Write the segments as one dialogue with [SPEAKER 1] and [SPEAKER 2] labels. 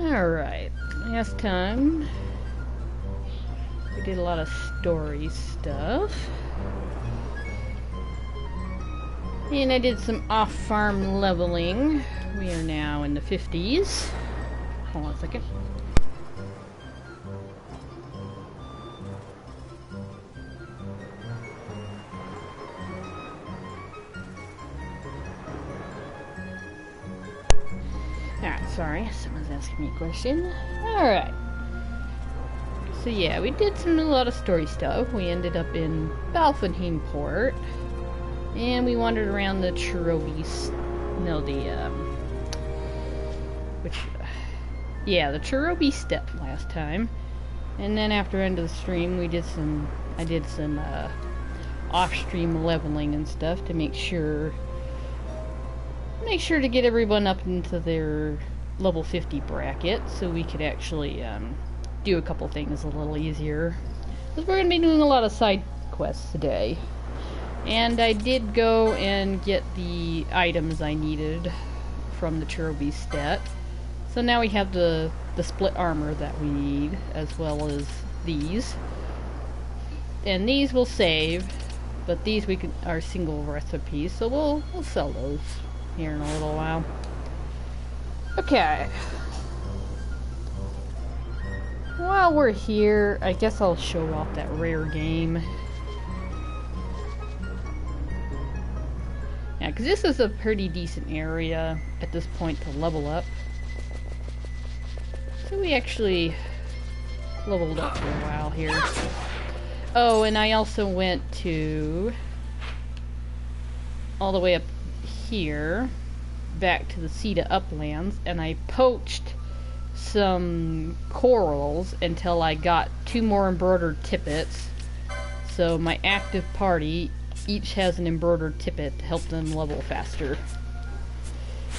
[SPEAKER 1] Alright, last time we did a lot of story stuff. And I did some off-farm leveling. We are now in the 50s. Hold on a second. Alright, sorry, someone's asking me a question. Alright. So yeah, we did a lot of story stuff. We ended up in Balfenheim Port. And we wandered around the Cherubi, the Cherubi Steppe last time. And then after end of the stream, I did some off-stream leveling and stuff to make sure to get everyone up into their level 50 bracket, so we could actually do a couple things a little easier. Because we're going to be doing a lot of side quests today. And I did go and get the items I needed from the Cherubi Steppe. So now we have the split armor that we need, as well as these. And these will save, but these are single recipes, so we'll sell those here in a little while. Okay. While we're here, I guess I'll show off that rare game. Yeah, because this is a pretty decent area at this point to level up. So we actually leveled up for a while here. Oh, and I also went all the way up here, back to the Ceta Uplands, and I poached some corals until I got 2 more embroidered tippets. So my active party each has an embroidered tippet to help them level faster.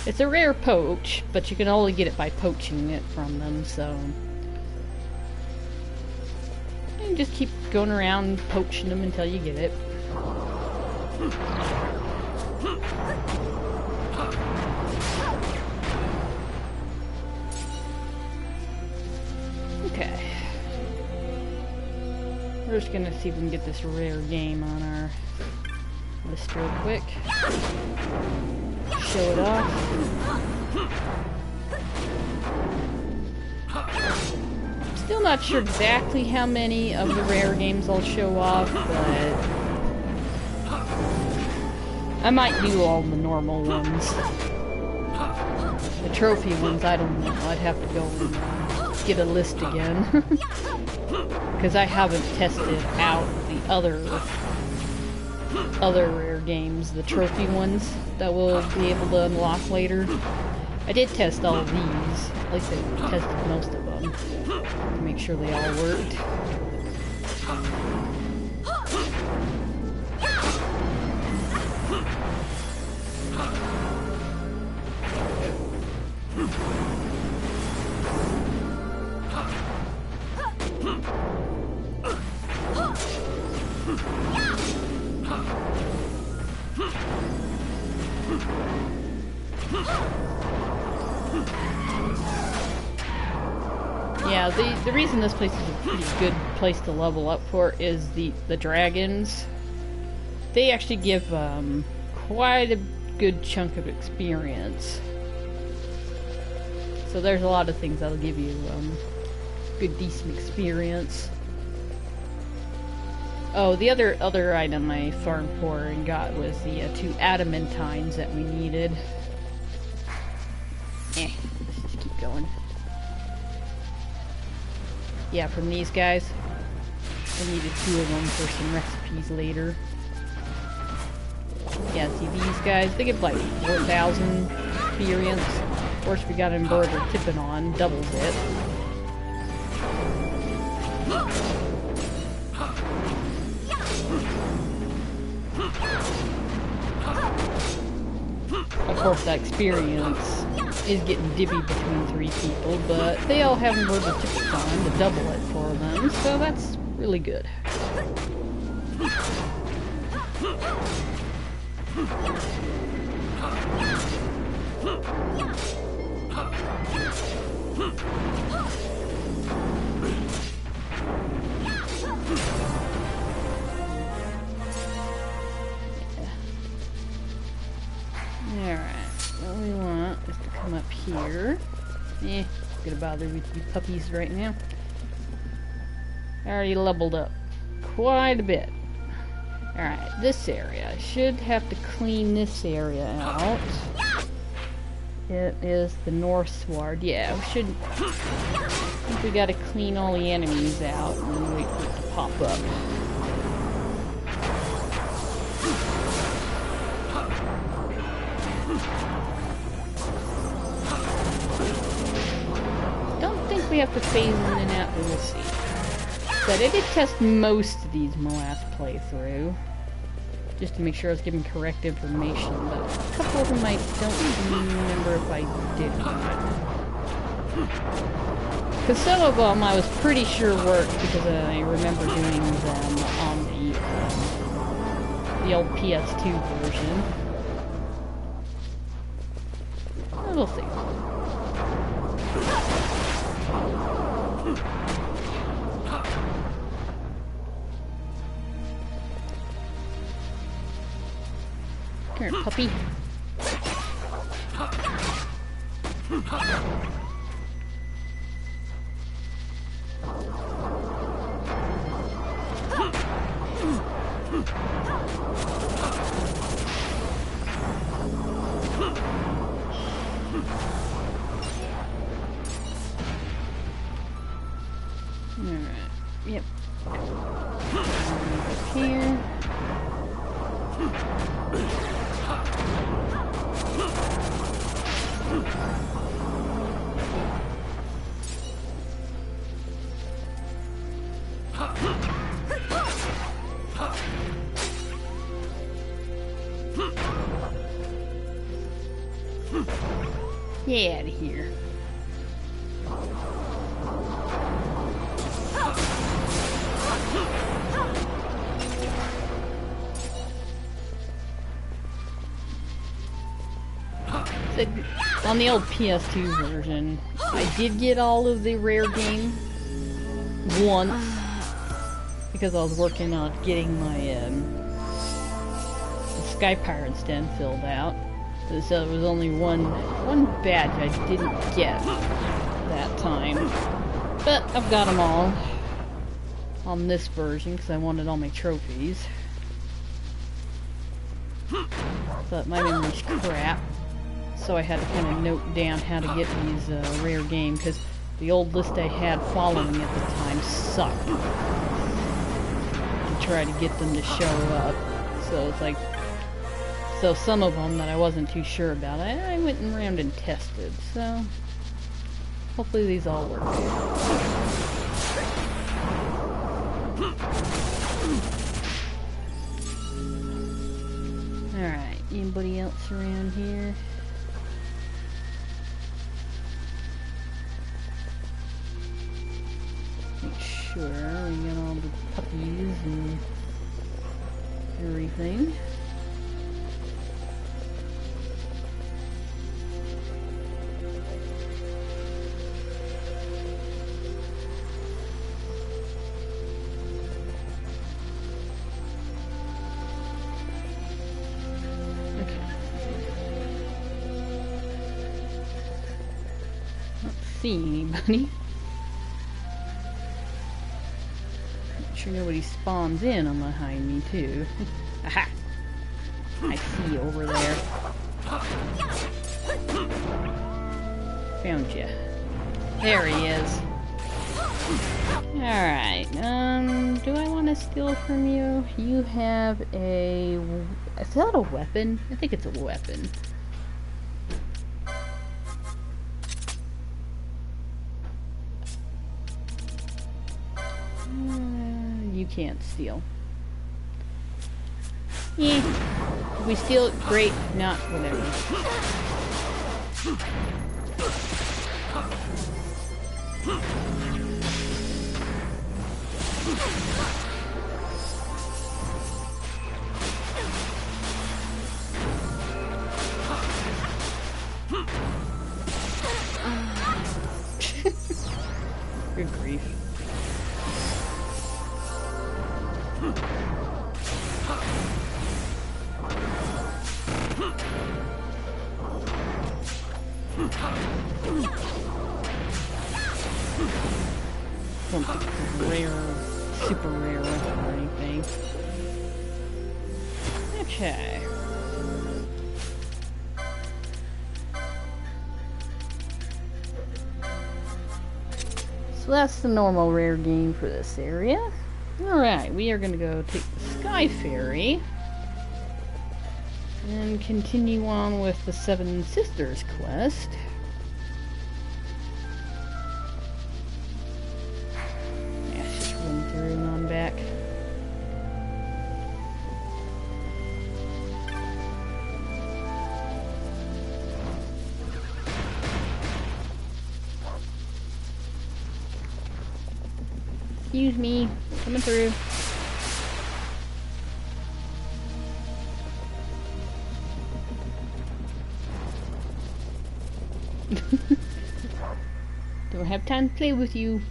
[SPEAKER 1] It's a rare poach, but you can only get it by poaching it from them, so you just keep going around poaching them until you get it. Okay. We're just gonna see if we can get this rare game on our list real quick. Show it off. Still not sure exactly how many of the rare games I'll show off, but I might do all the normal ones. The trophy ones, I don't know. I'd have to go and get a list again. Because I haven't tested out the other rare games, the trophy ones that we'll be able to unlock later. I did test all of these. At least I tested most of them to make sure they all worked. Yeah, the reason this place is a pretty good place to level up for is the dragons. They actually give quite a good chunk of experience. So there's a lot of things that'll give you good, decent experience. Oh, the other item I farmed for and got was the 2 adamantines that we needed. Let's just keep going. Yeah, from these guys. I needed 2 of them for some recipes later. Yeah, see these guys, they give like 4,000 experience. Of course, we got embroidered tippet on, doubles it. Of course, that experience is getting divvied between 3 people, but they all have embroidered tippets on to double it for them, so that's really good. What we want is to come up here. Gonna bother with you puppies right now. I already leveled up quite a bit. Alright, this area. I should have to clean this area out. It is the North Sward. Yeah, we should. I think we gotta clean all the enemies out and then wait for it to pop up. Don't think we have to phase in and out, but we'll see. But I did test most of these in my last playthrough, just to make sure I was giving correct information, but a couple of them I don't remember if I did or not. Because some of them I was pretty sure worked, because I remember doing them on the old PS2 version. We'll see. Come here, puppy. Alright, yep. Up here. Get out of here. On the old PS2 version, I did get all of the rare game once because I was working on getting my the Sky Pirates Den filled out. So there was only one badge I didn't get that time, but I've got them all on this version because I wanted all my trophies. But my memory's crap. So I had to kind of note down how to get these rare game, because the old list I had following at the time sucked to try to get them to show up. So it's like, so some of them that I wasn't too sure about, I went around and tested. So hopefully these all work. Alright, anybody else around here? Make sure we got all the puppies and everything. Okay. Not seeing anybody. Sure nobody spawns in on behind me too. Aha! I see you over there. Found you. There he is. Alright, do I want to steal from you? You have a... Is that a weapon? I think it's a weapon. You can't steal. Yeah. If we steal it, great. Not, whatever. Something rare, super rare or anything. Okay. So that's the normal rare game for this area. Alright, we are going to go take the Sky Ferry and continue on with the Seven Sisters quest. Yeah, let's just run through and on back. Excuse me, coming through. Don't have time to play with you.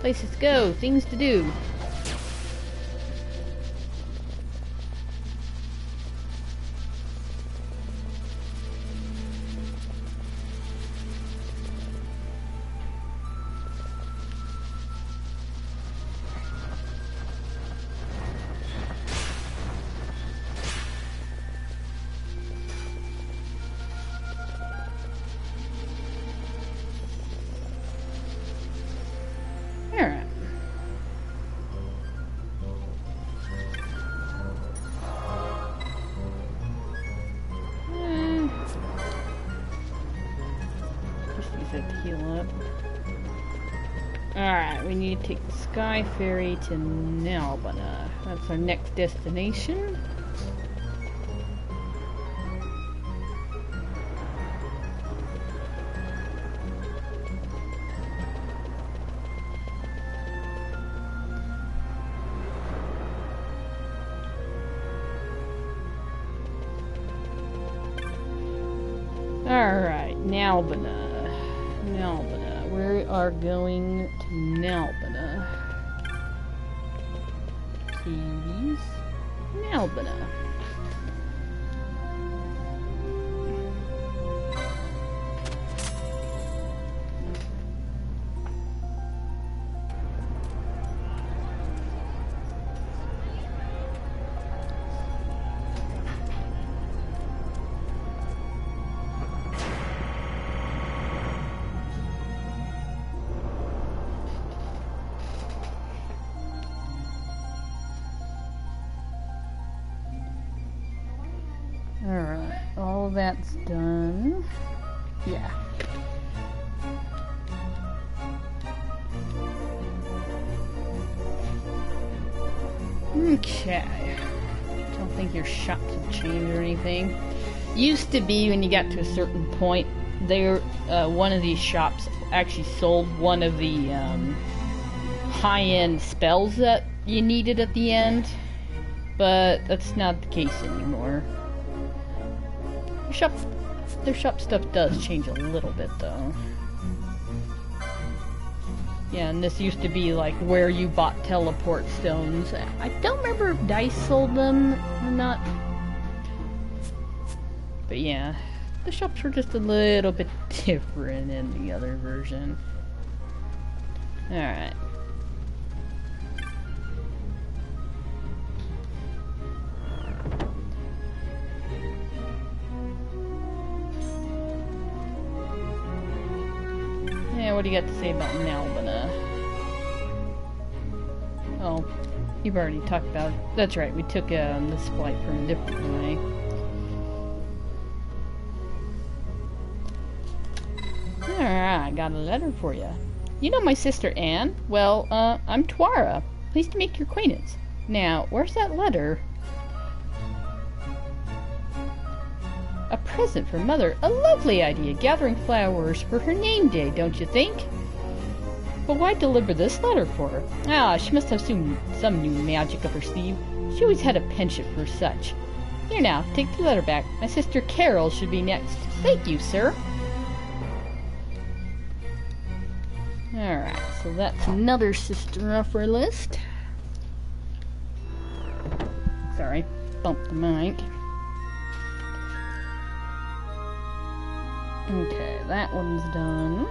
[SPEAKER 1] Places to go, things to do. Alright. Just use that to heal up. Alright, we need to take the Sky Ferry to Nalbana. That's our next destination. Alright, Nalbana. Nalbana. We are going to Nalbana. Keys. Nalbana. Alright, all that's done. Yeah. Okay. Don't think your shops have changed or anything. Used to be when you got to a certain point, there, one of these shops actually sold one of the high-end spells that you needed at the end, but that's not the case anymore. Their shop stuff does change a little bit though. Yeah, and this used to be like where you bought teleport stones. I don't remember if Dice sold them or not. But yeah, the shops were just a little bit different in the other version. Alright. Yeah, what do you got to say about Nalbana? Oh, you've already talked about it. That's right, we took this flight from a different way. Alright, got a letter for you. You know my sister Anne? Well, I'm Twara. Pleased to make your acquaintance. Now, where's that letter? A present for Mother. A lovely idea, gathering flowers for her name day, don't you think? But why deliver this letter for her? Ah, she must have some new magic up her sleeve. She always had a penchant for such. Here now, take the letter back. My sister Carol should be next. Thank you, sir. Alright, so that's another sister off our list. Sorry, bumped the mic. Okay, that one's done.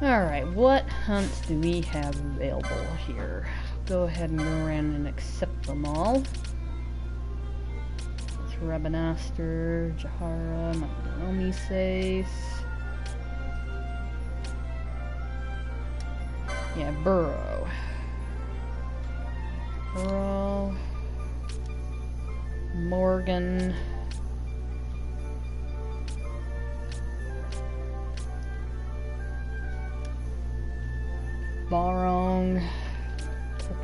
[SPEAKER 1] Alright, what hunts do we have available here? Go ahead and go around and accept them all. It's Rabanaster, Jahara, Omises. Yeah, Burrow. Morgan. Barong,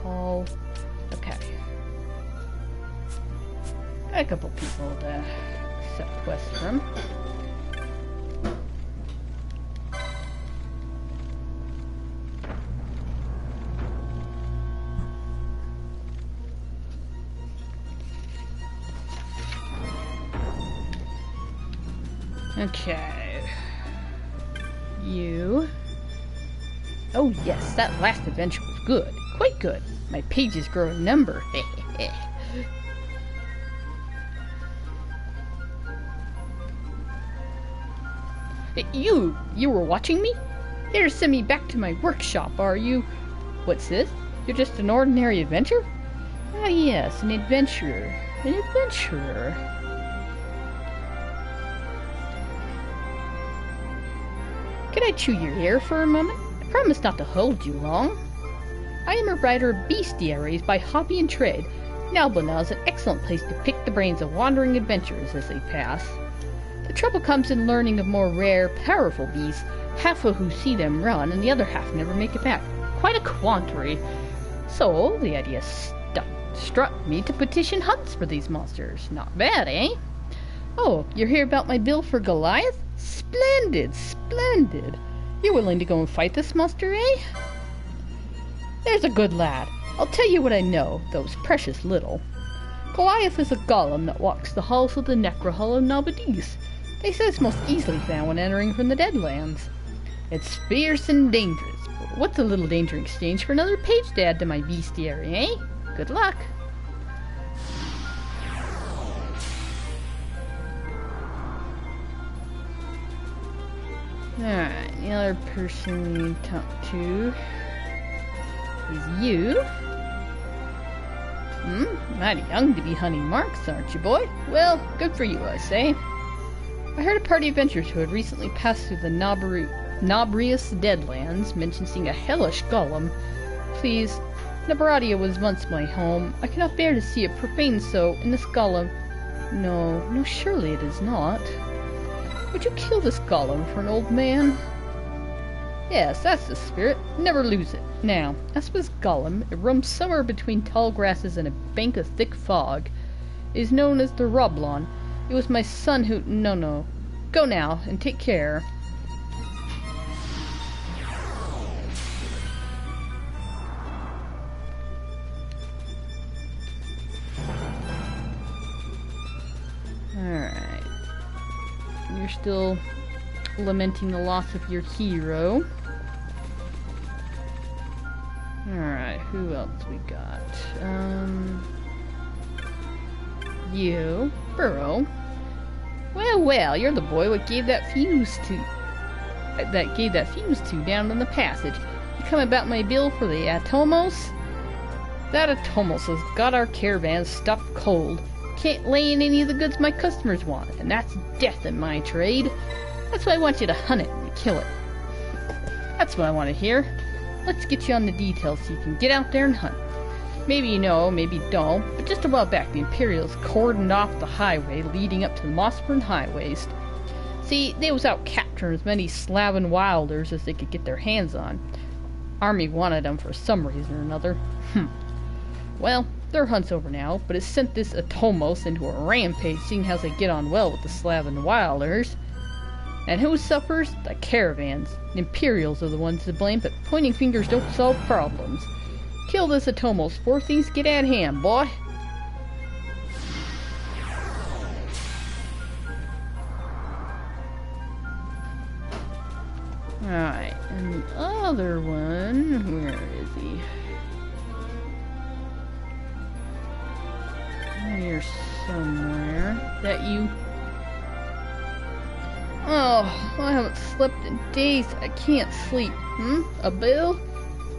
[SPEAKER 1] Paul. Okay. Got a couple people to accept quests from. Okay. You. Oh yes, that last adventure was good. Quite good. My pages grow in number. You were watching me? Here to send me back to my workshop, are you? What's this? You're just an ordinary adventurer? Ah yes, an adventurer. An adventurer. Can I chew your ear for a moment? Promise not to hold you long. I am a writer of bestiaries by hobby and trade. Nalbana is an excellent place to pick the brains of wandering adventurers as they pass. The trouble comes in learning of more rare, powerful beasts, half of who see them run and the other half never make it back. Quite a quandary. So the idea struck me to petition hunts for these monsters. Not bad, eh? Oh, you're here about my bill for Goliath? Splendid, splendid. You're willing to go and fight this monster, eh? There's a good lad. I'll tell you what I know, though it's precious little. Goliath is a golem that walks the halls of the Necrohall of Nabadis. They say it's most easily found when entering from the deadlands. It's fierce and dangerous, but what's a little danger in exchange for another page to add to my bestiary, eh? Good luck. Alright, the other person we talk to is you. Mighty young to be hunting marks, aren't you, boy? Well, good for you, I say. I heard a party of adventurers who had recently passed through the Nabrius Deadlands mention seeing a hellish golem. Please, Nabaradia was once my home. I cannot bear to see it profaned so, and this golem... No, surely it is not. Would you kill this golem for an old man? Yes, that's the spirit. Never lose it. Now, as for this golem, it roams somewhere between tall grasses and a bank of thick fog. It is known as the Roblon. It was my son who... No. Go now, and take care. Alright. You're still lamenting the loss of your hero. Alright, who else we got? You, Burrow. Well, you're the boy what gave that fuse to down in the passage. You come about my bill for the Atomos? That Atomos has got our caravan stuffed cold. Can't lay in any of the goods my customers want, and that's death in my trade. That's why I want you to hunt it and kill it. That's what I want to hear. Let's get you on the details so you can get out there and hunt. Maybe you know, maybe you don't, but just a while back the Imperials cordoned off the highway leading up to the Mossburn High Waste. See, they was out capturing as many Slaven wilders as they could get their hands on. Army wanted them for some reason or another. Well, Their hunt's over now, but it sent this Atomos into a rampage, seeing how they get on well with the Slavan Wilders. And who suffers? The caravans. The Imperials are the ones to blame, but pointing fingers don't solve problems. Kill this Atomos before things get out of hand, boy. Alright, and the other one, where is he? Here somewhere. Is that you? Oh, I haven't slept in days. I can't sleep. A bill?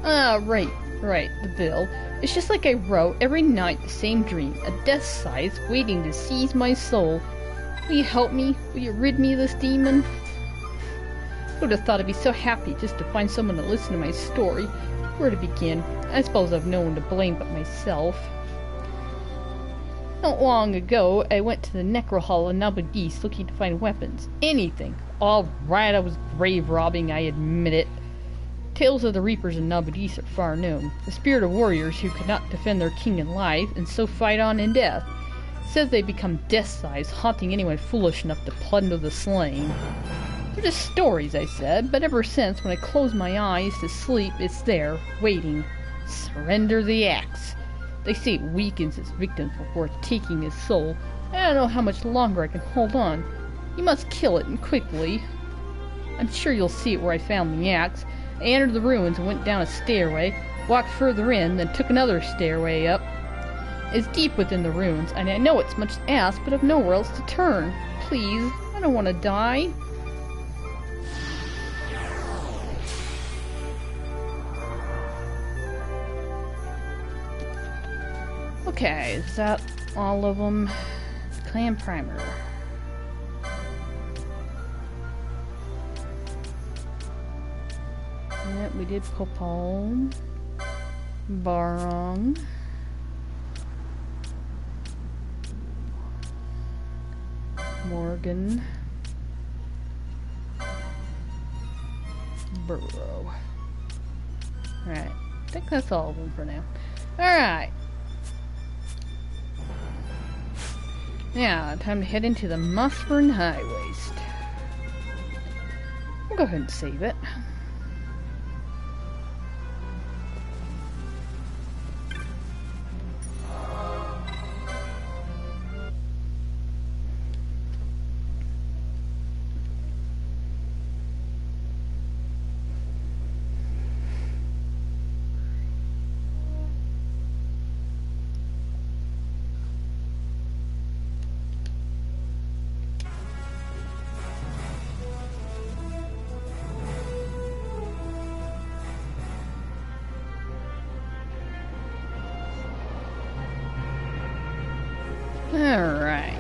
[SPEAKER 1] Ah, right, the bill. It's just like I wrote every night the same dream, a death size waiting to seize my soul. Will you help me? Will you rid me of this demon? Who'd have thought I'd be so happy just to find someone to listen to my story? Where to begin? I suppose I've no one to blame but myself. Not long ago, I went to the Necro Hall in Nabudis looking to find weapons. Anything. All right, I was grave robbing, I admit it. Tales of the Reapers in Nabudis are far known. The spirit of warriors who could not defend their king in life and so fight on in death. It says they become death-size, haunting anyone foolish enough to plunder the slain. They're just stories, I said, but ever since, when I close my eyes to sleep, it's there, waiting. Surrender the axe. They say it weakens its victim before taking his soul. I don't know how much longer I can hold on. You must kill it, and quickly. I'm sure you'll see it where I found the axe. I entered the ruins and went down a stairway, walked further in, then took another stairway up. It's deep within the ruins, and I know it's much to ask, but I've nowhere else to turn. Please, I don't want to die. Okay, is that all of them? Clan primer. Yep, we did Popoln. Barong. Morgan. Burrow. Alright, I think that's all of them for now. Alright. Now, time to head into the Mossburn High Waste. We'll go ahead and save it. Alright.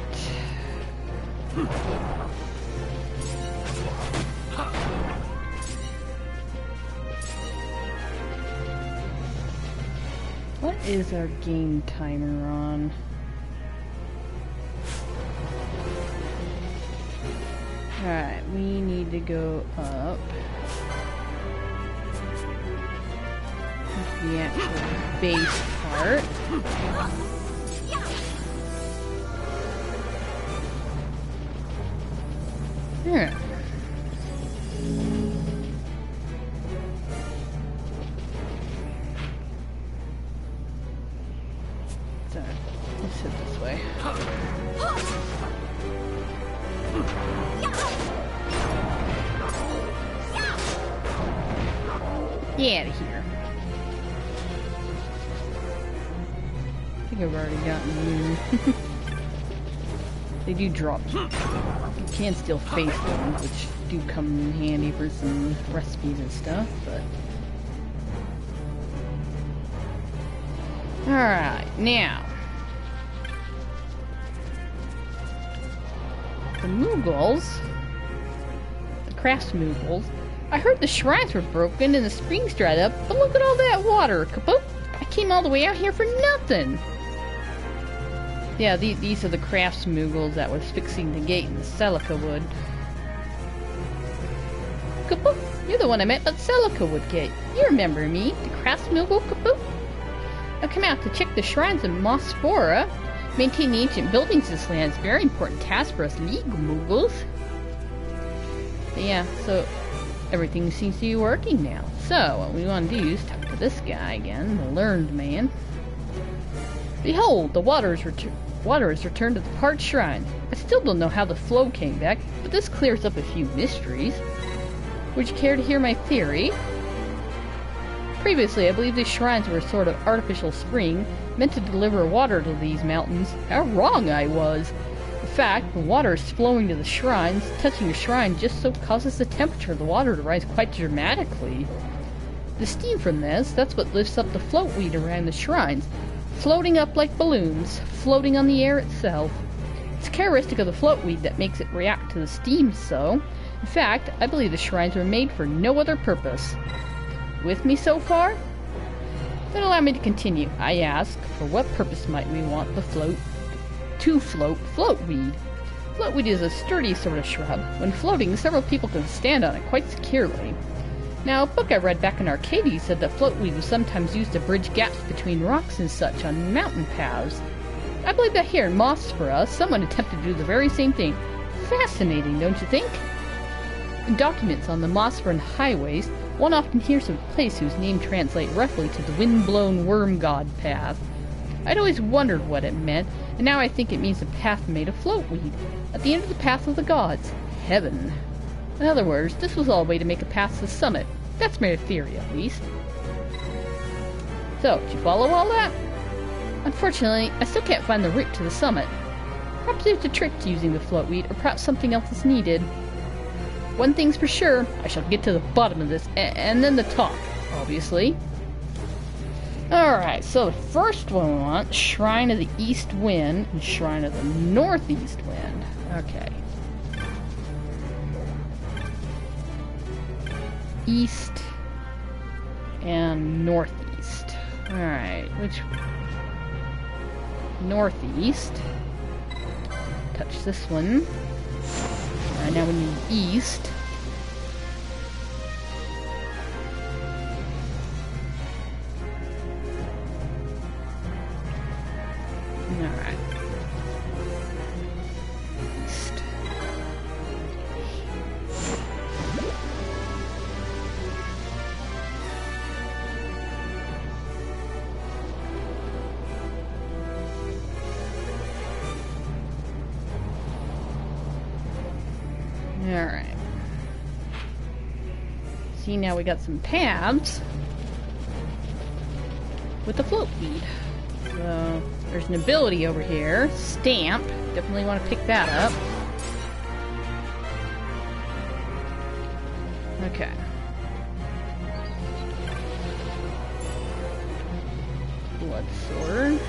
[SPEAKER 1] What is our game timer on? Alright, we need to go up into the actual base part. Yeah. So, let's hit this way. Get out of here. I think I've already gotten you. They do drop. You can still face them, which do come in handy for some recipes and stuff, but... Alright, now... The Mughals... The crafts Mughals... I heard the shrines were broken and the springs dried up, but look at all that water, Kapoop! I came all the way out here for nothing! Yeah, these are the crafts Mughals that was fixing the gate in the Celica Wood. Kapoop! You're the one I met at Celica Wood Gate. You remember me, the crafts Mughal, Kapoop? I've come out to check the shrines of Mosphora. Maintaining the ancient buildings in this land is a very important task for us legal moguls. But yeah, so everything seems to be working now. So, what we want to do is talk to this guy again, the learned man. Behold, the water has returned to the parched shrine. I still don't know how the flow came back, but this clears up a few mysteries. Would you care to hear my theory? Previously, I believe these shrines were a sort of artificial spring, meant to deliver water to these mountains. How wrong I was! In fact, the water is flowing to the shrines. Touching a shrine just so causes the temperature of the water to rise quite dramatically. The steam from this, that's what lifts up the floatweed around the shrines, floating up like balloons, floating on the air itself. It's characteristic of the floatweed that makes it react to the steam so. In fact, I believe the shrines were made for no other purpose. With me so far? Then allow me to continue. I ask, for what purpose might we want the floatweed? Floatweed is a sturdy sort of shrub. When floating, several people can stand on it quite securely. Now, a book I read back in Arcadia said that floatweed was sometimes used to bridge gaps between rocks and such on mountain paths. I believe that here in Mosphora, someone attempted to do the very same thing. Fascinating, don't you think? In documents on the Mosphoran highways, one often hears of a place whose name translates roughly to the wind-blown worm god path. I'd always wondered what it meant, and now I think it means a path made of floatweed, at the end of the path of the gods, heaven. In other words, this was all a way to make a path to the summit. That's my theory, at least. So, did you follow all that? Unfortunately, I still can't find the route to the summit. Perhaps there's a trick to using the floatweed, or perhaps something else is needed. One thing's for sure, I shall get to the bottom of this, and then the talk, obviously. Alright, so the first one we want, Shrine of the East Wind, and Shrine of the Northeast Wind. Okay. East and Northeast. Alright, which... Northeast. Touch this one. Alright, now we need East. Alright. East. Alright. See, now we got some paths with the floatweed. So, there's an ability over here. Stamp. Definitely want to pick that up. Okay. Blood sword.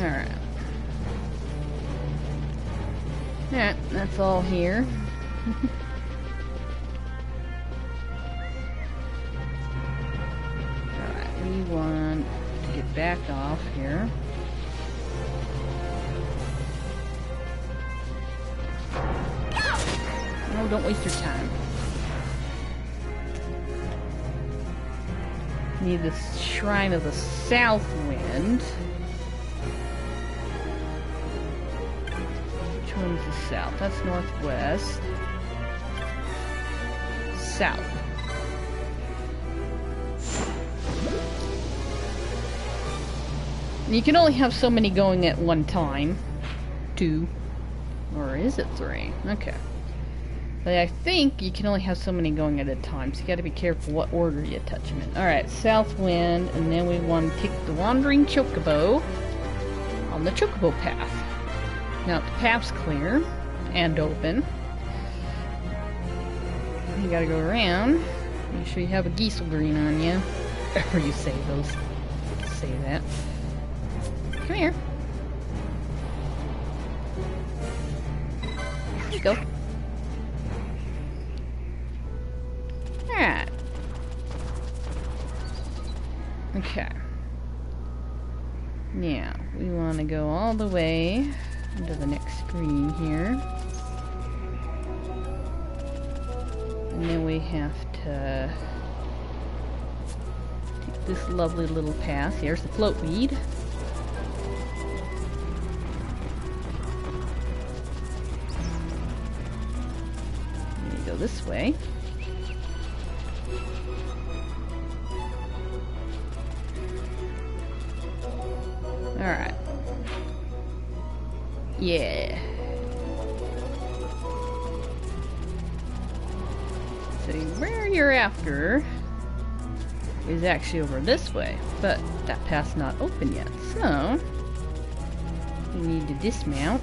[SPEAKER 1] Alright. Alright, that's all here. Alright, we want to get back off here. No, don't waste your time. Need the Shrine of the South Wind. Which one's the south? That's northwest. South. And you can only have so many going at one time. 2. Or is it 3? Okay. But I think you can only have so many going at a time, so you gotta be careful what order you touch them in. Alright, South Wind, and then we want to take the Wandering Chocobo on the Chocobo path. Now, the path's clear and open. You gotta go around. Make sure you have a Giesel green on you. Wherever you say those. Say that. Come here. Let's go. Alright. Okay. Now, we want to go all the way into the next screen here. And then we have to take this lovely little path. Here's the floatweed. And you go this way. Alright. Yeah. So where you're after is actually over this way, but that path's not open yet, so we need to dismount.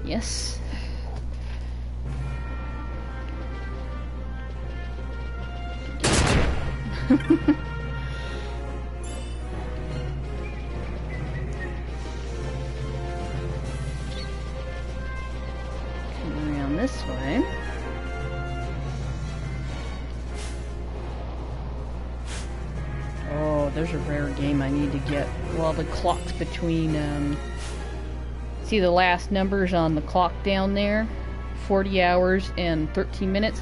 [SPEAKER 1] Yes. Come around this way. Oh, there's a rare game I need to get. Well, the clock's between, see the last numbers on the clock down there? 40 hours and 13 minutes.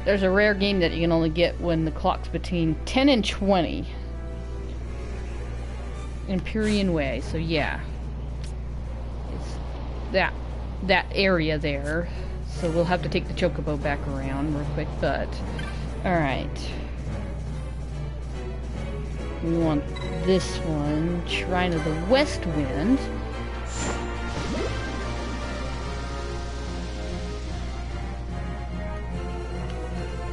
[SPEAKER 1] There's a rare game that you can only get when the clock's between 10 and 20. Empyrean Way, so yeah. It's that area there. So we'll have to take the chocobo back around real quick, but... Alright. We want this one, Shrine of the West Wind.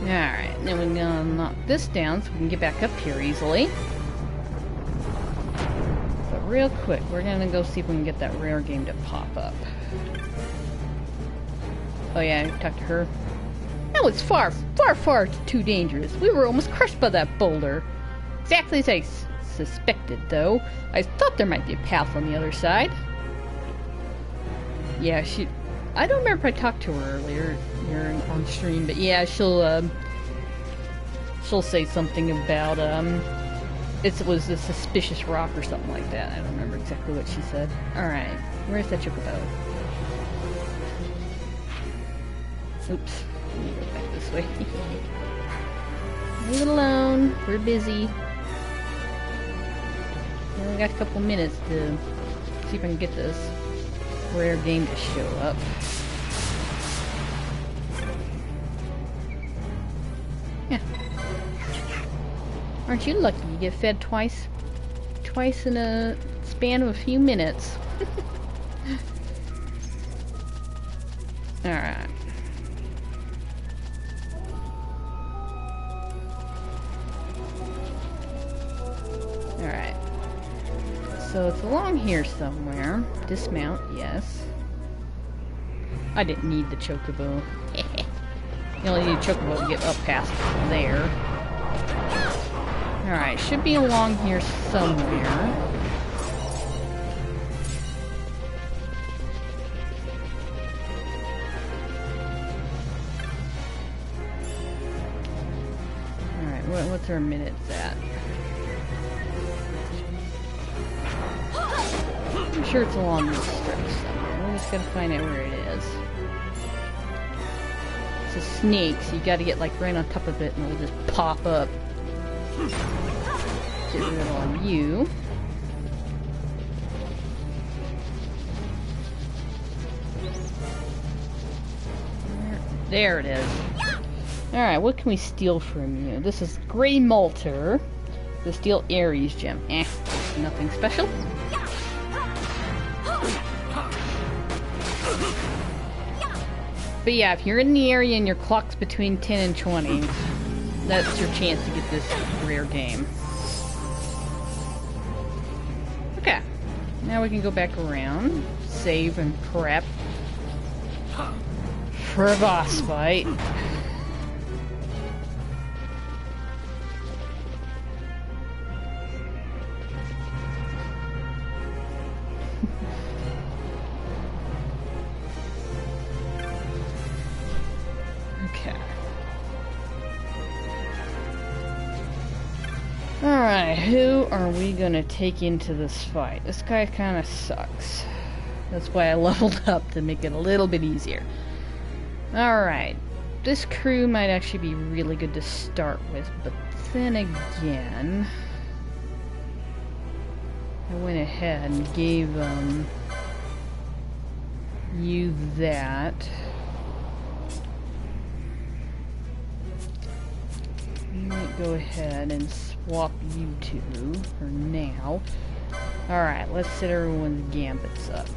[SPEAKER 1] Alright, then we're gonna knock this down so we can get back up here easily. But real quick, we're gonna go see if we can get that rare game to pop up. Oh yeah, talk to her. That was far too dangerous. We were almost crushed by that boulder. Exactly as I suspected, though. I thought there might be a path on the other side. Yeah, I don't remember if I talked to her earlier on stream, but yeah, she'll say something about, it was a suspicious rock or something like that. I don't remember exactly what she said. Alright, where's that chocobo? Oops, let me go back this way. Leave it alone, we're busy. We only got a couple minutes to see if I can get this rare game to show up. Yeah. Aren't you lucky you get fed twice in a span of a few minutes? Alright. Alright. So it's along here somewhere. Dismount, yes. I didn't need the chocobo. You only need a chocobo to get up past there. Alright, should be along here somewhere. Alright, what's our minutes at? I'm sure it's along this stretch somewhere. We just gotta find out where it is. It's a snake, so you gotta get like right on top of it and it'll just pop up. Get rid of all you. There it is. Alright, what can we steal from you? This is Grey Malter. The Steel Ares gem. Nothing special. But yeah, if you're in the area and your clock's between 10 and 20, that's your chance to get this rare game. Okay. Now we can go back around, save and prep for a boss fight. Alright, who are we gonna take into this fight? This guy kinda sucks. That's why I leveled up, to make it a little bit easier. Alright. this crew might actually be really good to start with, but then again, I went ahead and gave you that. I might go ahead and swap you two for now. Alright, let's set everyone's gambits up.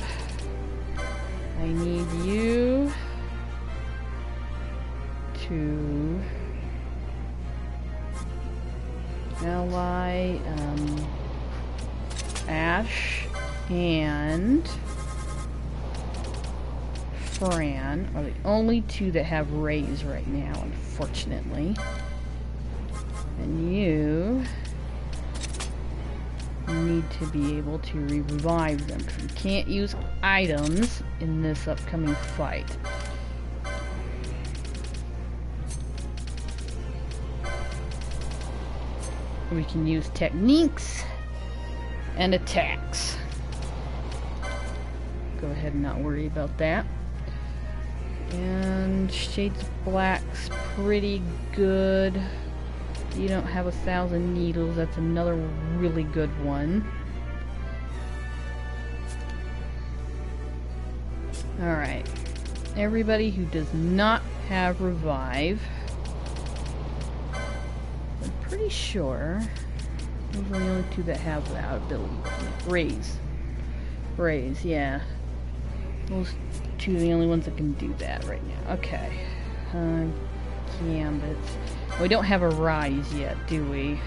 [SPEAKER 1] I need you to ally Ash and Fran are the only two that have rays right now, unfortunately. And you need to be able to revive them, because you can't use items in this upcoming fight. We can use techniques and attacks. Go ahead and not worry about that. And Shades of Black's pretty good. You don't have 1,000 needles. That's another really good one. Alright. Everybody who does not have revive, I'm pretty sure those are the only two that have that ability. Rays, yeah. Those two are the only ones that can do that right now. Okay. Gambits. We don't have a rise yet, do we?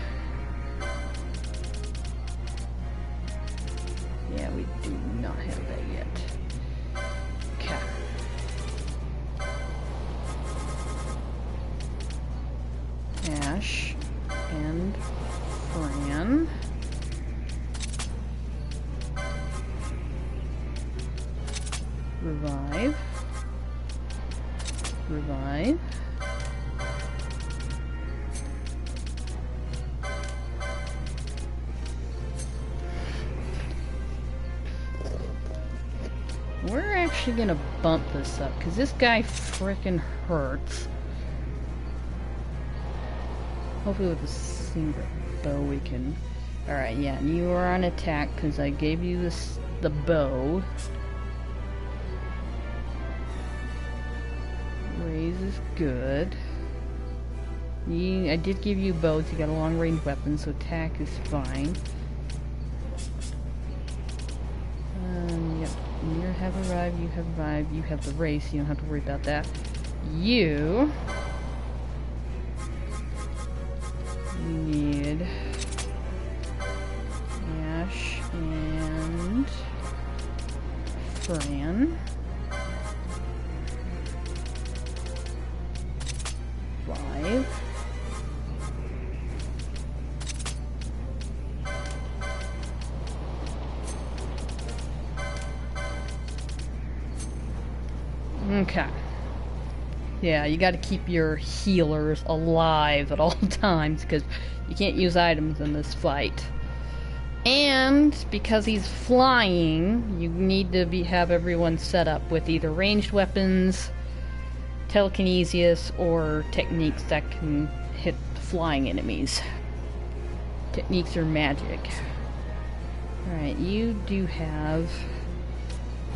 [SPEAKER 1] Yeah, we do not have that yet. Okay. Ash and Fran. Revive. Revive. We're actually gonna bump this up, because this guy frickin' hurts. Hopefully with a single bow we can... Alright, yeah, and you are on attack, because I gave you the bow. Raise is good. I did give you bows, you got a long range weapon, so attack is fine. Yep. You have arrived, you have arrived, you have the race, you don't have to worry about that. You need Ash and Fran. 5. Okay. Yeah, you gotta keep your healers alive at all times, because you can't use items in this fight. And because he's flying, you need to have everyone set up with either ranged weapons, telekinesis, or techniques that can hit flying enemies. Techniques are magic. Alright, you do have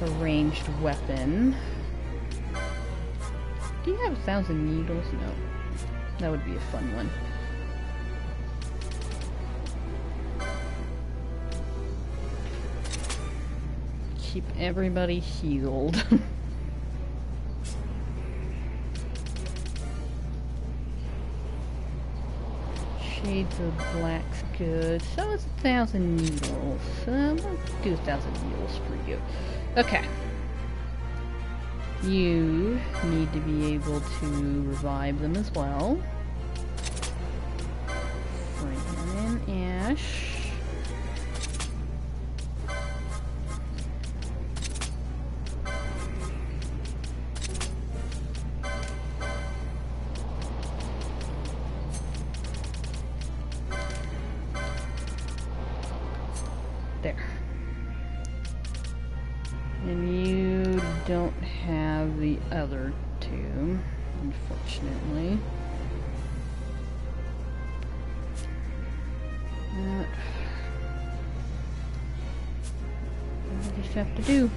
[SPEAKER 1] a ranged weapon. Do you have 1,000 needles? No. That would be a fun one. Keep everybody healed. Shades of Black's good. So is 1,000 needles. Let's do 1,000 needles for you. Okay. You need to be able to revive them as well. Fran and Ash. There. And you don't have the other two. unfortunately. We'll just have to do.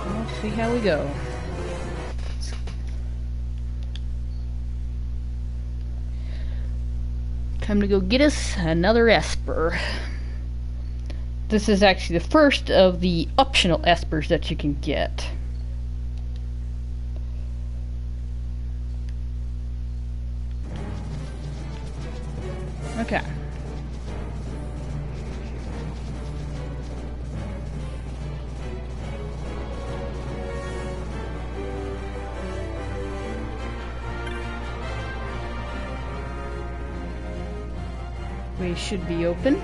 [SPEAKER 1] We'll see how we go. Time to go get us another esper. This is actually the first of the optional espers that you can get. Okay. We should be open.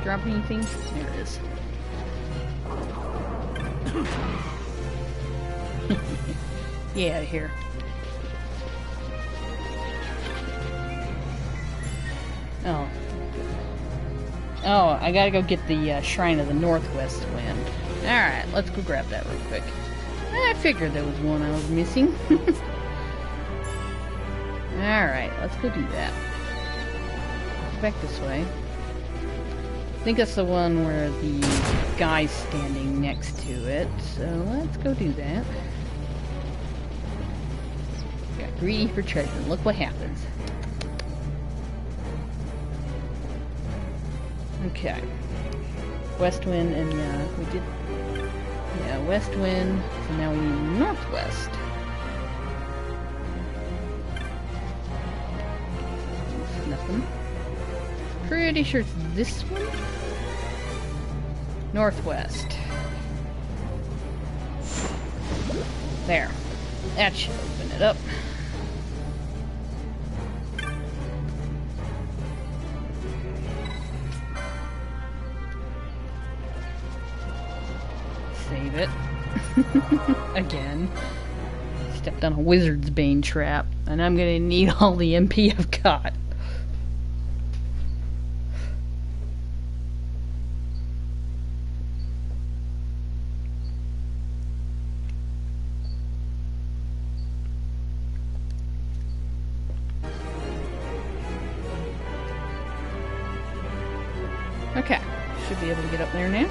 [SPEAKER 1] Drop anything? There it is. Get out of here. Oh. Oh, I gotta go get the Shrine of the Northwest Wind. Alright, let's go grab that real quick. I figured there was one I was missing. Alright, let's go do that. Back this way. I think that's the one where the guy's standing next to it, so let's go do that. Got greedy for treasure, look what happens. Okay. West Wind, and we did... Yeah, West Wind, so now we need Northwest. Nothing. Pretty sure it's this one? Northwest. There. That should open it up. Save it. Again. Stepped on a wizard's bane trap, and I'm gonna need all the MP I've got. Okay, should be able to get up there now.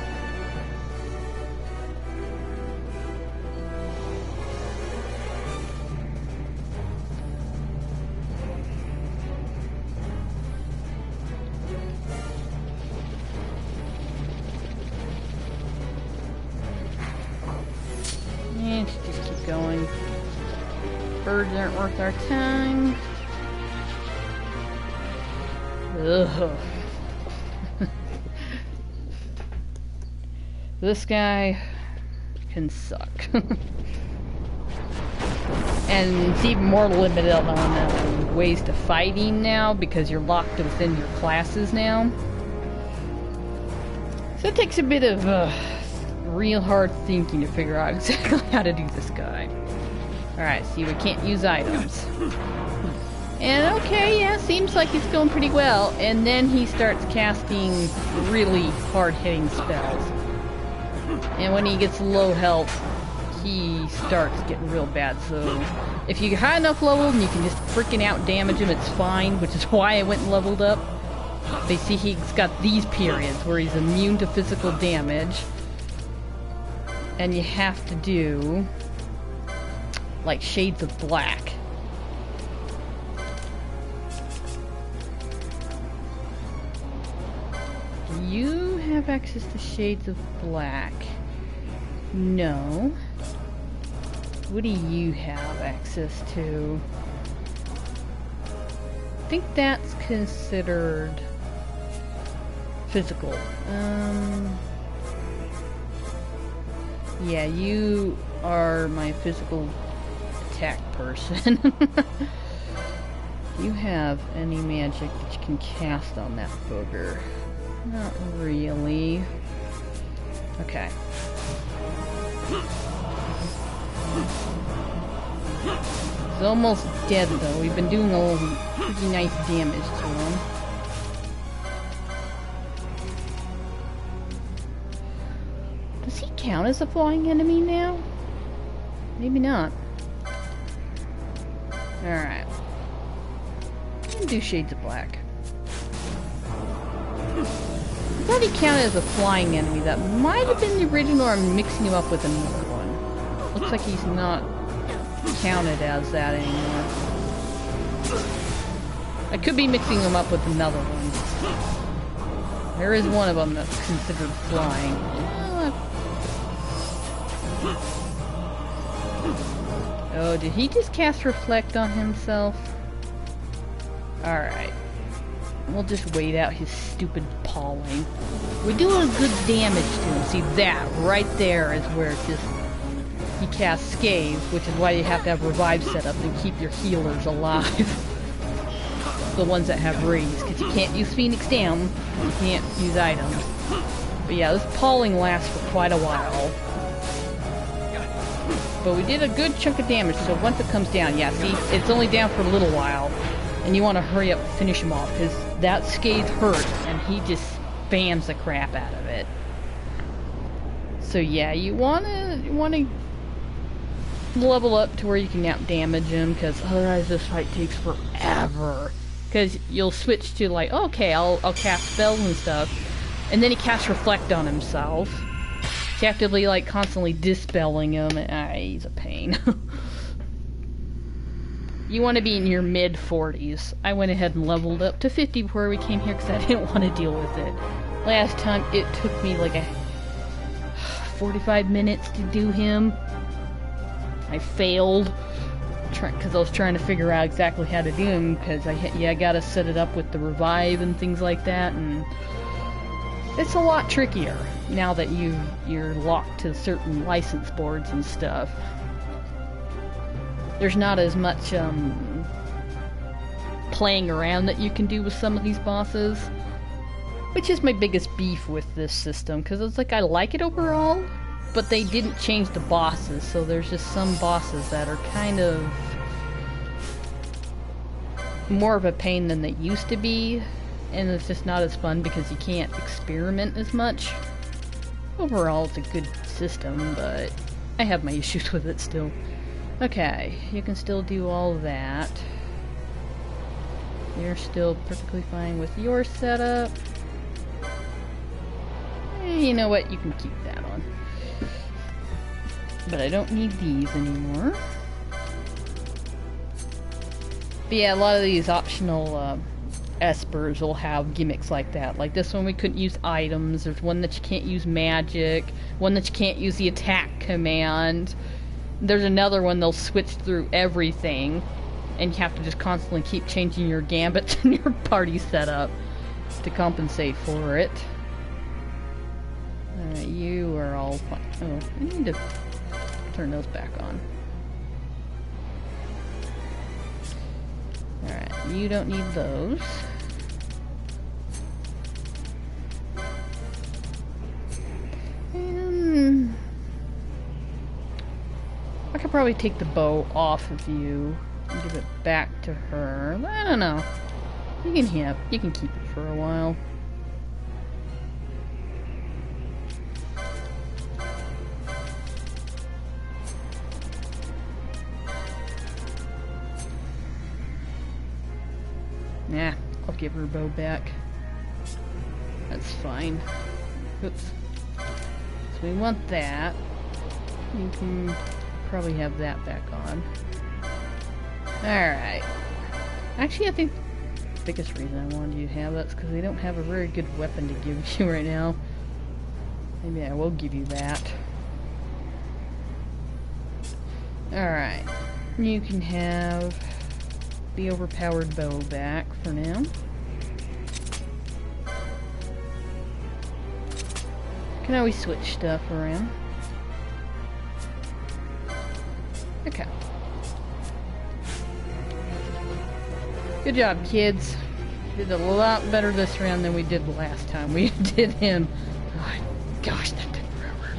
[SPEAKER 1] And just keep going. Birds aren't worth our time. Ugh. This guy can suck. And it's even more limited on ways to fighting now because you're locked within your classes now. So it takes a bit of real hard thinking to figure out exactly how to do this guy. Alright, see, we can't use items. And okay, yeah, seems like he's going pretty well. And then he starts casting really hard-hitting spells. And when he gets low health, he starts getting real bad. So if you're high enough level and you can just freaking out damage him, it's fine, which is why I went and leveled up. They see he's got these periods where he's immune to physical damage. And you have to do like shades of black. Do you have access to shades of black? No. What do you have access to? I think that's considered physical. Yeah, you are my physical attack person. Do you have any magic that you can cast on that booger? Not really. Okay. He's almost dead though. We've been doing a little pretty nice damage to him. Does he count as a flying enemy now? Maybe not. Alright. Do Shades of Black. I thought he counted as a flying enemy. That might have been the original, or I'm mixing him up with another one. Looks like he's not counted as that anymore. I could be mixing him up with another one. There is one of them that's considered flying. Oh, did he just cast Reflect on himself? Alright. We'll just wait out his stupid pawing. We're doing good damage to him. See, that right there is where it just... He casts Scathe, which is why you have to have Revive set up and keep your healers alive. The ones that have raise, because you can't use Phoenix down. You can't use items. But yeah, this pawing lasts for quite a while. But we did a good chunk of damage, so once it comes down, yeah, see, it's only down for a little while. And you want to hurry up and finish him off, because that Scathe hurts, and he just spams the crap out of it. So yeah, you wanna level up to where you can out damage him, because otherwise this fight takes forever. Because you'll switch to like, oh, okay, I'll cast spells and stuff, and then he casts Reflect on himself. You have to be like constantly dispelling him, and he's a pain. You want to be in your mid-40s. I went ahead and leveled up to 50 before we came here because I didn't want to deal with it. Last time it took me like a 45 minutes to do him. I failed because I was trying to figure out exactly how to do him, because I gotta set it up with the revive and things like that, and it's a lot trickier now that you're locked to certain license boards and stuff. There's not as much playing around that you can do with some of these bosses, which is my biggest beef with this system, because it's like I like it overall, but they didn't change the bosses, so there's just some bosses that are kind of more of a pain than they used to be, and it's just not as fun because you can't experiment as much. Overall, it's a good system, but I have my issues with it still. Okay, you can still do all that. You're still perfectly fine with your setup. You know what? You can keep that on. But I don't need these anymore. But yeah, a lot of these optional espers will have gimmicks like that. Like this one, we couldn't use items. There's one that you can't use magic. One that you can't use the attack command. There's another one they'll switch through everything, and you have to just constantly keep changing your gambits and your party setup to compensate for it. Alright, you are all fine. Oh, I need to turn those back on. Alright, you don't need those. And I could probably take the bow off of you and give it back to her. I don't know. You can keep it for a while. Nah, I'll give her bow back. That's fine. Oops. So we want that. You can probably have that back on. Alright. Actually, I think the biggest reason I wanted you to have that is because they don't have a very good weapon to give you right now. Maybe I will give you that. Alright. You can have the overpowered bow back for now. Can always switch stuff around. Okay. Good job, kids. Did a lot better this round than we did last time. We did him. Oh, gosh, that took forever.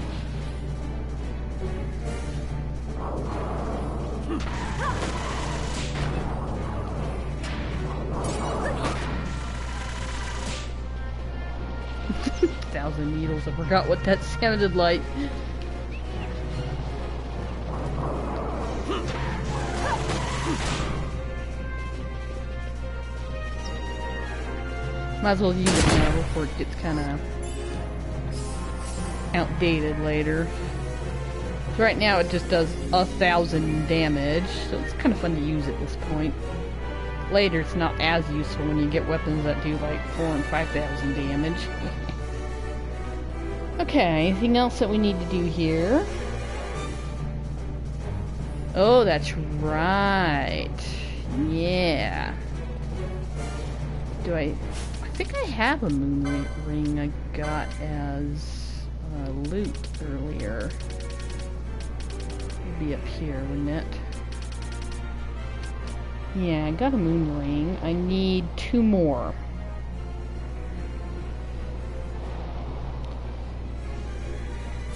[SPEAKER 1] Thousand needles. I forgot what that sounded like. Might as well use it now before it gets kind of outdated later. So right now it just does 1,000 damage, so it's kind of fun to use at this point. Later it's not as useful when you get weapons that do like 4,000 and 5,000 damage. Okay, anything else that we need to do here? Oh, that's right. Yeah. I think I have a moon ring I got as loot earlier. It'd be up here, wouldn't it? Yeah, I got a moon ring. I need 2 more.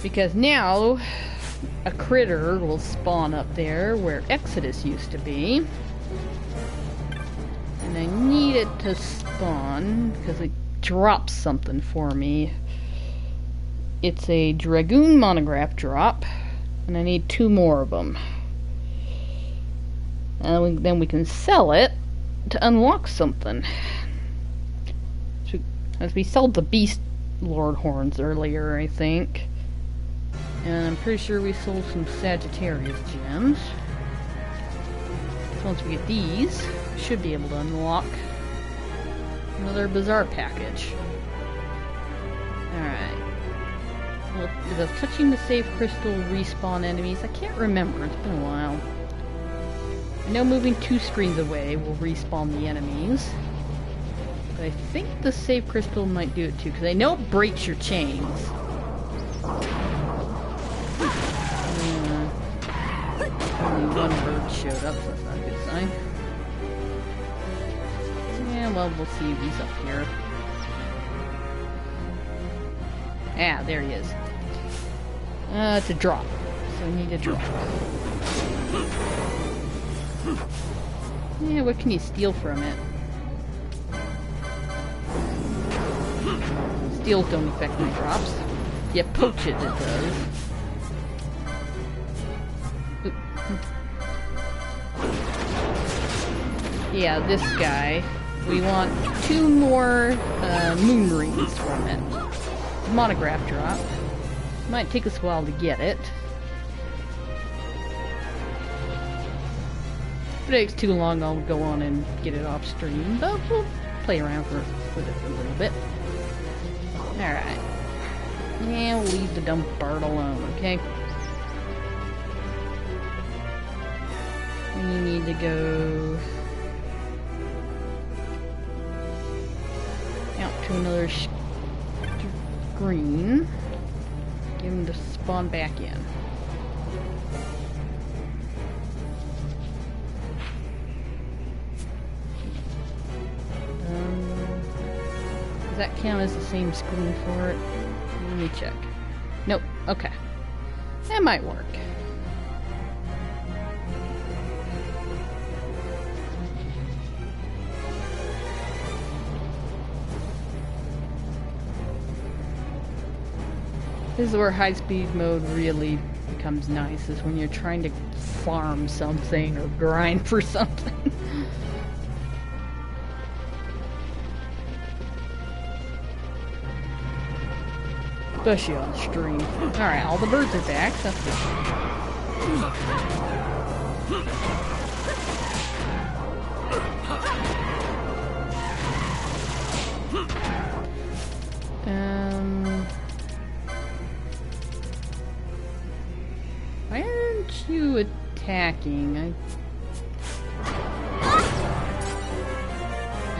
[SPEAKER 1] Because now a critter will spawn up there where Exodus used to be. And I need it to spawn because it drops something for me. It's a Dragoon monograph drop, and I need 2 more of them. And then we can sell it to unlock something. So, as we sold the Beast Lord horns earlier, I think. And I'm pretty sure we sold some Sagittarius gems. So once we get these, we should be able to unlock another bizarre package. Alright. Well, does touching the save crystal respawn enemies? I can't remember. It's been a while. I know moving 2 screens away will respawn the enemies. But I think the save crystal might do it too, because I know it breaks your chains. Only 1 bird showed up, so that's not a good sign. Yeah, well, we'll see if he's up here. Ah, there he is. It's a drop. So I need a drop. Yeah, what can you steal from it? Steals don't affect my drops. You poach it, it does. Yeah, this guy. We want 2 more moon rings from it. Monograph drop. Might take us a while to get it. If it takes too long, I'll go on and get it off stream, but we'll play around with it for a little bit. Alright. Yeah, we'll leave the dumb bird alone, okay? You need to go out to another screen. Get him to spawn back in. Does that count as the same screen for it? Let me check. Nope. Okay. That might work. This is where high-speed mode really becomes nice, is when you're trying to farm something or grind for something. Especially on stream. Alright, all the birds are back, so that's good. Why aren't you attacking?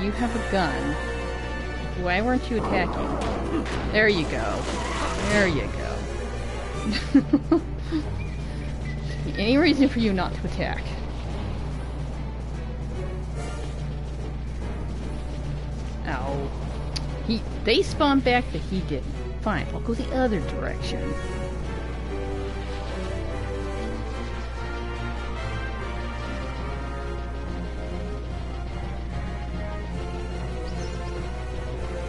[SPEAKER 1] You have a gun. Why weren't you attacking? There you go. There you go. Any reason for you not to attack? Oh. They spawned back, but he didn't. Fine, I'll go the other direction.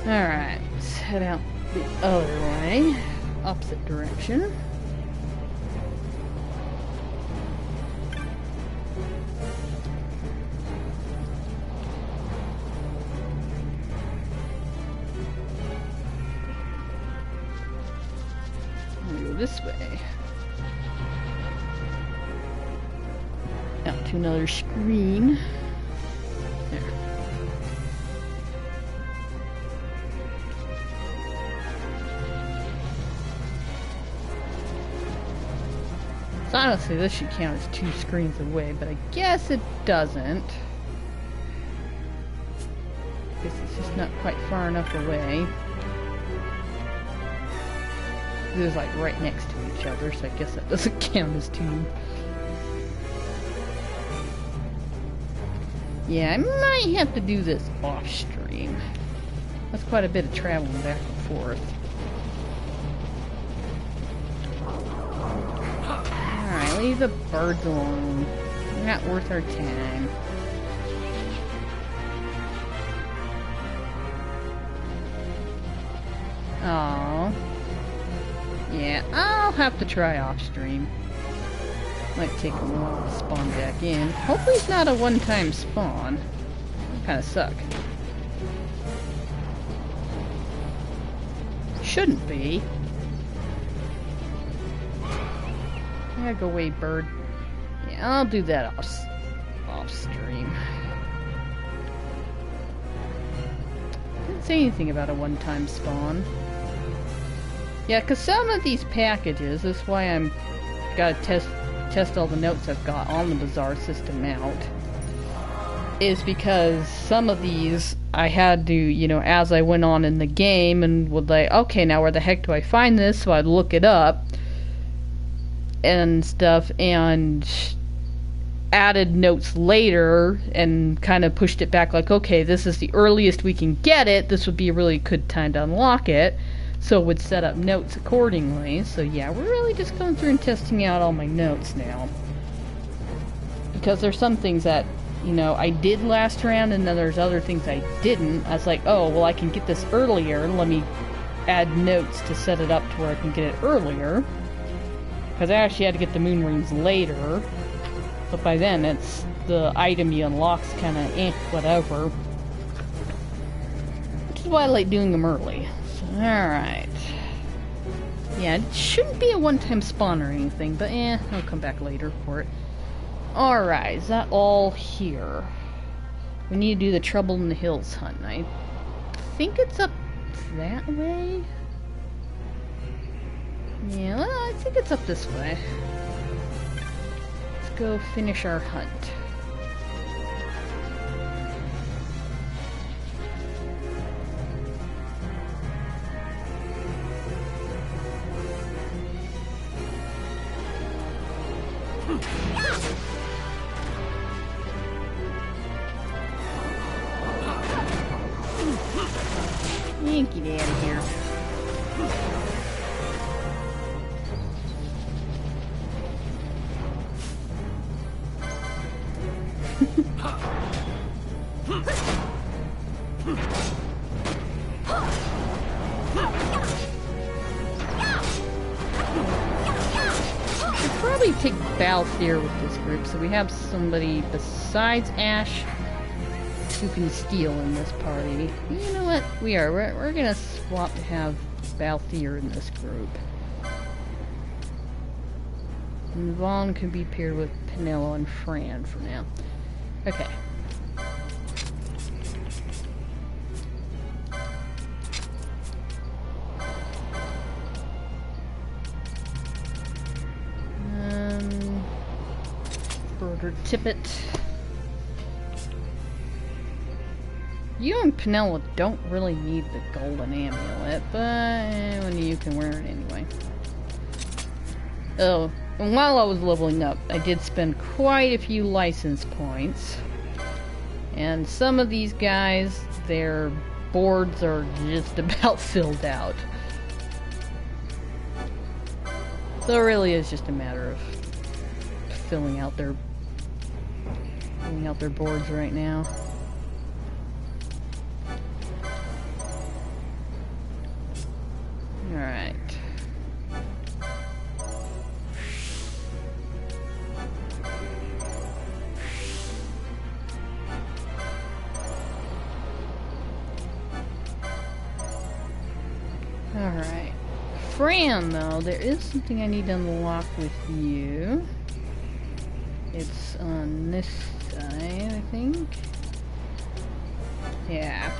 [SPEAKER 1] Alright, let's head out the other way. Opposite direction. This way. Out to another screen. There. So honestly, this should count as 2 screens away, but I guess it doesn't. Guess it's just not quite far enough away. It was like right next to each other, so I guess that doesn't count as 2. Yeah, I might have to do this off stream. That's quite a bit of traveling back and forth. Alright, leave the birds alone. They're not worth our time. Aww. Yeah, I'll have to try off stream. Might take a while to spawn back in. Hopefully it's not a one-time spawn. Kinda suck. Shouldn't be. I gotta go away, bird. Yeah, I'll do that off stream. Didn't say anything about a one-time spawn. Yeah, because some of these packages, that's why I'm gotta test all the notes I've got on the Bazaar system out, is because some of these I had to, you know, as I went on in the game and would like, okay, now where the heck do I find this? So I'd look it up and stuff and added notes later and kind of pushed it back like, okay, this is the earliest we can get it. This would be a really good time to unlock it. So it would set up notes accordingly. So yeah, we're really just going through and testing out all my notes now. Because there's some things that, you know, I did last round, and then there's other things I didn't. I was like, oh, well, I can get this earlier. Let me add notes to set it up to where I can get it earlier. Because I actually had to get the moon rings later. But by then, it's the item you unlock's kind of whatever. Which is why I like doing them early. Alright. Yeah, it shouldn't be a one-time spawn or anything, but I'll come back later for it. Alright, is that all here? We need to do the Trouble in the Hills hunt. I think it's up that way? Yeah, well, I think it's up this way. Let's go finish our hunt. Get out of here. Should probably take Balthier with this group, so we have somebody besides Ash who can steal in this party. You know what? We're gonna swap to have Balthier in this group. And Vaughn can be paired with Pinello and Fran for now. Okay. Birder Tippet. You and Pinello don't really need the golden amulet, but one of you can wear it anyway. Oh, and while I was leveling up, I did spend quite a few license points. And some of these guys, their boards are just about filled out. So it really is just a matter of filling out their boards right now. Alright. Alright. Fran, though, there is something I need to unlock with you. It's on this side, I think. Yeah.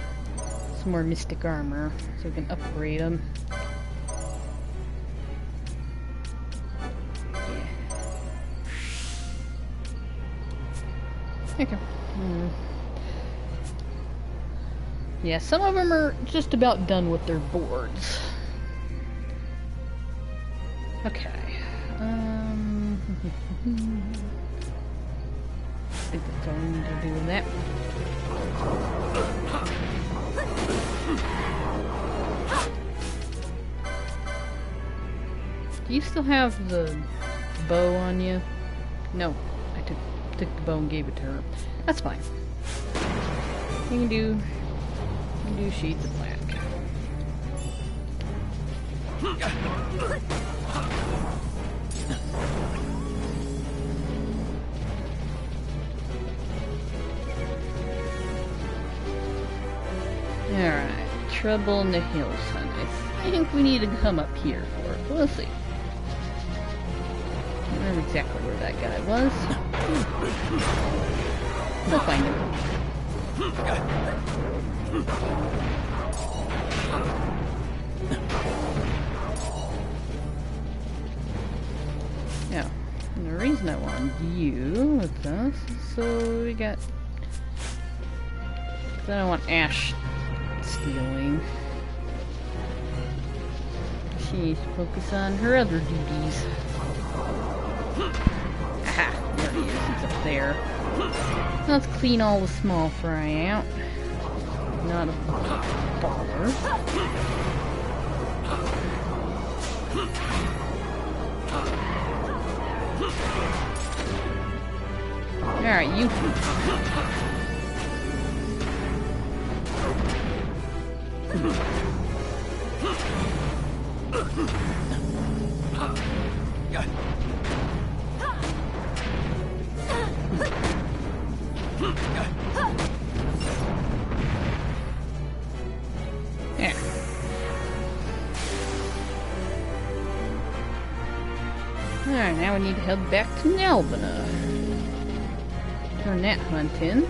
[SPEAKER 1] Some more mystic armor, so we can upgrade them. Okay. Yeah, some of them are just about done with their boards. Okay. I think that's all we need to do with that. Do you still have the bow on you? No. I took the bow and gave it to her. That's fine. You can do shades of black. Alright, trouble in the hills, son. I think we need to come up here for it. We'll see. I don't remember exactly where that guy was. We'll find him. Yeah, and the reason I wanted you with us is so we got... I don't want Ash stealing. She needs to focus on her other duties. Aha! There he is. He's up there. Let's clean all the small fry out. Not a bother. Alright, you. Yeah. Alright, now we need to head back to Nelvana. Turn that hunt in.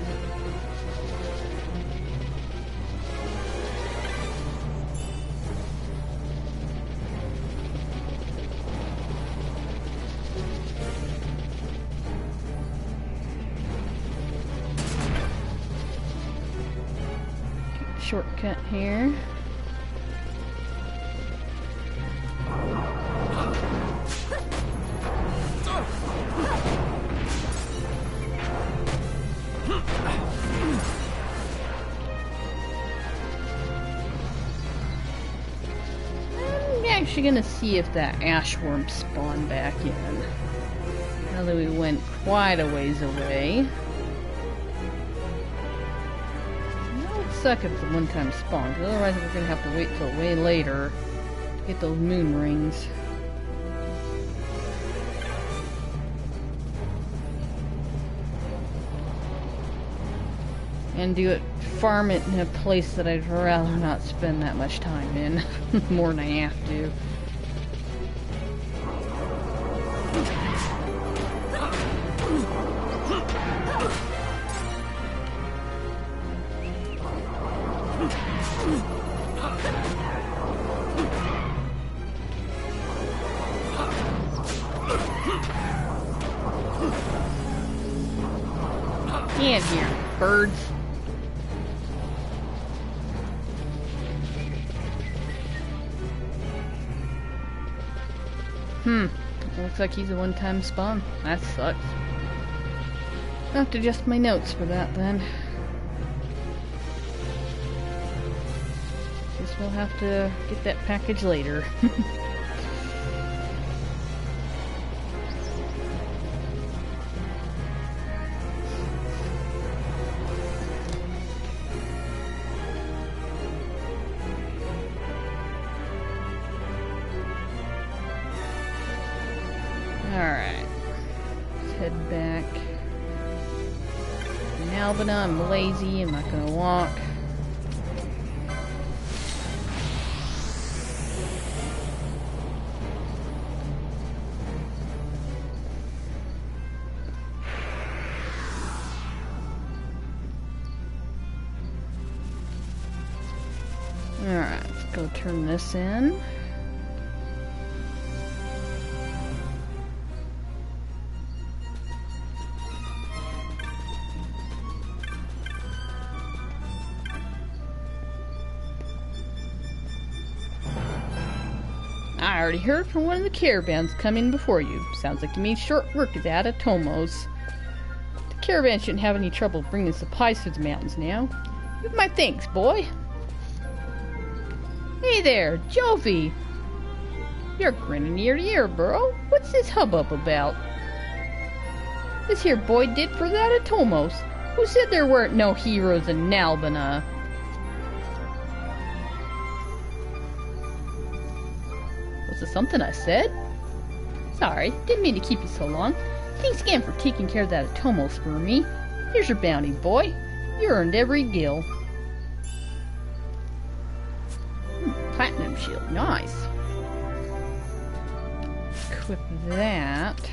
[SPEAKER 1] Shortcut here. I'm actually gonna see if that ash worm spawned back in. Now that we went quite a ways away. Suck if it's a one-time spawn, because otherwise we're gonna have to wait till way later to get those moon rings. And farm it in a place that I'd rather not spend that much time in, more than I have to. Get in here, birds. Looks like he's a one-time spawn. That sucks. I'll have to adjust my notes for that then. Guess we'll have to get that package later. Alright. Let's head back. In Albina, I'm lazy, I'm not gonna walk. Alright, let's go turn this in. I already heard from one of the caravans coming before you. Sounds like you made short work of that at Tomos. The caravan shouldn't have any trouble bringing supplies through the mountains now. Give my thanks, boy. Hey there, Jovi! You're grinning ear to ear, bro. What's this hubbub about? This here boy did for that at Tomos. Who said there weren't no heroes in Albina? Was it something I said? Sorry, didn't mean to keep you so long. Thanks again for taking care of that at Tomos for me. Here's your bounty, boy. You earned every gil. Platinum shield, nice. Equip that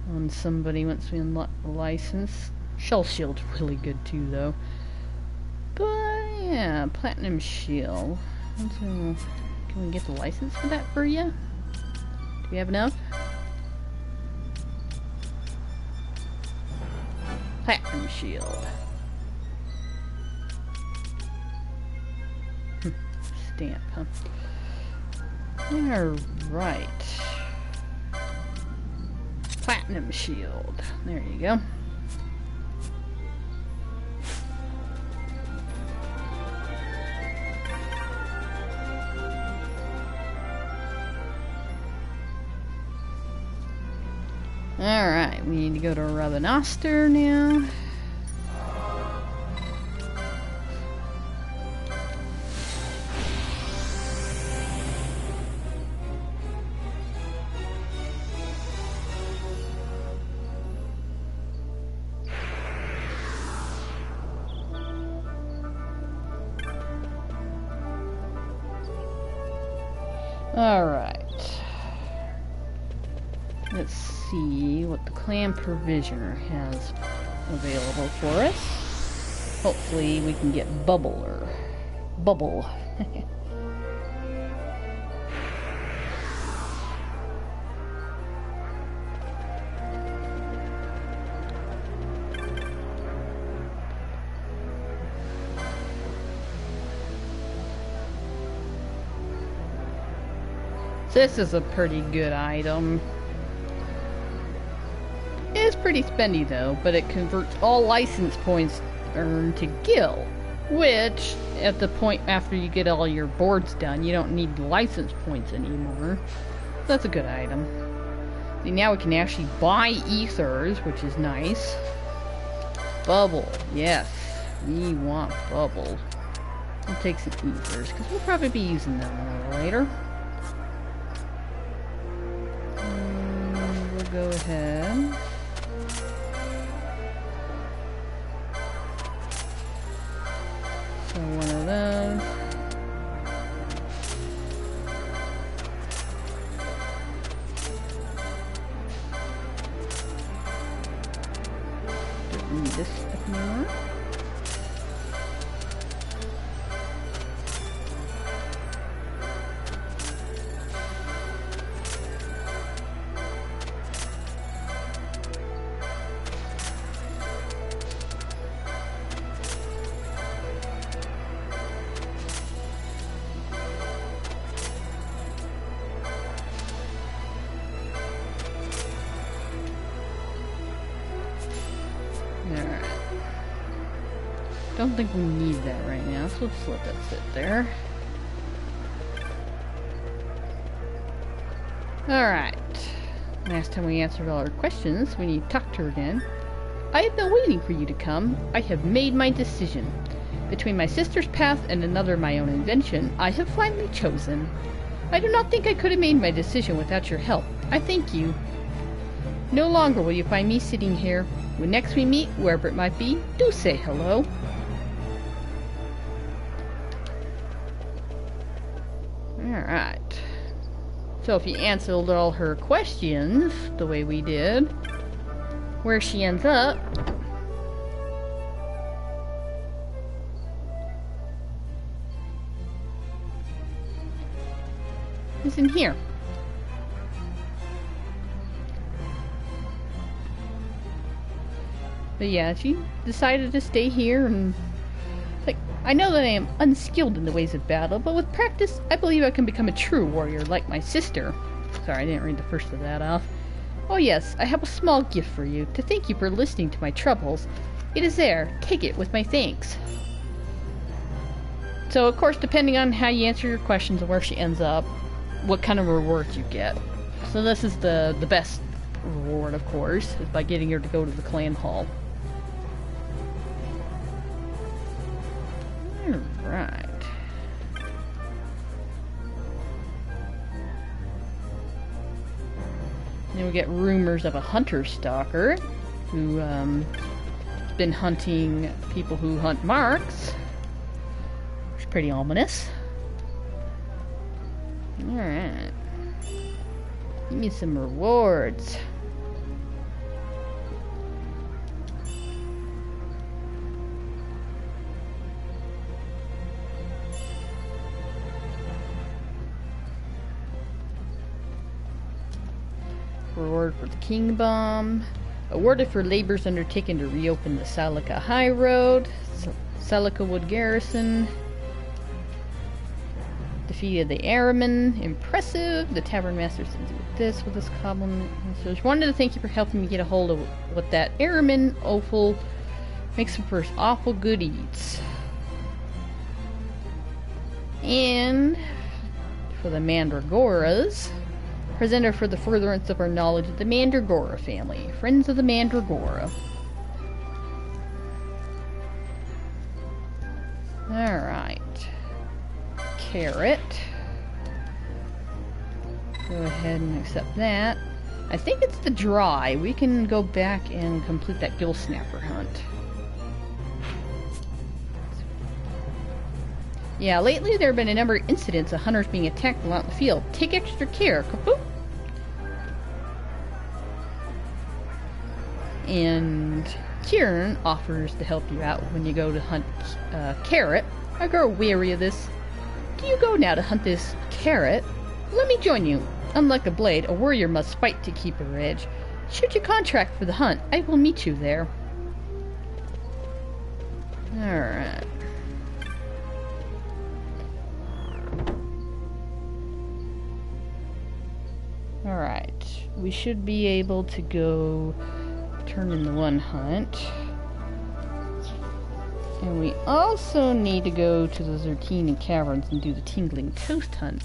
[SPEAKER 1] on somebody once we unlock the license. Shell shield's really good too, though. But yeah, platinum shield. Can we get the license for that for you? Do we have enough? Platinum shield. Stamp, huh? Alright. Platinum shield. There you go. Alright, we need to go to Rabinoster now. Alright. Let's see what the clan provisioner has available for us. Hopefully we can get Bubble. This is a pretty good item. It's pretty spendy though, but it converts all license points earned to gil, which at the point after you get all your boards done, you don't need license points anymore. That's a good item. See, now we can actually buy ethers, which is nice. Bubble, yes, we want bubble. We'll take some ethers because we'll probably be using them a little later. We'll go ahead. So one of those. Don't need this stuff anymore. Don't think we need that right now, so let's let that sit there. Alright. Last time we answered all her questions, we need to talk to her again. I have been waiting for you to come. I have made my decision. Between my sister's path and another my own invention, I have finally chosen. I do not think I could have made my decision without your help. I thank you. No longer will you find me sitting here. When next we meet, wherever it might be, do say hello. Alright. So if you answered all her questions the way we did, where she ends up is in here. But yeah, she decided to stay here and I know that I am unskilled in the ways of battle, but with practice, I believe I can become a true warrior like my sister. Sorry, I didn't read the first of that off. Oh yes, I have a small gift for you, to thank you for listening to my troubles. It is there. Take it with my thanks. So, of course, depending on how you answer your questions and where she ends up, what kind of rewards you get. So this is the best reward, of course, is by getting her to go to the clan hall. Alright. Then we get rumors of a hunter stalker who has been hunting people who hunt marks. Which is pretty ominous. Alright. Give me some rewards. Reward for the King Bomb. Awarded for labors undertaken to reopen the Salika High Road. Salika Wood Garrison. Defeated the Airmen. Impressive. The Tavern Master sends you with this compliment. So I just wanted to thank you for helping me get a hold of what that Airman offal makes for his awful good eats. And for the Mandragoras. Presenter for the furtherance of our knowledge of the Mandragora family. Friends of the Mandragora. Alright. Carrot. Go ahead and accept that. I think it's the dry. We can go back and complete that gill snapper hunt. Yeah, lately there have been a number of incidents of hunters being attacked while out in the field. Take extra care. Kapoop! And Kieran offers to help you out when you go to hunt Carrot. I grow weary of this. Do you go now to hunt this Carrot? Let me join you. Unlike a blade, a warrior must fight to keep her edge. Should you contract for the hunt, I will meet you there. Alright. Alright. We should be able to go turn in the one hunt. And we also need to go to the Zertini Caverns and do the Tingling Toast hunt.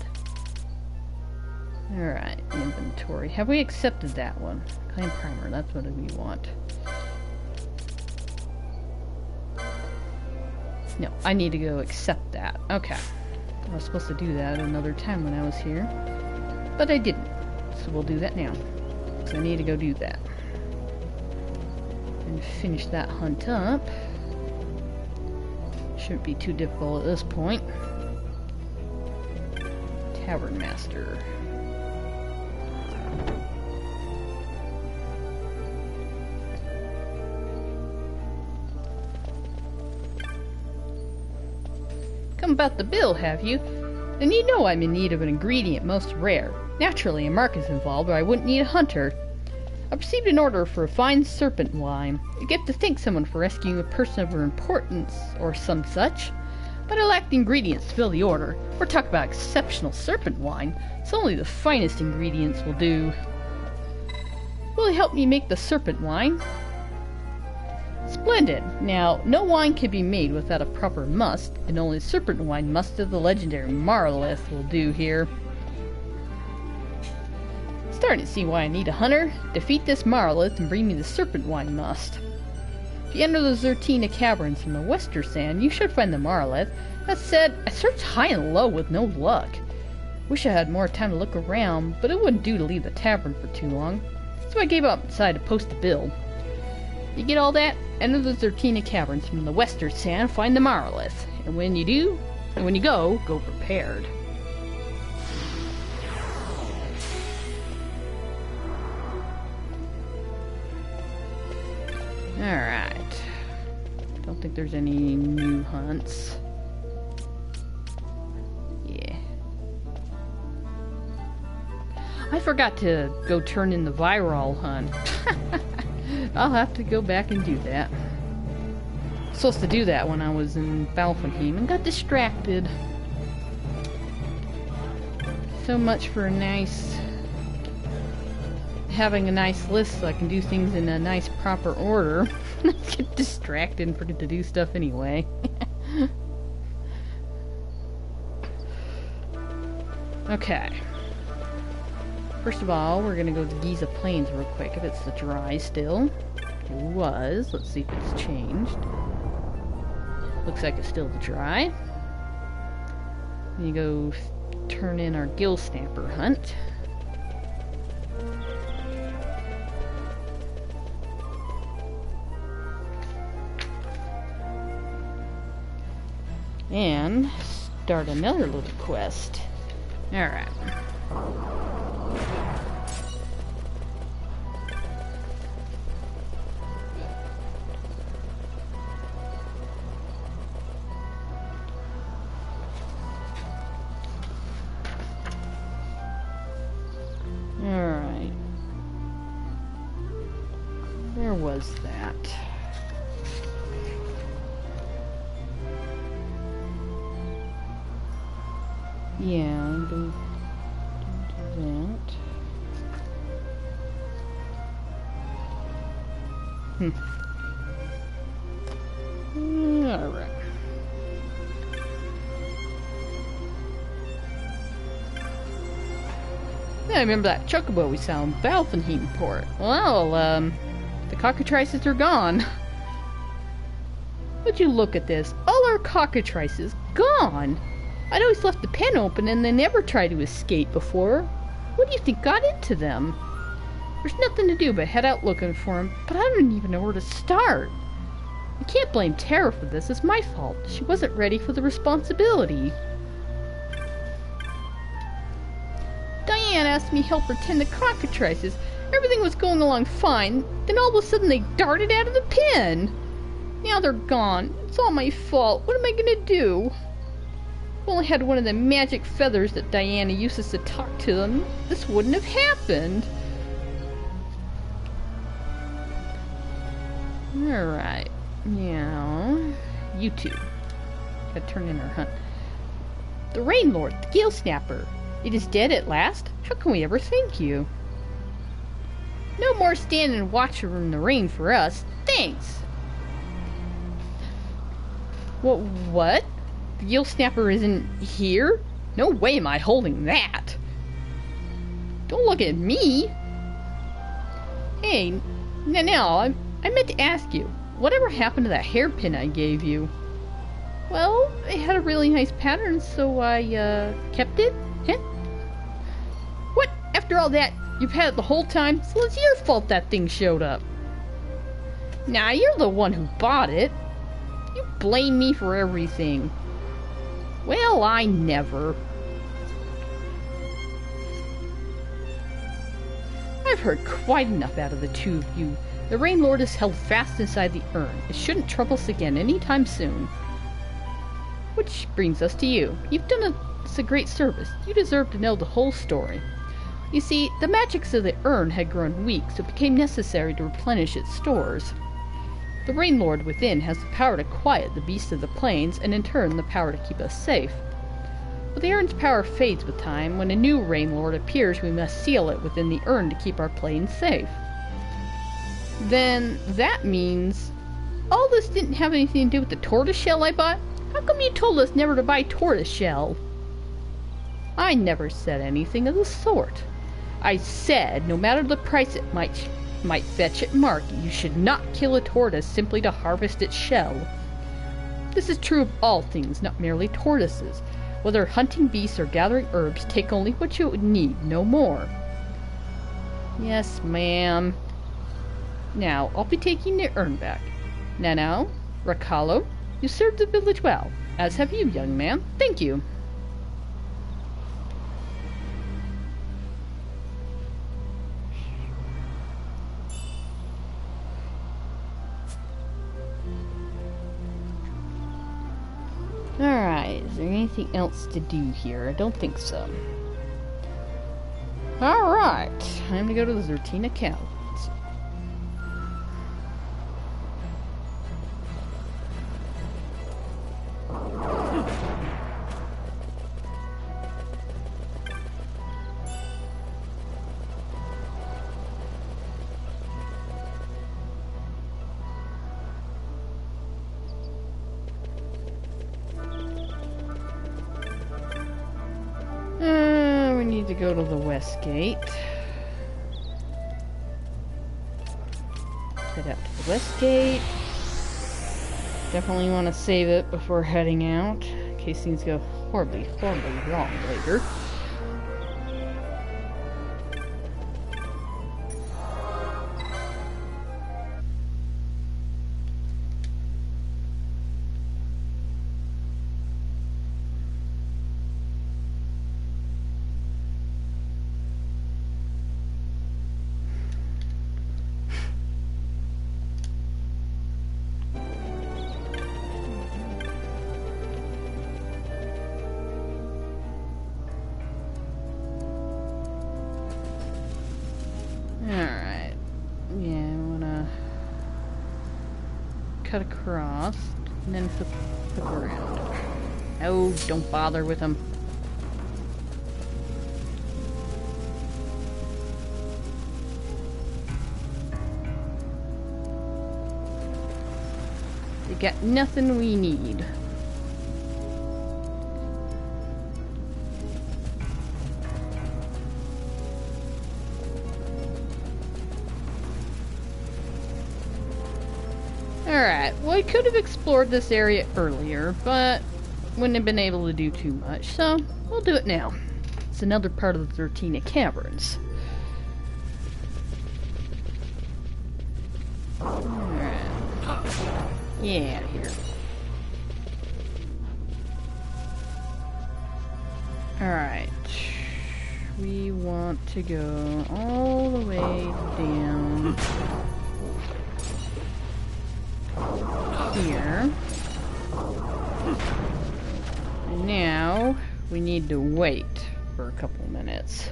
[SPEAKER 1] Alright, inventory. Have we accepted that one? Clan primer, that's what we want. No, I need to go accept that. Okay. I was supposed to do that another time when I was here. But I didn't. So we'll do that now. So I need to go do that. And finish that hunt up. Shouldn't be too difficult at this point. Tavern Master. Come about the bill, have you? Then you know I'm in need of an ingredient most rare. Naturally, a mark is involved, or I wouldn't need a hunter. I've received an order for a fine serpent wine. I get to thank someone for rescuing a person of her importance, or some such. But I lack the ingredients to fill the order. We're talking about exceptional serpent wine, so only the finest ingredients will do. Will you help me make the serpent wine? Splendid. Now, no wine can be made without a proper must, and only serpent wine must of the legendary Marlith will do here. Starting to see why I need a hunter. Defeat this Marlith and bring me the serpent wine must. If you enter the Zertina caverns from the western sand, you should find the Marlith. That said, I searched high and low with no luck. Wish I had more time to look around, but it wouldn't do to leave the tavern for too long. So I gave up and decided to post a bill. You get all that? Enter the Zertina caverns from the western sand, find the Marlith. And when you do, and when you go prepared. Alright. Don't think there's any new hunts. Yeah. I forgot to go turn in the viral hunt. I'll have to go back and do that. Supposed to do that when I was in Balfenheim and got distracted. So much for having a nice list so I can do things in a nice proper order. Get distracted and forget to do stuff anyway. Okay. First of all, we're gonna go to the Giza Plains real quick if it's the dry still. It was. Let's see if it's changed. Looks like it's still the dry. We go turn in our gill snapper hunt. And start another little quest. Alright. Alright. Where was that? Yeah, don't do that. Alright. Yeah, I remember that chocobo we saw in Balfenheim port. Well, the cockatrices are gone. Would you look at this? All our cockatrices gone! I'd always left the pen open and they never tried to escape before. What do you think got into them? There's nothing to do but head out looking for them, but I don't even know where to start. I can't blame Tara for this, it's my fault. She wasn't ready for the responsibility. Diane asked me to help her tend the cockatrices. Everything was going along fine, then all of a sudden they darted out of the pen. Now they're gone. It's all my fault. What am I gonna do? If I only had one of the magic feathers that Diana uses to talk to them, this wouldn't have happened. Alright. Now, you two. Gotta turn in our hunt. The Rain Lord, the Gill Snapper. It is dead at last? How can we ever thank you? No more standing and watching in the rain for us. Thanks! What? The Gill Snapper isn't here? No way am I holding that! Don't look at me! Hey, now, I meant to ask you, whatever happened to that hairpin I gave you? Well, it had a really nice pattern, so I, kept it? Heh? What? After all that, you've had it the whole time, so it's your fault that thing showed up. Nah, you're the one who bought it. You blame me for everything. Well, I never. I've heard quite enough out of the two of you. The Rain Lord is held fast inside the urn. It shouldn't trouble us again anytime soon. Which brings us to you. You've done us a great service. You deserve to know the whole story. You see, the magics of the urn had grown weak, so it became necessary to replenish its stores. The Rain Lord within has the power to quiet the beasts of the plains, and in turn the power to keep us safe. But the urn's power fades with time. When a new Rain Lord appears, we must seal it within the urn to keep our plains safe. Then that means All this didn't have anything to do with the tortoise shell I bought? How come you told us never to buy tortoise shell? I never said anything of the sort. I said, no matter the price it might fetch at market, you should not kill a tortoise simply to harvest its shell. This is true of all things, not merely tortoises. Whether hunting beasts or gathering herbs, take only what you need, no more. Yes, ma'am. Now, I'll be taking the urn back. Now, Rakalo, you served the village well, as have you, young man. Thank you. Alright, is there anything else to do here? I don't think so. Alright, time to go to the Zodiac caverns. We need to go to the west gate. Head out to the west gate. Definitely want to save it before heading out, in case things go horribly, horribly wrong later. Alright. Yeah, I wanna cut across and then flip around. Oh, don't bother with them. They got nothing we need. Alright, well I could have explored this area earlier, but wouldn't have been able to do too much, so we'll do it now. It's another part of the Zodiac caverns. Alright. Yeah, here. Alright. We want to go all the way down here. And now we need to wait for a couple minutes.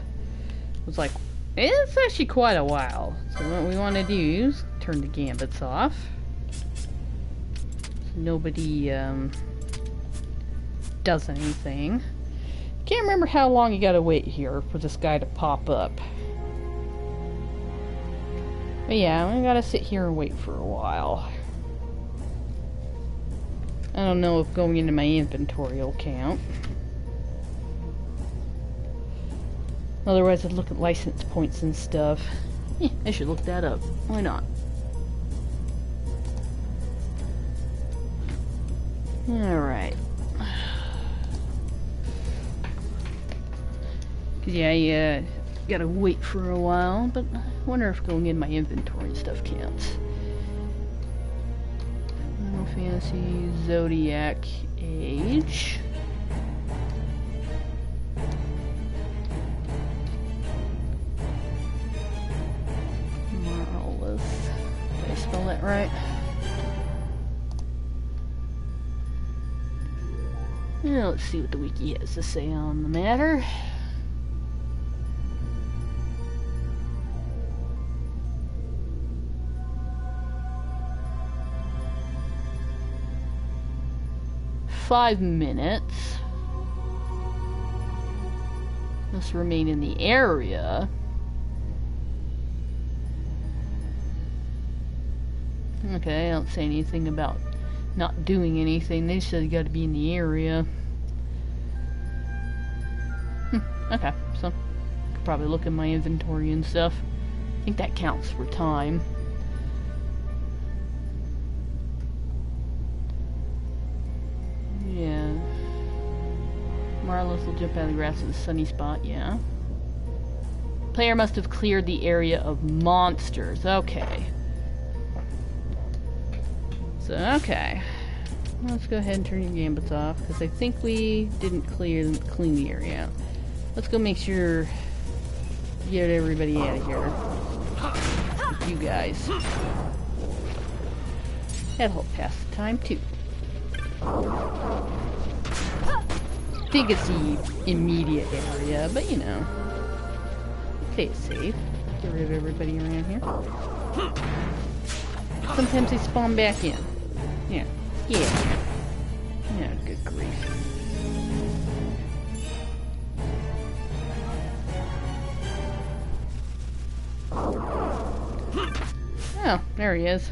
[SPEAKER 1] It's like, it's actually quite a while. So what we want to do is turn the gambits off. So nobody does anything. Can't remember how long you gotta wait here for this guy to pop up. But yeah, we gotta sit here and wait for a while. I don't know if going into my inventory will count. Otherwise I'd look at license points and stuff. Yeah, I should look that up. Why not? Alright. Yeah, gotta wait for a while, but I wonder if going in my inventory and stuff counts. Final Fantasy Zodiac Age. Marvelous. Did I spell that right? Now let's see what the wiki has to say on the matter. "5 minutes. Must remain in the area. Okay, I don't say anything about not doing anything. They said you gotta be in the area. Okay, so could probably look at my inventory and stuff. I think that counts for time. Yeah. Marlos will jump out of the grass at a sunny spot, yeah. Player must have cleared the area of monsters. Okay. So, okay. Let's go ahead and turn your gambits off, because I think we didn't clean the area out. Let's go make sure get everybody out of here. With you guys. That'll help pass the time, too. I think it's the immediate area, but you know. Stay safe. Get rid of everybody around here. Sometimes they spawn back in. Yeah. Yeah. Yeah, good grief. Oh, there he is.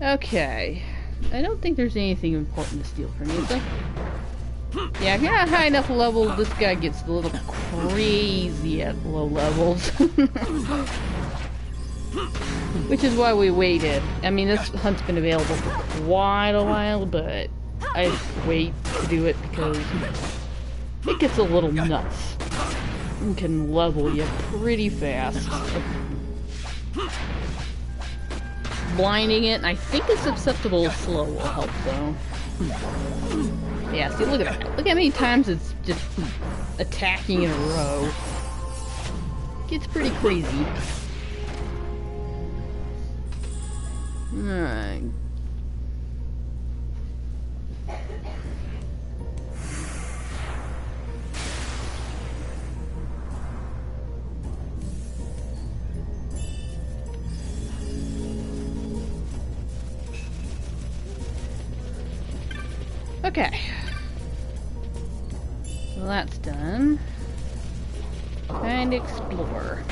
[SPEAKER 1] Okay. I don't think there's anything important to steal from you, so. Yeah, if you're not high enough level, this guy gets a little crazy at low levels. Which is why we waited. I mean, this hunt's been available for quite a while, but I wait to do it because it gets a little nuts. It can level you pretty fast. Blinding it, and I think it's susceptible to slow will help though. Yeah, see, look at that. Look how many times it's just attacking in a row. Gets pretty crazy. Alright. Okay. So that's done. And explore.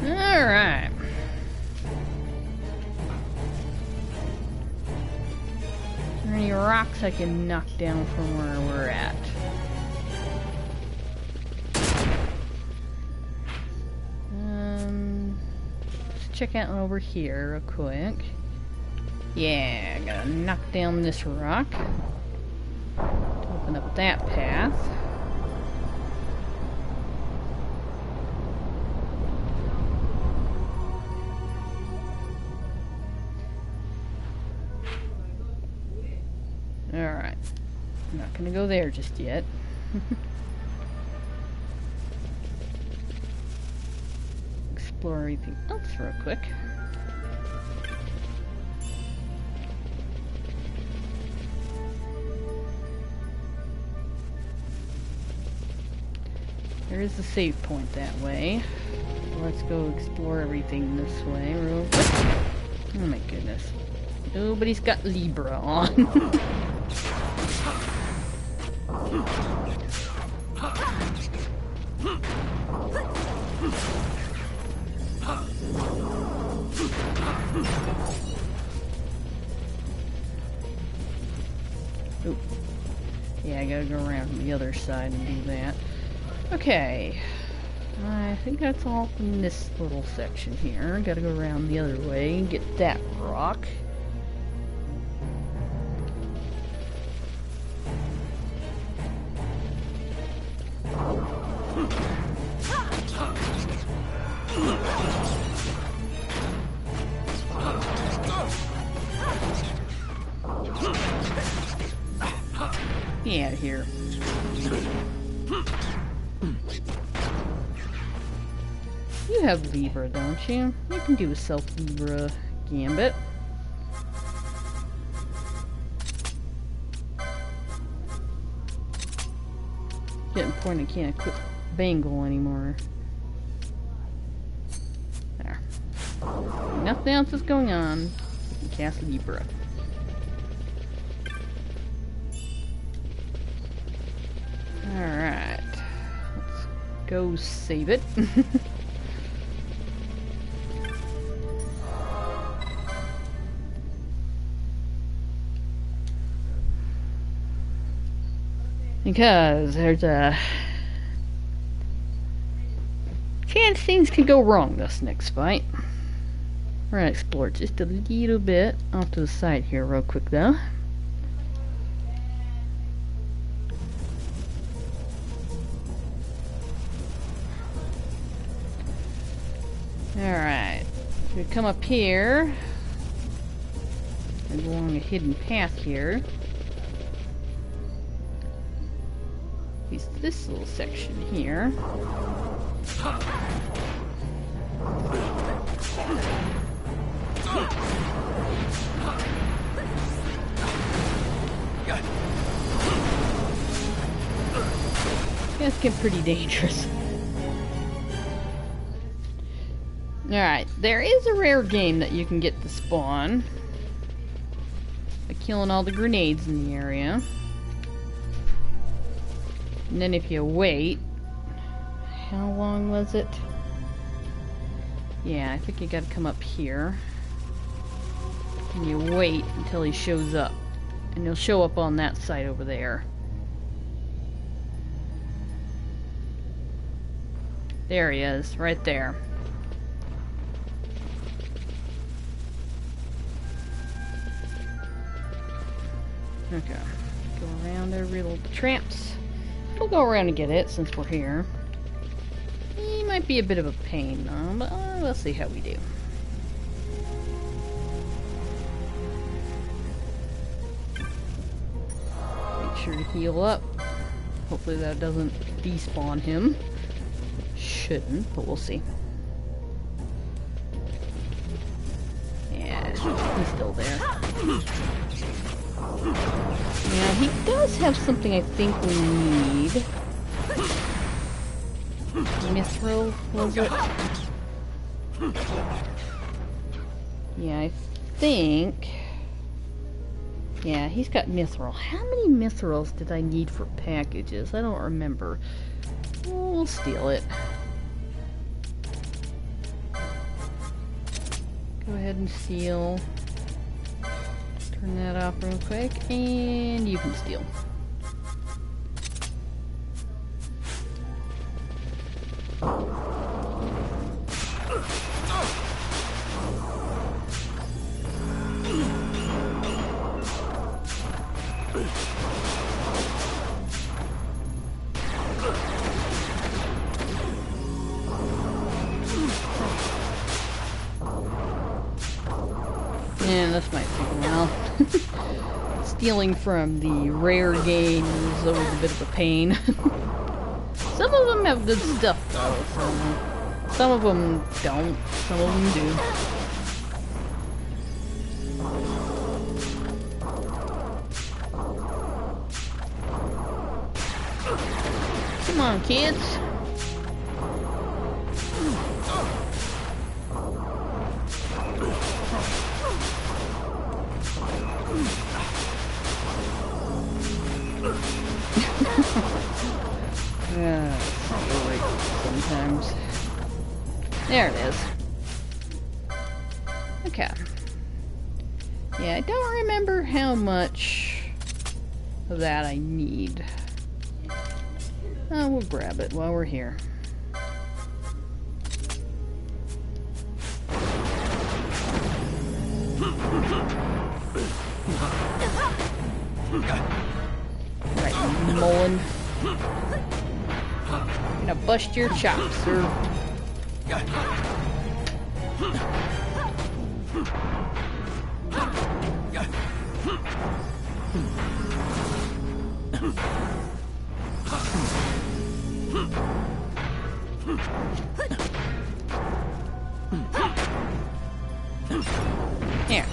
[SPEAKER 1] Alright. Are there any rocks I can knock down from where we're at? Check out over here real quick. Yeah, gotta knock down this rock to open up that path. Alright. I'm not gonna go there just yet. Explore everything else real quick. There is a save point that way. Let's go explore everything this way real quick. Oh my goodness. Nobody's got Libra on. Oop. Yeah, I gotta go around from the other side and do that. Okay. I think that's all from this little section here. Gotta go around the other way and get that rock. Get out of here. You have Libra, don't you? You can do a self-Libra gambit. Getting point I can't equip Bangle anymore. There. Nothing else is going on. Cast Libra. Alright. Let's go save it. Because there's a chance things could go wrong this next fight. We're gonna explore just a little bit off to the side here real quick though. Alright. We come up here and go along a hidden path here. It's this little section here. It's getting pretty dangerous. Alright, there is a rare game that you can get to spawn by killing all the grenades in the area. And then if you wait, how long was it? Yeah, I think you gotta come up here. And you wait until he shows up. And he'll show up on that side over there. There he is, right there. Okay, go around every little tramps. We'll go around and get it since we're here. He might be a bit of a pain though, but we'll see how we do. Make sure to heal up. Hopefully that doesn't despawn him. Shouldn't, but we'll see. Yeah, he's still there. Now, he does have something I think we need. Mithril, was it? Yeah, I think... Yeah, he's got mithril. How many mithrils did I need for packages? I don't remember. We'll steal it. Go ahead and steal. Turn that off real quick, and you can steal. Yeah, this might take a while. Stealing from the rare game is always a bit of a pain. Some of them have good stuff though, so some of them don't, some of them do. Come on, kids. Yeah, sometimes. There it is. Okay. Yeah, I don't remember how much of that I need. Oh, we'll grab it while we're here. Right, Mullen. Gonna bust your chops, sir. Here.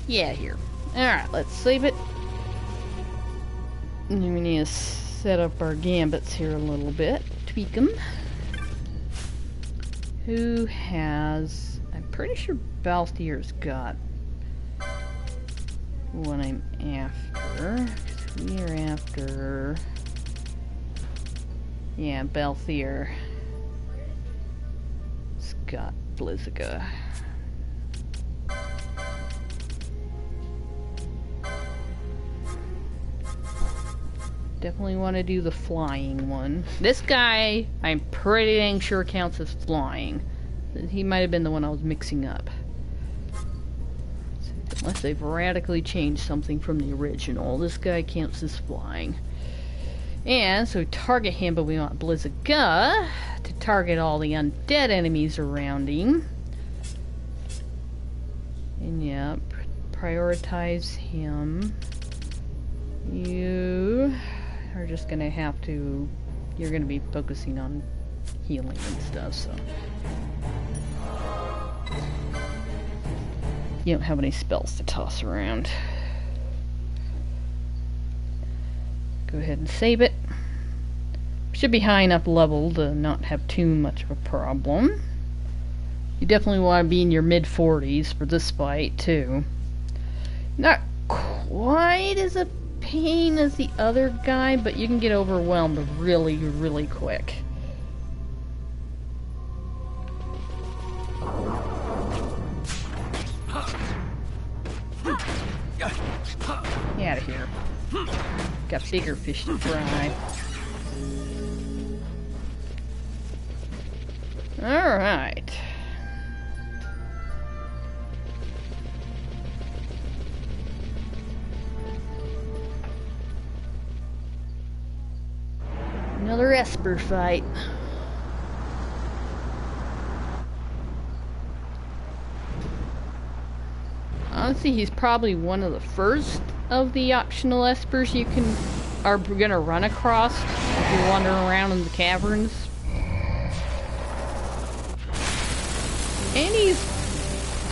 [SPEAKER 1] Yeah, here. Alright, let's save it. And then we need to set up our gambits here a little bit. Tweak them. Who has... I'm pretty sure Balthier's got what I'm after. We're after... yeah, Balthier. Scott Blizziga. Definitely want to do the flying one. This guy, I'm pretty dang sure counts as flying. He might have been the one I was mixing up. Unless they've radically changed something from the original. This guy counts as flying. And so target him, but we want Blizziga to target all the undead enemies around him. And yeah, prioritize him. You are just gonna have to, you're gonna be focusing on healing and stuff, so. You don't have any spells to toss around. Go ahead and save it. Should be high enough level to not have too much of a problem. You definitely want to be in your mid-40s for this fight, too. Not quite as a pain as the other guy, but you can get overwhelmed really, really quick. Get out of here. Got bigger fish to fry. Alright. Another Esper fight. Honestly, he's probably one of the first of the optional espers you are gonna run across if you're wandering around in the caverns. And he's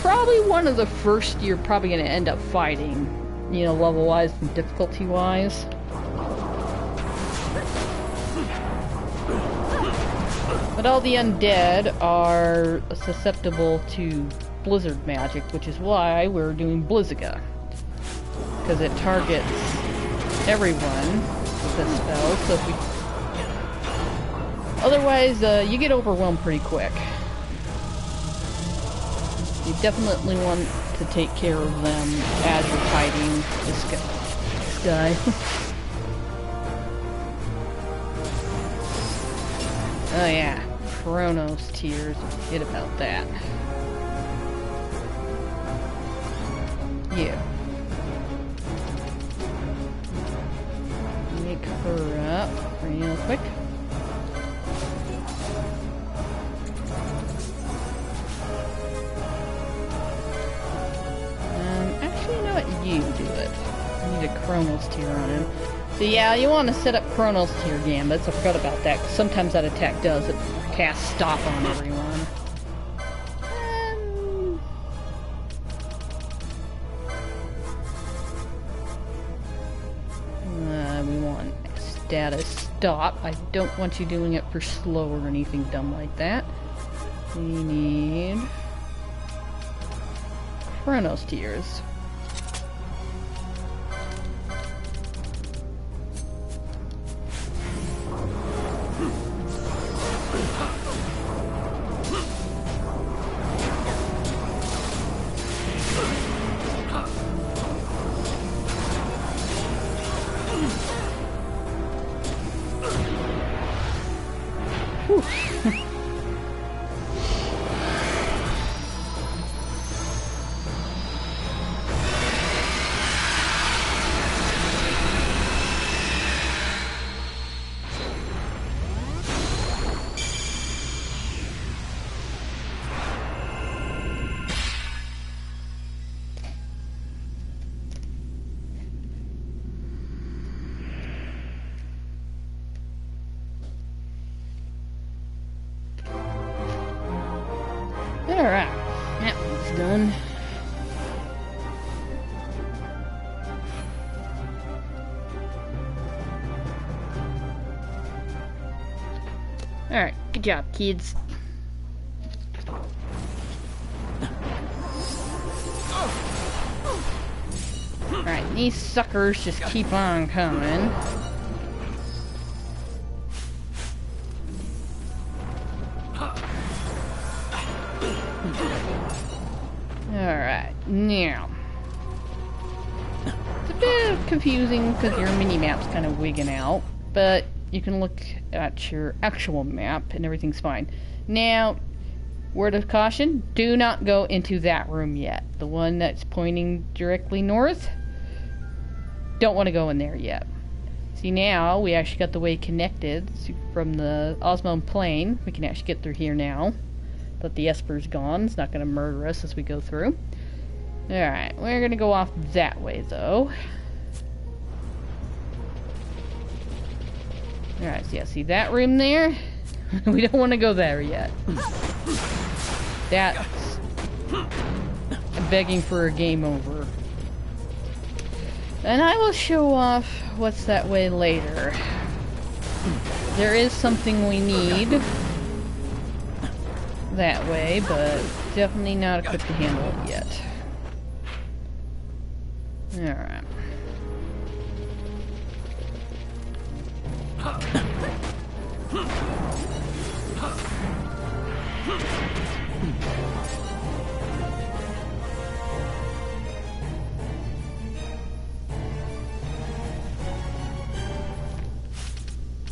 [SPEAKER 1] probably one of the first you're probably gonna end up fighting, you know, level-wise and difficulty-wise. But all the undead are susceptible to blizzard magic, which is why we're doing Blizziga. Because it targets everyone with this spell, so if we... otherwise, you get overwhelmed pretty quick. You definitely want to take care of them as you're fighting this guy. Oh yeah, Chronos Tears, forget about that. Yeah. Make her up real quick. Actually, you know what? You do it. I need a Chronos Tear on him. So yeah, you want to set up Chronos Tear Gambits. I forgot about that, because sometimes that attack does. It casts Stop on everyone. We want status Stop. I don't want you doing it for slow or anything dumb like that. We need Chronos Tears. Alright, that one's done. Alright, good job, kids. Alright, these suckers just keep on coming. Alright, now. It's a bit confusing because your mini-map's kind of wigging out, but you can look at your actual map and everything's fine. Now, word of caution, do not go into that room yet. The one that's pointing directly north, don't want to go in there yet. See, now we actually got the way connected from the Osmond plane. We can actually get through here now. But the esper's gone. It's not going to murder us as we go through. Alright, we're going to go off that way, though. Alright, so yeah, see that room there? We don't want to go there yet. That's begging for a game over. And I will show off what's that way later. There is something we need that way, but definitely not equipped to handle it yet. Alright.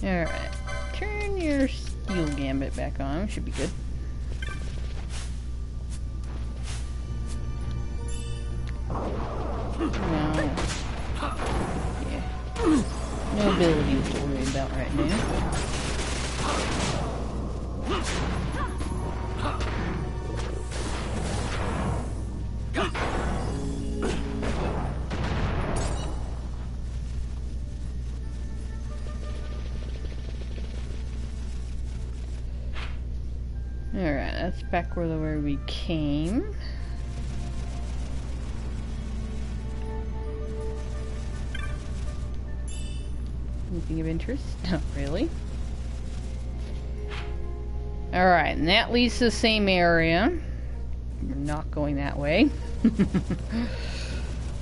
[SPEAKER 1] Alright. Turn your steel gambit back on. Should be good. No. Yeah. No abilities to worry about right now. Alright, that's back where we came. Anything of interest? Not really. Alright, and that leads to the same area. We're not going that way.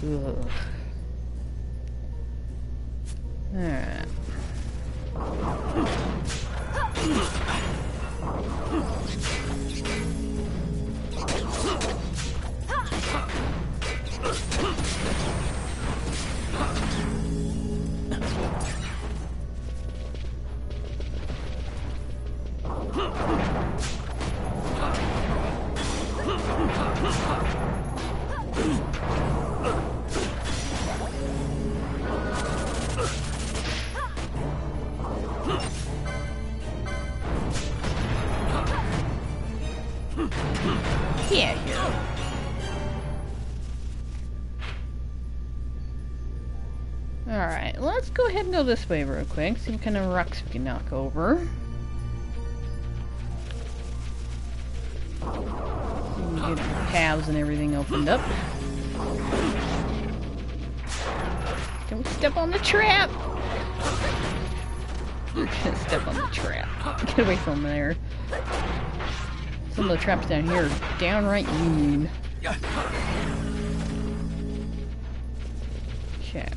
[SPEAKER 1] Ugh. Alright. Yeah, here. Alright, let's go ahead and go this way real quick. See what kind of rocks we can knock over. Get paths and everything opened up. Don't step on the trap! Step on the trap. Get away from there. Some of the traps down here are downright mean. Okay.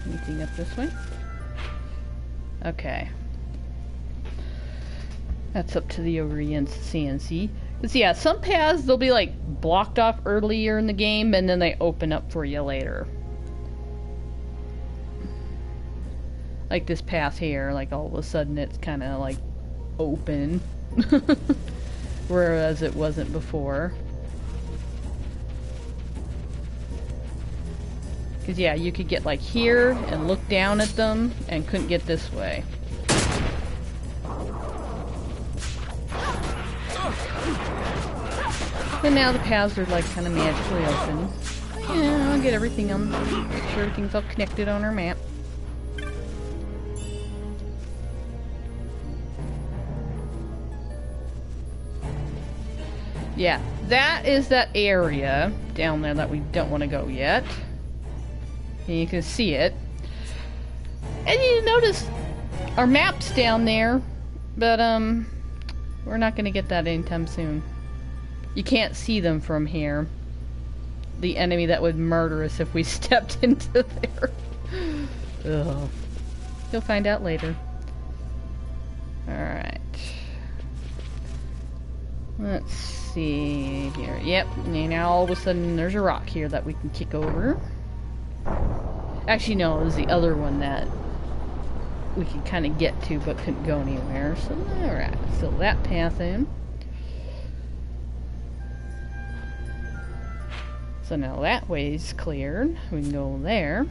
[SPEAKER 1] Anything up this way? Okay. That's up to the Orient CNC. Because yeah, some paths, they'll be like blocked off earlier in the game and then they open up for you later. Like this path here, like all of a sudden it's kind of like open. Whereas it wasn't before. Because yeah, you could get like here and look down at them and couldn't get this way. But now the paths are like kind of magically open. Yeah, I'll get everything on, make sure everything's all connected on our map. Yeah, that is that area down there that we don't want to go yet. And you can see it. And you notice our map's down there, but we're not going to get that anytime soon. You can't see them from here. the enemy that would murder us if we stepped into there. Ugh. You'll find out later. Alright. Let's see here. Yep, now all of a sudden there's a rock here that we can kick over. Actually, no, it was the other one that we could kind of get to but couldn't go anywhere. So, alright, fill that path in. So now that way's cleared. We can go there.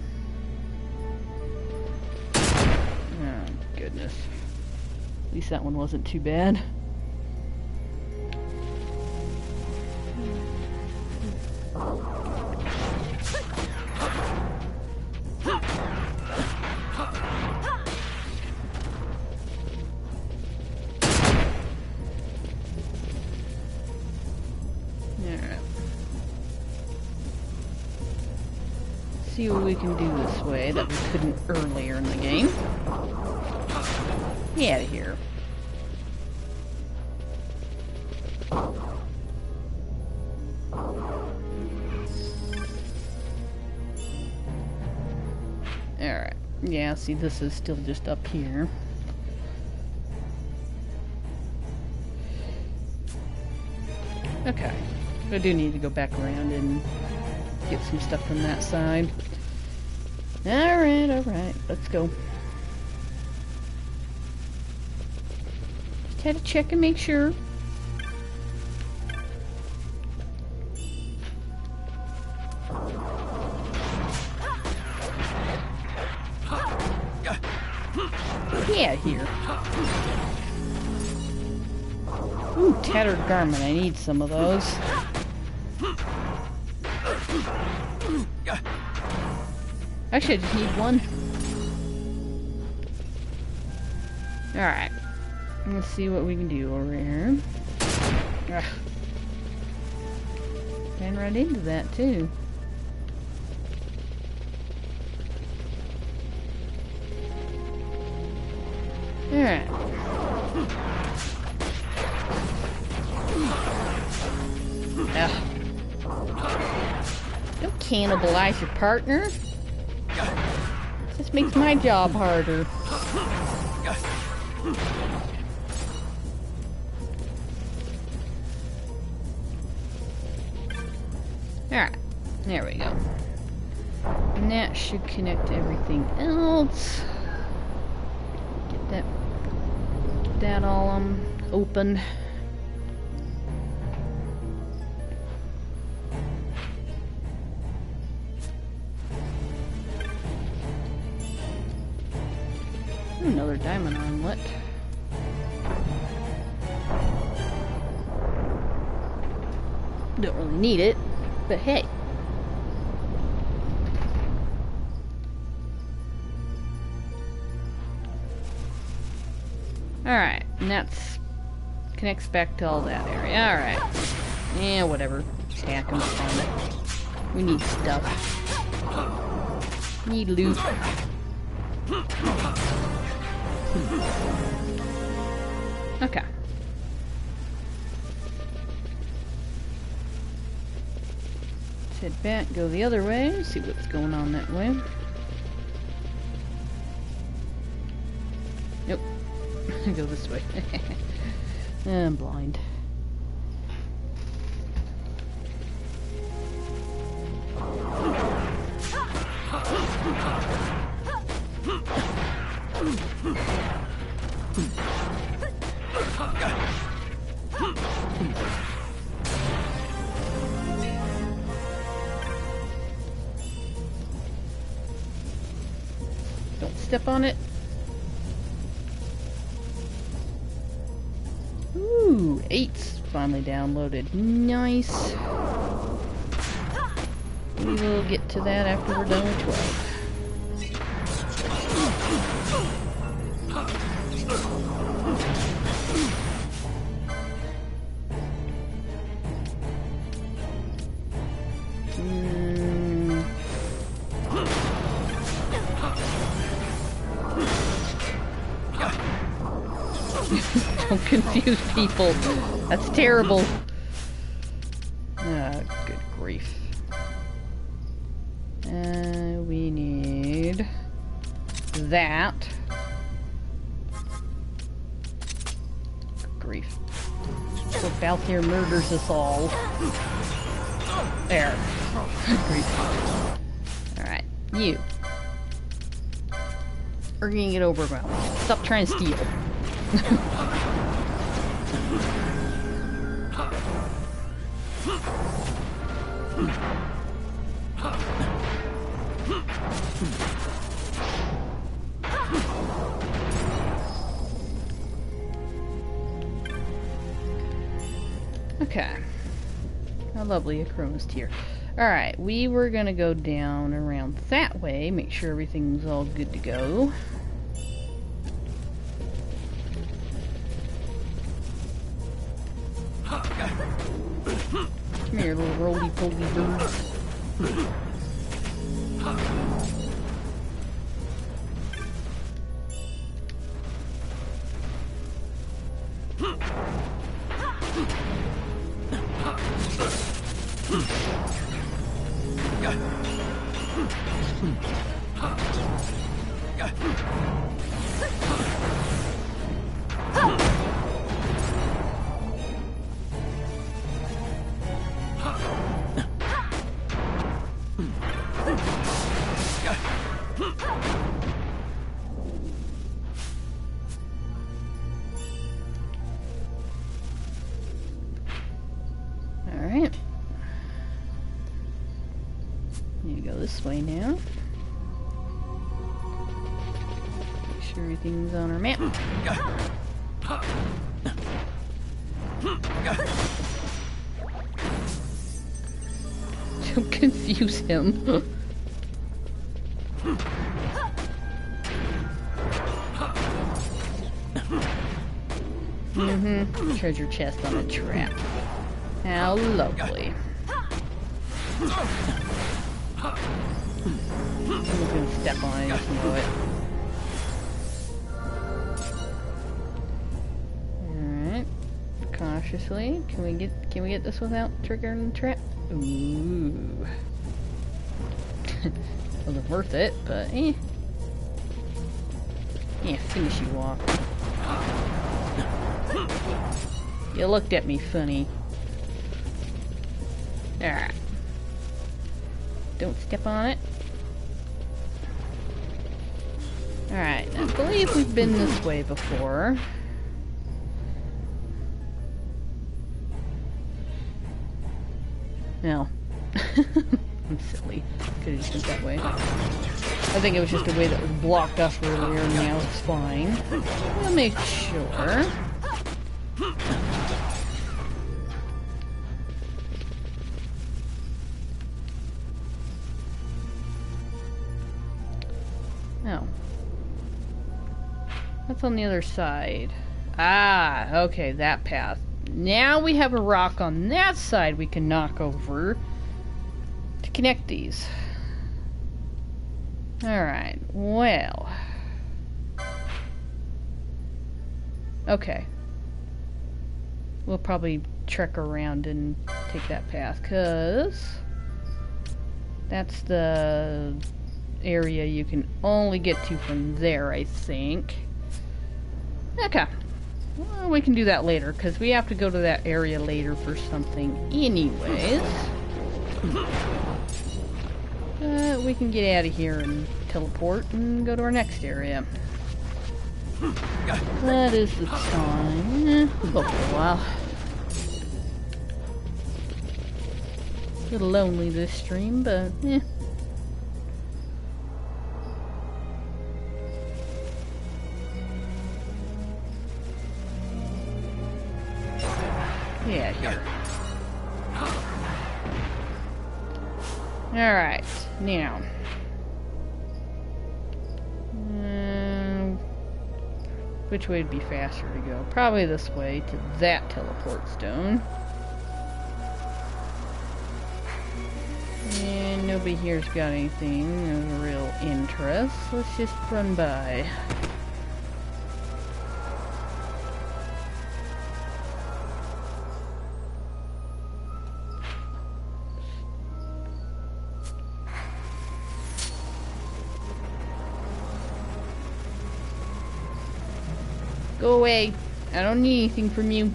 [SPEAKER 1] Oh, goodness. At least that one wasn't too bad. See what we can do this way that we couldn't earlier in the game. Get out of here. Alright. Yeah, see, this is still just up here. Okay. I do need to go back around and get some stuff from that side. Alright, let's go. Just had to check and make sure. Yeah, here. Ooh, tattered garment. I need some of those. Actually, I just need one. Alright. Let's see what we can do over here. Ugh. Ran right into that, too. Alright. Ugh. Don't cannibalize your partner. This makes my job harder. Alright, there we go. And that should connect to everything else. Get that all open. Another diamond armlet. Don't really need it, but hey. Alright, and that's connects back to all that area. Alright. Yeah, whatever. Stack them on it. We need stuff. Need loot. Okay. Let's head back, go the other way, see what's going on that way. Nope. Go this way. I'm blind. Don't step on it. Ooh, 8's finally downloaded. Nice. We will get to that after we're done with 12. Don't confuse people. That's terrible. Ah, good grief. We need that. Good grief. So Balthier murders us all. There. Good grief. Alright, you. We're gonna get overwhelmed. Stop trying to steal. Okay. How lovely, a chronost here. Alright, we were gonna go down around that way, make sure everything's all good to go. Come here, little roly-poly birds. Alright. Need to go this way now. Make sure everything's on our map. Don't confuse him. Mm-hmm. Treasure chest on a trap. How lovely. I'm just gonna step on it, just know it. Alright. Cautiously. Can we get this without triggering the trap? Ooh. Wasn't worth it, but eh. Yeah, finish you off. You looked at me funny. Alright. Don't step on it. Alright, I believe we've been this way before. No. I'm silly. Could've just went that way. I think it was just a way that was blocked off earlier, and now it's fine. We'll make sure. Oh. That's on the other side. Ah, okay, that path. Now we have a rock on that side we can knock over to connect these. Alright, well. Okay. We'll probably trek around and take that path, because that's the area you can only get to from there, I think. Okay. Well, we can do that later, because we have to go to that area later for something anyways. We can get out of here and teleport and go to our next area. That is the time. We'll go for a while. A little lonely this stream, but eh. Yeah, here. Alright, now. Which way would be faster to go? Probably this way to that teleport stone. And nobody here's got anything of real interest. Let's just run by. Go away. I don't need anything from you.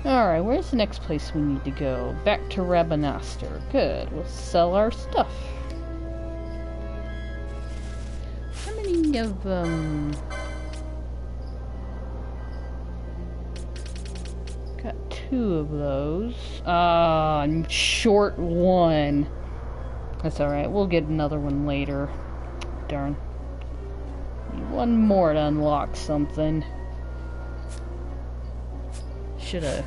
[SPEAKER 1] Alright, where's the next place we need to go? Back to Rabanastor. Good, we'll sell our stuff. How many of got 2 of those. I'm short 1. That's alright, we'll get another one later. Darn. Need 1 more to unlock something. Should have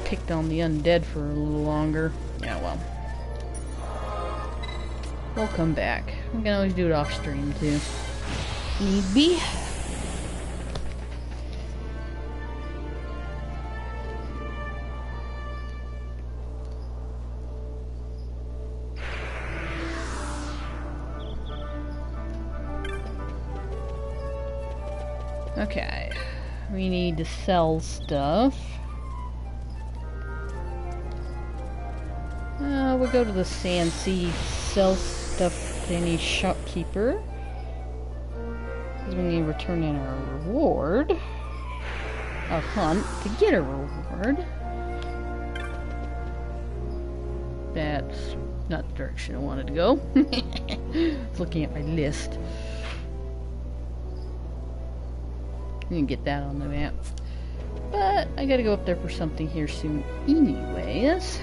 [SPEAKER 1] picked on the undead for a little longer. Yeah, well. We'll come back. We can always do it off stream too. Need be. Okay. We need to sell stuff. We'll go to the Sand Sea, sell stuff to any shopkeeper. Because we need to return in our reward. A hunt to get a reward. That's not the direction I wanted to go. I was looking at my list. Didn't get that on the map. But I gotta go up there for something here soon anyways.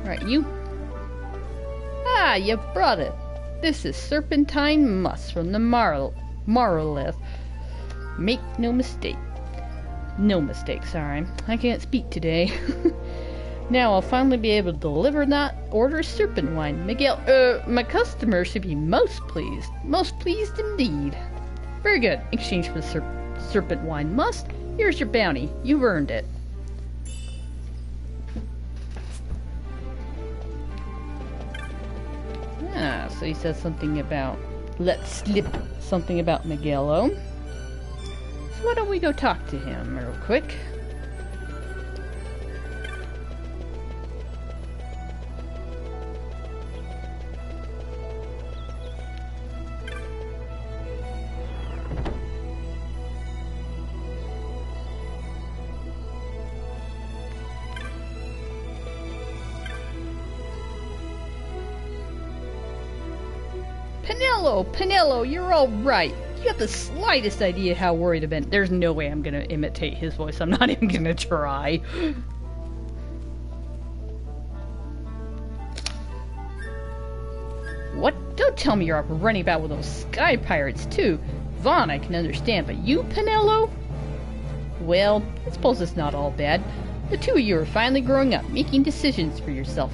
[SPEAKER 1] Alright, you. Ah, you brought it. This is serpentine musk from the Marolith. Make no mistake. No mistake, sorry. I can't speak today. Now I'll finally be able to deliver that order of serpent wine. Miguel, my customer should be most pleased. Most pleased indeed. Very good. In exchange for the serpent wine musk, here's your bounty. You've earned it. Ah, so he says something about... Let's slip something about Miguelo. So why don't we go talk to him real quick? Pinello, you're all right. You have the slightest idea how worried I've been. There's no way I'm gonna imitate his voice. I'm not even gonna try. What? Don't tell me you're up running about with those sky pirates too. Vaughn, I can understand, but you, Pinello? Well, I suppose it's not all bad. The two of you are finally growing up, making decisions for yourself.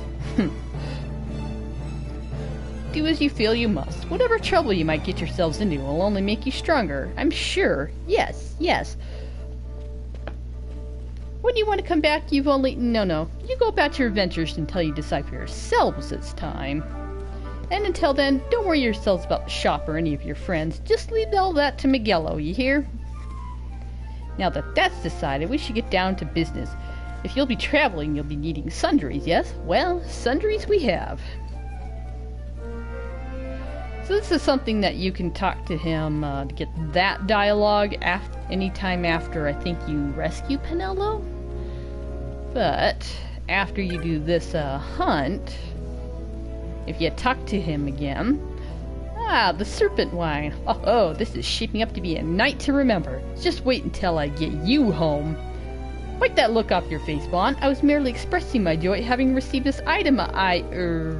[SPEAKER 1] Do as you feel you must. Whatever trouble you might get yourselves into will only make you stronger. I'm sure. Yes, yes. When you want to come back, you've only... No. You go about your adventures until you decide for yourselves it's time. And until then, don't worry yourselves about the shop or any of your friends. Just leave all that to Miguelo, you hear? Now that that's decided, we should get down to business. If you'll be traveling, you'll be needing sundries, yes? Well, sundries we have. So this is something that you can talk to him to get that dialogue anytime after I think you rescue Pinello. But after you do this hunt, if you talk to him again, the serpent wine. Oh, this is shaping up to be a night to remember. Just wait until I get you home. Wipe that look off your face, Vaughn. I was merely expressing my joy at having received this item I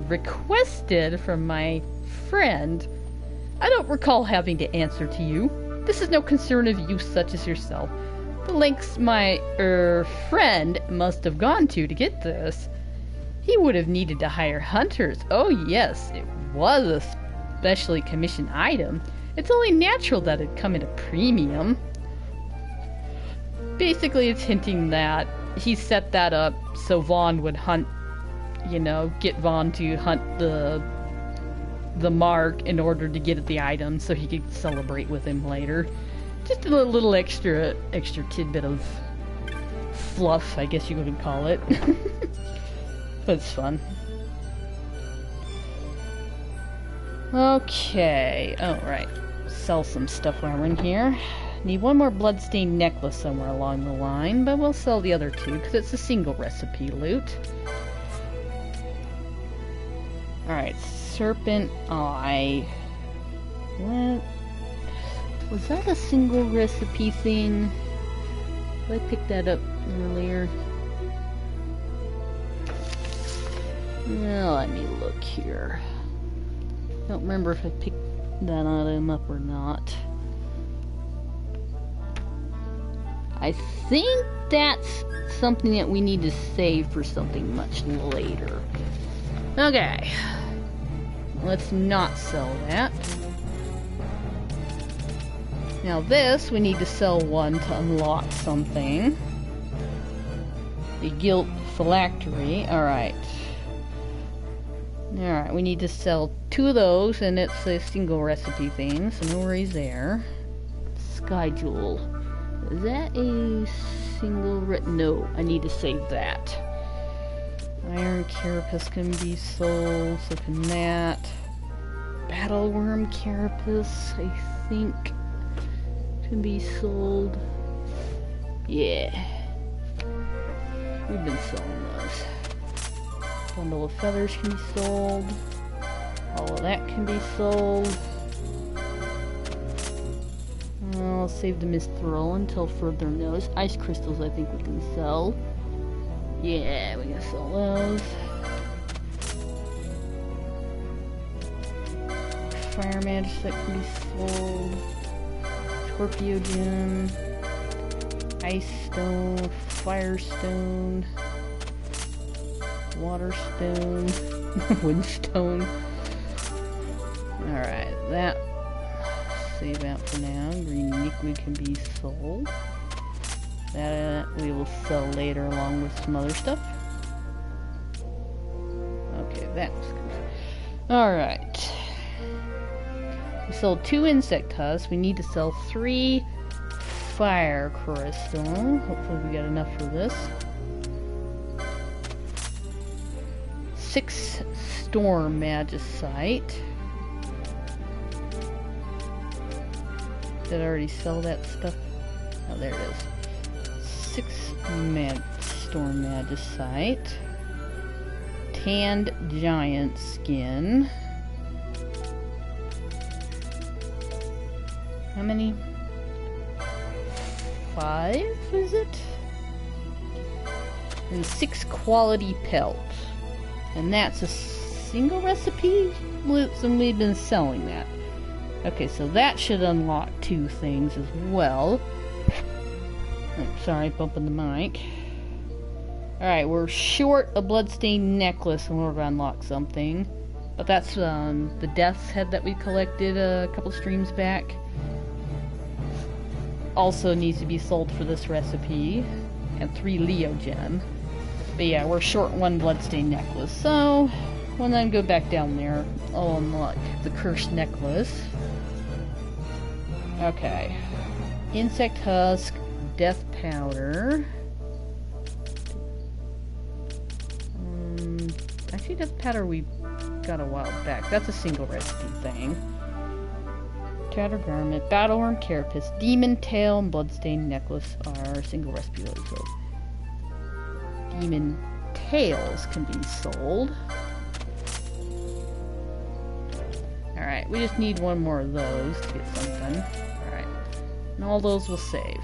[SPEAKER 1] requested from my friend. I don't recall having to answer to you. This is no concern of you such as yourself. The lengths my friend must have gone to get this. He would have needed to hire hunters. Oh yes, it was a specially commissioned item. It's only natural that it'd come at a premium. Basically, it's hinting that he set that up so Vaughn would hunt, you know, get Vaughn to hunt the mark in order to get at the item so he could celebrate with him later. Just a little extra tidbit of fluff, I guess you would call it. But it's fun. Okay. Oh, right. Sell some stuff while we're in here. Need one more bloodstained necklace somewhere along the line, but we'll sell the other two because it's a single recipe loot. Alright, serpent eye. What? Was that a single recipe thing? Did I pick that up earlier? Well, let me look here. Don't remember if I picked that item up or not. I think that's something that we need to save for something much later. Okay. Let's not sell that. Now this, we need to sell one to unlock something. The guilt phylactery. Alright. Alright, we need to sell two of those, and it's a single recipe thing, so no worries there. Sky Jewel. Is that a single no, I need to save that. Iron Carapace can be sold, so can that. Battleworm Carapace, I think, can be sold. Yeah. We've been selling those. Bundle of feathers can be sold. All of that can be sold. I'll save the Mithril until further notice. Ice crystals I think we can sell. Yeah, we can sell those. Fire magic that can be sold. Scorpio gem. Ice stone. Firestone. Water stone. Wood stone. Alright, that save out for now. Green liquid can be sold. That we will sell later along with some other stuff. Okay, that's good. Alright. We sold 2 insect husks. We need to sell 3 fire crystal. Hopefully we got enough for this. 6 storm magicite. Did I already sell that stuff? Oh, there it is. 6 storm magicite. Tanned giant skin. How many? 5, is it? And 6 quality pelt. And that's a single recipe? And we've been selling that. Okay, so that should unlock 2 things as well. Oh, sorry, bumping the mic. Alright, we're short a bloodstained necklace in order to unlock something. But that's the death's head that we collected a couple streams back. Also needs to be sold for this recipe. And 3 Leo gem. But yeah, we're short 1 bloodstained necklace. So, when I go back down there, I'll unlock the cursed necklace. Okay. Insect husk, death powder. Actually, death powder we got a while back. That's a single recipe thing. Tattered garment, battleworm carapace, demon tail, and bloodstained necklace are single recipe loads. So demon tails can be sold. Alright, we just need 1 more of those to get something. Alright. And all those will save.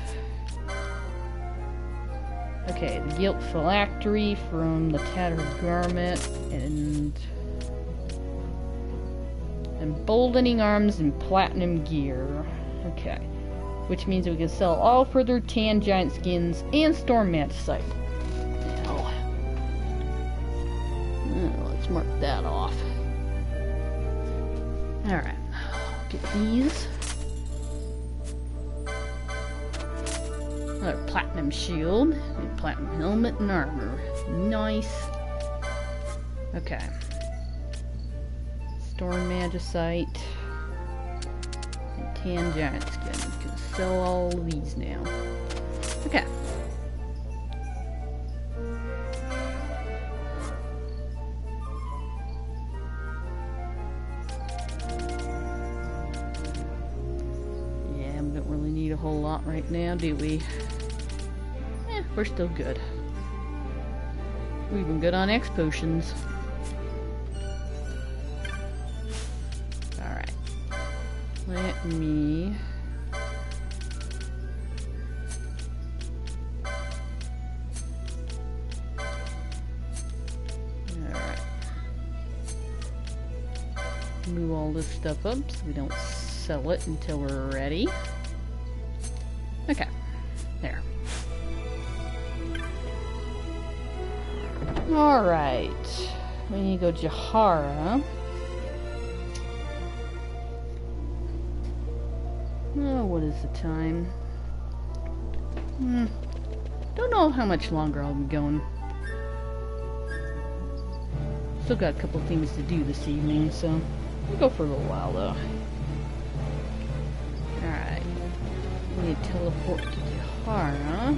[SPEAKER 1] Okay, the gilt phylactery from the tattered garment and emboldening arms and platinum gear. Okay. Which means we can sell all further tan giant skins and storm magicite. Now, let's mark that off. Alright. Get these. Another platinum shield, and platinum helmet and armor. Nice. Okay. Storm magicite. And tan giant skin. We can sell all of these now. Okay. A whole lot right now, do we? We're still good. We're even good on X potions. Alright. Let me... Alright. Move all this stuff up so we don't sell it until we're ready. Okay, there. Alright, we need to go Jahara. Oh, what is the time? Don't know how much longer I'll be going. Still got a couple things to do this evening, so we'll go for a little while though. Alright. We need to teleport to Jahara.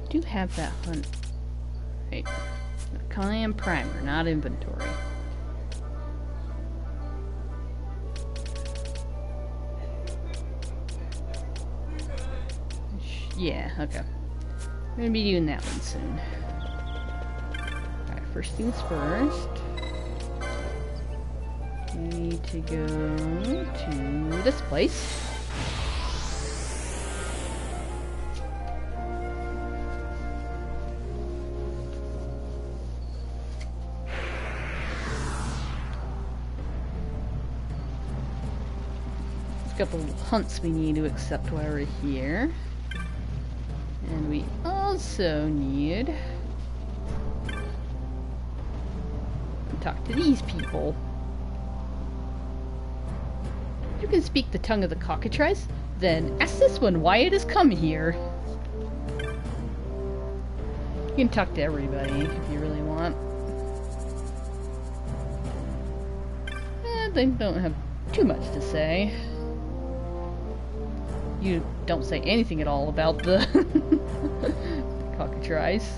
[SPEAKER 1] Do have that hunt. Right. Clan primer, not inventory. Yeah, okay. I'm gonna be doing that one soon. First things first, we need to go to this place. There's a couple of hunts we need to accept while we're here. And we also need... talk to these people. You can speak the tongue of the cockatrice? Then ask this one why it has come here. You can talk to everybody if you really want. They don't have too much to say. You don't say anything at all about the cockatrice.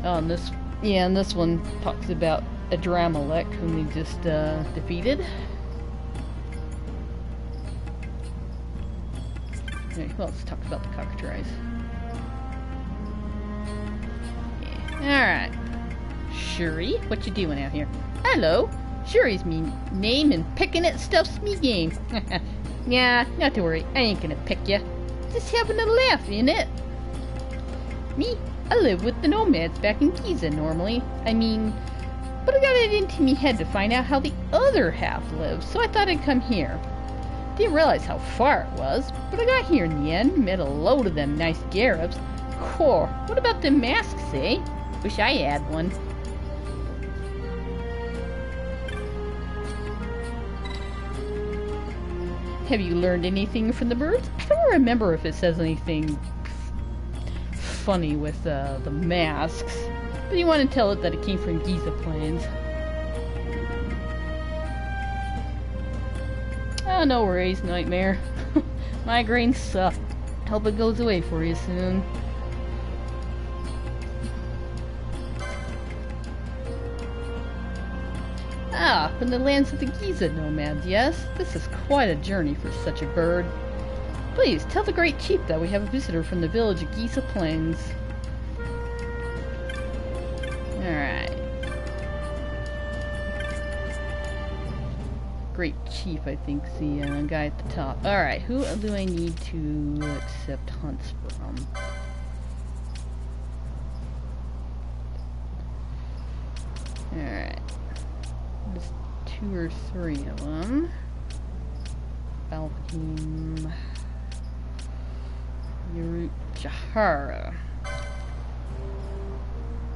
[SPEAKER 1] Oh, and this one talks about Adramelech, whom we just defeated. Okay, who else talks about the cockatrice? Yeah. Alright. Shuri, what you doing out here? Hello! Shuri's me name and picking at stuff's me game. Yeah, not to worry, I ain't gonna pick ya. Just having a laugh, innit? Me? I live with the nomads back in Giza normally. I mean, but I got it into me head to find out how the other half lives, so I thought I'd come here. Didn't realize how far it was, but I got here in the end, met a load of them nice Garibs. Cool. What about them masks, eh? Wish I had one. Have you learned anything from the birds? I don't remember if it says anything funny with the masks, but you want to tell it that it came from Giza Plains. Oh, no worries, Nightmare. Migraines suck. Hope it goes away for you soon. Ah, from the lands of the Giza nomads, yes? This is quite a journey for such a bird. Please, tell the great chief that we have a visitor from the village of Giza Plains. Alright. Great chief, I think, is the guy at the top. Alright, who do I need to accept hunts from? Alright. There's 2 or 3 of them. Balcom. Jahara.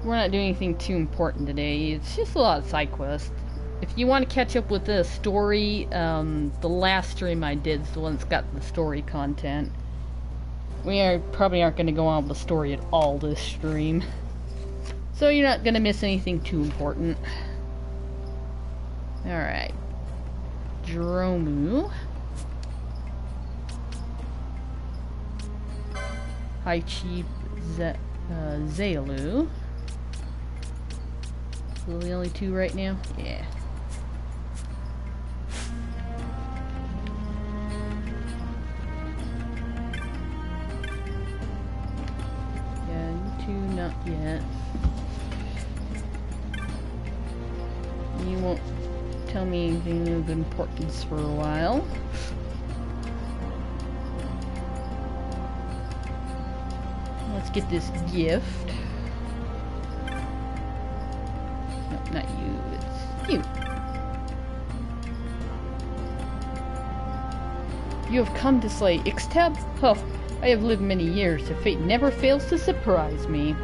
[SPEAKER 1] We're not doing anything too important today. It's just a lot of side quests. If you want to catch up with the story, the last stream I did is the one that's got the story content. Probably aren't going to go on with the story at all this stream. So you're not going to miss anything too important. Alright. Dromu. High Chief Zaelu. Those are the only two right now? Yeah. Yeah, you two not yet. You won't tell me anything of importance for a while. Let's get this gift. No, not you. It's you. You have come to slay Ixtab? Oh, I have lived many years, so fate never fails to surprise me.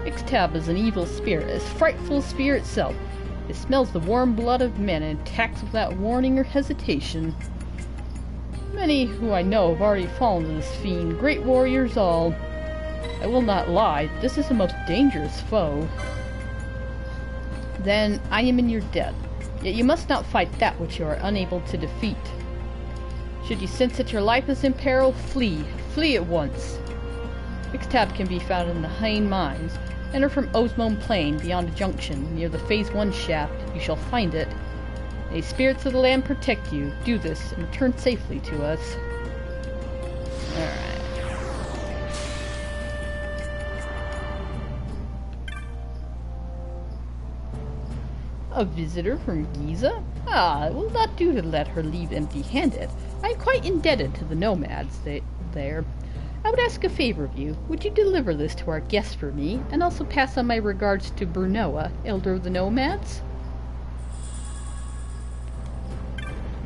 [SPEAKER 1] Ixtab is an evil spirit, as frightful as fear itself. It smells the warm blood of men and attacks without warning or hesitation. Many who I know have already fallen to this fiend, great warriors all. I will not lie, this is the most dangerous foe. Then I am in your debt, yet you must not fight that which you are unable to defeat. Should you sense that your life is in peril, flee. Flee at once. Ixtab can be found in the Hain Mines. Enter from Osmone Plain, beyond a junction, near the Phase 1 shaft. You shall find it. May spirits of the land protect you. Do this, and return safely to us. Alright. A visitor from Giza? Ah, it will not do to let her leave empty-handed. I am quite indebted to the nomads there. I would ask a favor of you. Would you deliver this to our guest for me, and also pass on my regards to Brunoa, elder of the nomads?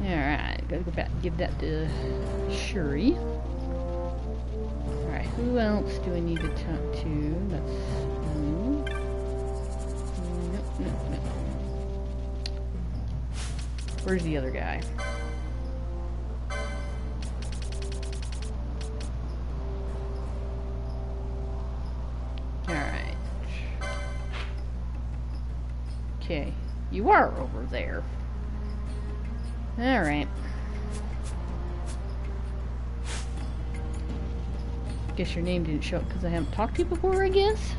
[SPEAKER 1] Alright, gotta go back and give that to Shuri. Alright, who else do I need to talk to? That's you. Nope. Where's the other guy? Alright. Okay, you are over there. Alright. Guess your name didn't show up because I haven't talked to you before, I guess?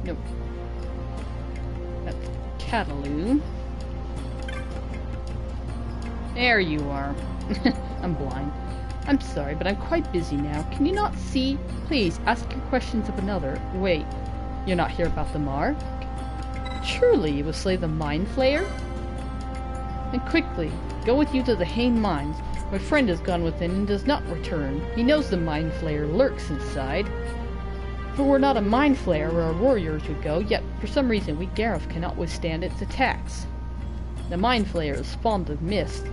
[SPEAKER 1] Nope. That's Cataloo. There you are. I'm blind. I'm sorry, but I'm quite busy now. Can you not see? Please, ask your questions of another. Wait, you're not here about the mark? Surely you will slay the Mind Flayer? Then quickly, go with you to the Hain Mines. My friend has gone within and does not return. He knows the Mind Flayer lurks inside. If it were not a Mind Flayer where our warriors would go, yet for some reason we Gareth cannot withstand its attacks. The Mind Flayer is fond of mist.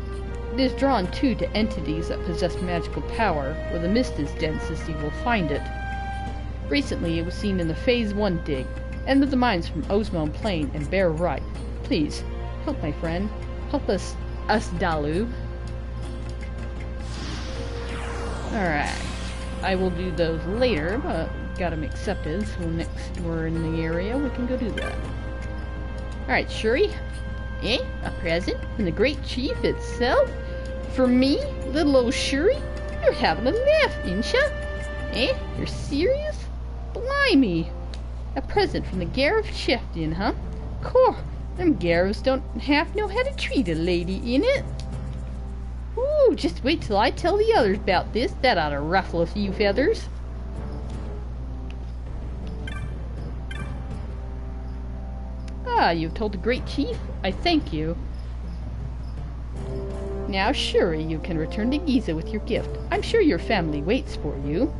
[SPEAKER 1] It is drawn too to entities that possess magical power. Where the mist is densest, you will find it. Recently, it was seen in the Phase 1 dig. Enter the mines from Osmone Plain and bear right. Please, help my friend. Help us Dalu. Alright. I will do those later, but got them accepted, so next we're in the area, we can go do that. Alright, Shuri. Eh? A present from the Great Chief itself? For me? Little old Shuri? You're having a laugh, ain't ya? Eh? You're serious? Blimey! A present from the Gareth Chieftain, huh? Cool. Them Gareths don't half know how to treat a lady, innit? Ooh, just wait till I tell the others about this. That ought to ruffle a few feathers. Ah, you've told the Great Chief? I thank you. Now, Shuri, you can return to Giza with your gift. I'm sure your family waits for you.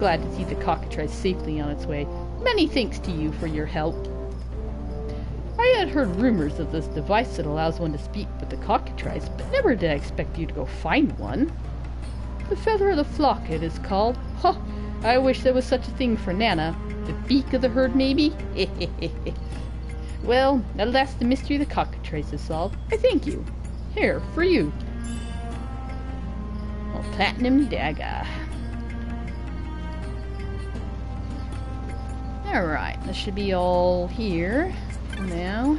[SPEAKER 1] glad to see the cockatrice safely on its way. Many thanks to you for your help. I had heard rumors of this device that allows one to speak with the cockatrice, but never did I expect you to go find one. The feather of the flock, it is called. Huh, I wish there was such a thing for Nana. The beak of the herd, maybe? Well, at last the mystery of the cockatrice is solved. I thank you. Here, for you. A platinum dagger. Alright, this should be all here for now.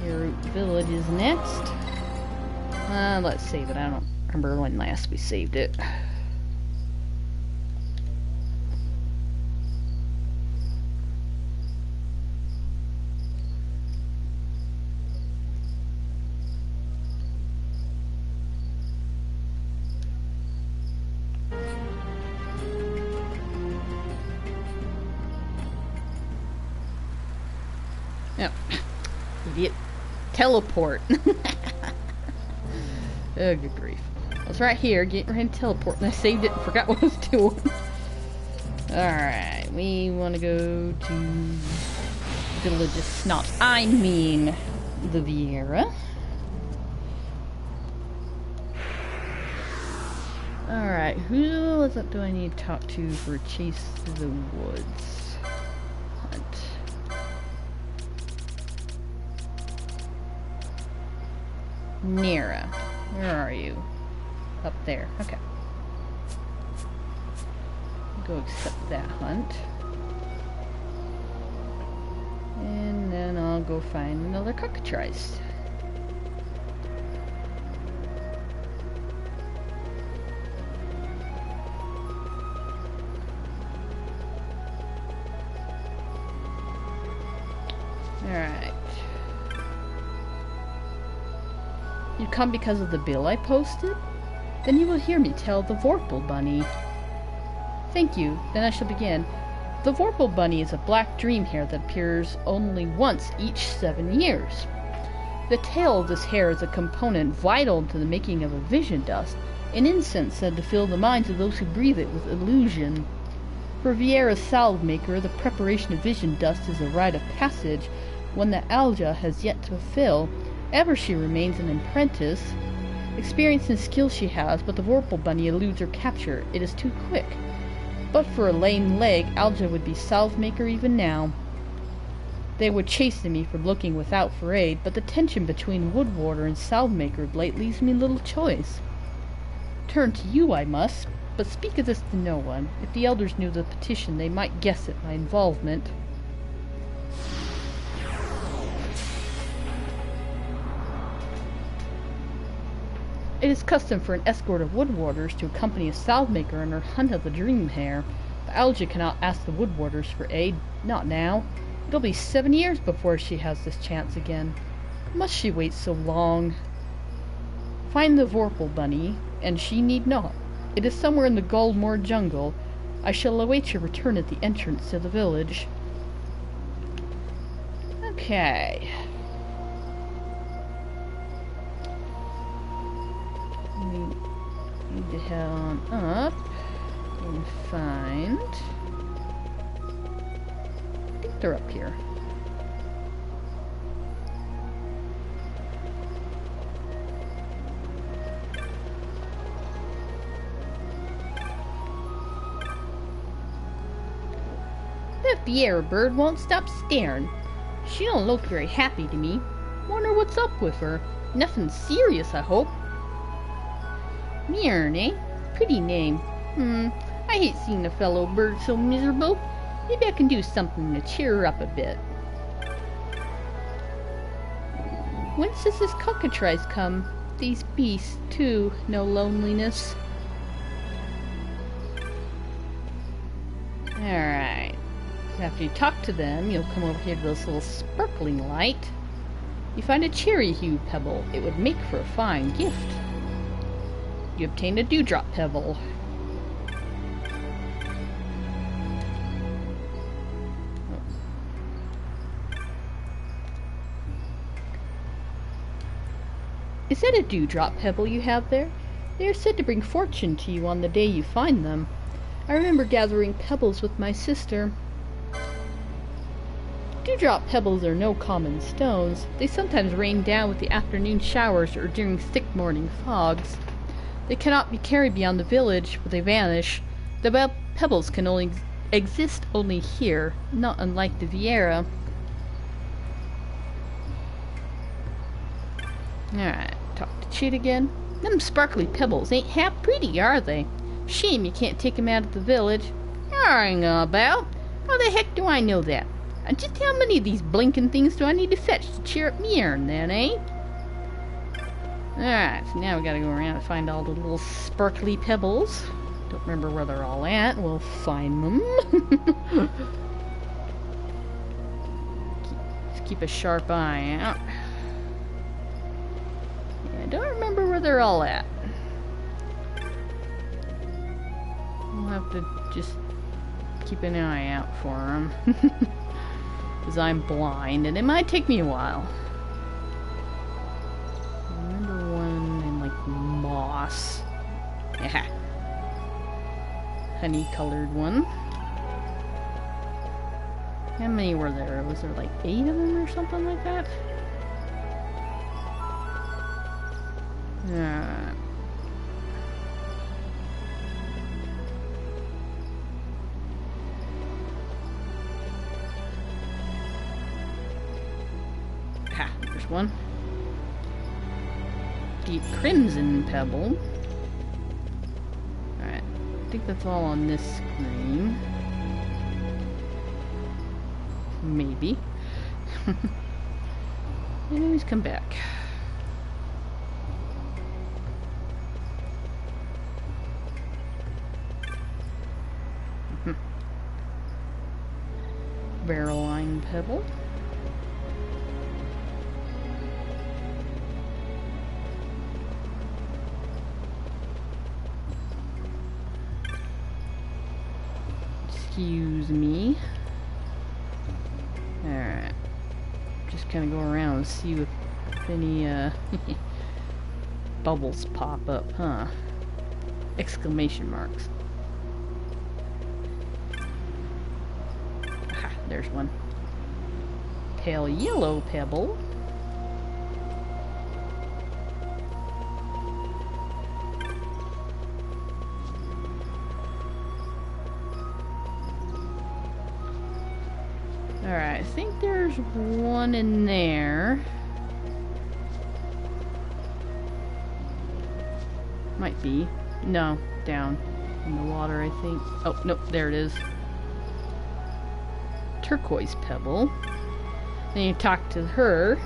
[SPEAKER 1] Your village is next. Let's save it. I don't remember when last we saved it. Yep. Idiot. Teleport. Oh, good grief. I was right here, getting ready to teleport, and I saved it and forgot what I was doing. Alright, we want to go to Village of Snot. I mean, the Vieira. Alright, who is that do I need to talk to for Chase to the Woods? Hunt. Nira. Where are you? Up there. Okay. Go accept that hunt. And then I'll go find another cockatrice. Alright. You come because of the bill I posted? Then you will hear me tell the Vorpal Bunny. Thank you. Then I shall begin. The Vorpal Bunny is a black dream hare that appears only once each 7 years. The tail of this hare is a component vital to the making of a vision dust, an incense said to fill the minds of those who breathe it with illusion. For Vieira's salve maker, the preparation of vision dust is a rite of passage, one that Alja has yet to fulfill. Ever she remains an apprentice. Experience and skill she has, but the Vorpal Bunny eludes her capture. It is too quick. But for a lame leg, Alja would be salve maker even now. They would chasten me for looking without for aid, but the tension between Woodwarder and salve maker blade leaves me little choice. Turn to you I must, but speak of this to no one. If the elders knew the petition, they might guess at my involvement. It is custom for an escort of woodwarders to accompany a salve maker on her hunt of the dream hare. But Alja cannot ask the woodwarders for aid, not now. It'll be 7 years before she has this chance again. Must she wait so long? Find the Vorpal Bunny, and she need not. It is somewhere in the Goldmoor jungle. I shall await your return at the entrance to the village. Okay. We need to head on up and find... I think they're up here. That Vieira bird won't stop staring. She don't look very happy to me. Wonder what's up with her. Nothing serious, I hope. Mirn, eh? Pretty name. I hate seeing a fellow bird so miserable. Maybe I can do something to cheer her up a bit. Whence does this cockatrice come? These beasts, too, no loneliness. Alright. After you talk to them, you'll come over here to this little sparkling light. You find a cherry hue pebble. It would make for a fine gift. You obtain a dewdrop pebble. Is that a dewdrop pebble you have there? They are said to bring fortune to you on the day you find them. I remember gathering pebbles with my sister. Dewdrop pebbles are no common stones. They sometimes rain down with the afternoon showers or during thick morning fogs. They cannot be carried beyond the village, where they vanish. The pebbles can only exist only here, not unlike the Vieira. Alright, talk to Chit again. Them sparkly pebbles ain't half pretty, are they? Shame you can't take 'em out of the village. Hang about. How the heck do I know that? And just how many of these blinking things do I need to fetch to cheer up me urn then, eh? Alright, so now we gotta go around and find all the little sparkly pebbles. Don't remember where they're all at. We'll find them. Just keep a sharp eye out. Yeah, I don't remember where they're all at. We'll have to just keep an eye out for them. Because I'm blind, and it might take me a while. I remember one in, like, moss. Yeah. Honey-colored one. How many were there? Was there, like, 8 of them or something like that? There's one. Deep crimson pebble. Alright, I think that's all on this screen. Maybe. Anyways, come back. Barreline pebble. Excuse me. Alright. Just kind of go around and see if any bubbles pop up, huh? Exclamation marks. Aha, there's one. Pale yellow pebble. Alright, I think there's one in there. Might be. No, down in the water, I think. Oh, nope, there it is. Turquoise pebble. Then you talk to her.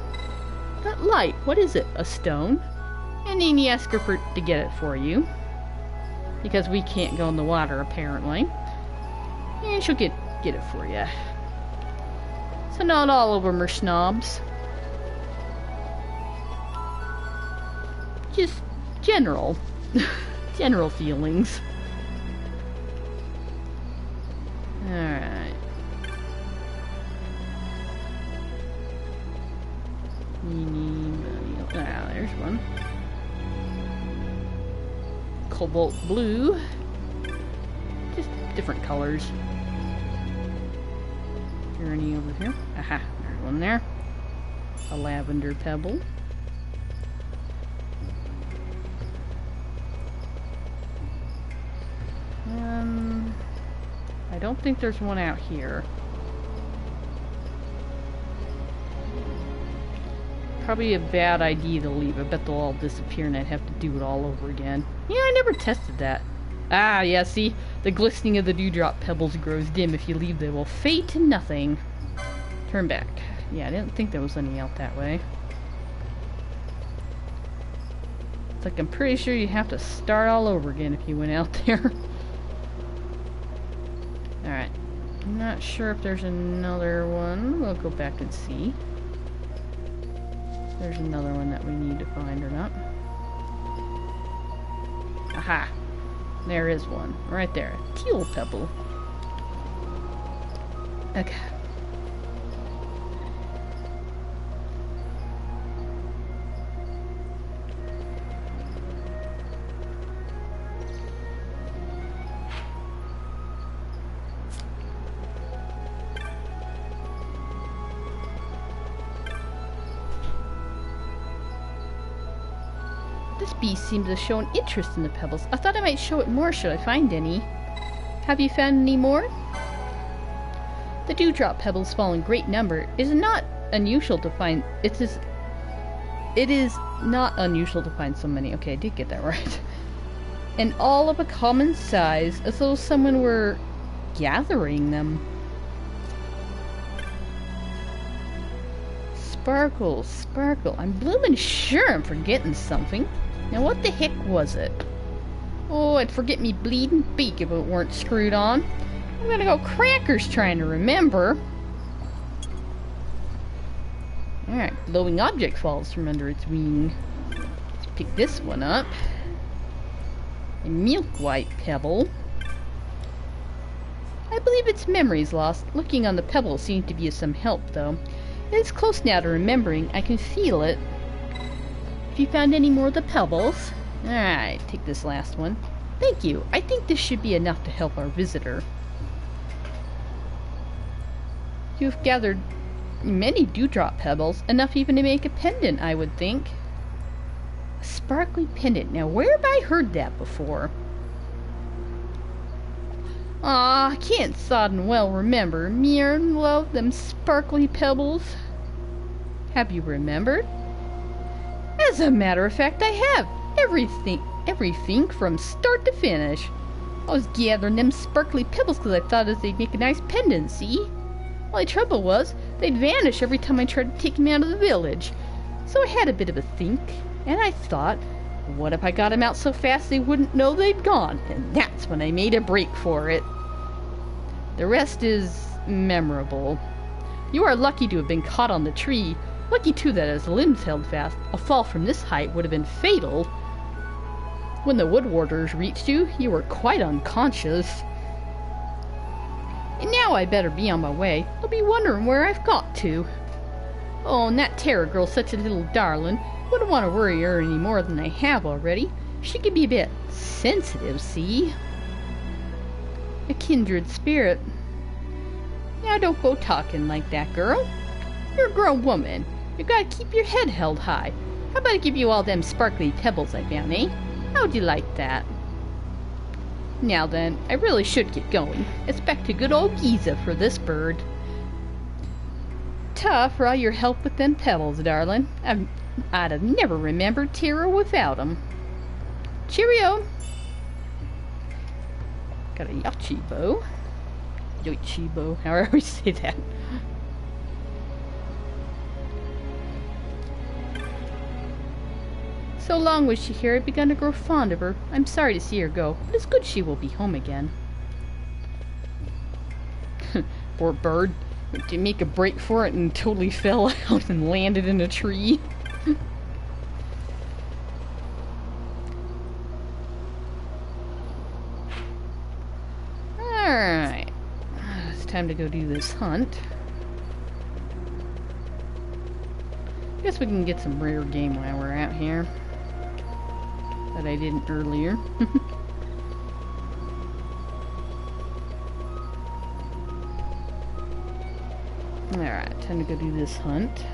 [SPEAKER 1] That light, what is it? A stone? And then you ask her to get it for you. Because we can't go in the water, apparently. And she'll get it for you. So not all of them are snobs. Just general. General feelings. Alright. Ah, there's one. Cobalt blue. Just different colors. Is there any over here? Aha, there's one there. A lavender pebble. I don't think there's one out here. Probably a bad idea to leave. I bet they'll all disappear and I'd have to do it all over again. Yeah, I never tested that. Ah, yeah, see? The glistening of the dewdrop pebbles grows dim. If you leave, they will fade to nothing. Turn back. Yeah, I didn't think there was any out that way. It's like I'm pretty sure you have to start all over again if you went out there. Alright. I'm not sure if there's another one. We'll go back and see. If there's another one that we need to find or not. Aha! There is one. Right there. Teal pebble. Okay. This beast seems to show an interest in the pebbles. I thought I might show it more should I find any. Have you found any more? The dewdrop pebbles fall in great number. It is not unusual to find. It is not unusual to find so many. Okay, I did get that right. And all of a common size, as though someone were gathering them. Sparkle, sparkle. I'm bloomin' sure I'm forgetting something. Now what the heck was it? Oh, I'd forget me bleeding beak if it weren't screwed on. I'm gonna go crackers trying to remember. Alright, glowing object falls from under its wing. Let's pick this one up. A milk white pebble. I believe its memory's lost. Looking on the pebble seems to be of some help, though. It's close now to remembering. I can feel it. Have you found any more of the pebbles? Alright, take this last one. Thank you. I think this should be enough to help our visitor. You've gathered many dewdrop pebbles, enough even to make a pendant, I would think. A sparkly pendant. Now, where have I heard that before? Ah, I can't sodden well remember. Me love them sparkly pebbles. Have you remembered? As a matter of fact, I have. Everything from start to finish. I was gathering them sparkly pebbles because I thought they'd make a nice pendant, see? Only trouble was, they'd vanish every time I tried to take them out of the village. So I had a bit of a think, and I thought, what if I got them out so fast they wouldn't know they'd gone? And that's when I made a break for it. The rest is memorable. You are lucky to have been caught on the tree. Lucky too that his limbs held fast. A fall from this height would have been fatal. When the wood warders reached you, you were quite unconscious. And now I better be on my way. They'll be wondering where I've got to. Oh, and that Terror girl's such a little darling. Wouldn't want to worry her any more than I have already. She can be a bit sensitive, see? A kindred spirit. Now don't go talking like that, girl. You're a grown woman. You gotta keep your head held high. How about I give you all them sparkly pebbles I found, eh? How'd you like that? Now then, I really should get going. It's back to good old Giza for this bird. Ta for all your help with them pebbles, darling. I'd have never remembered Tira without 'em. Cheerio! Got a yachibo. Yoichibo, however we say that. So long was she here, I'd begun to grow fond of her. I'm sorry to see her go, but it's good she will be home again. Poor bird. Went to make a break for it and totally fell out and landed in a tree. Alright. It's time to go do this hunt. Guess we can get some rare game while we're out here. That I didn't earlier. Alright, time to go do this hunt.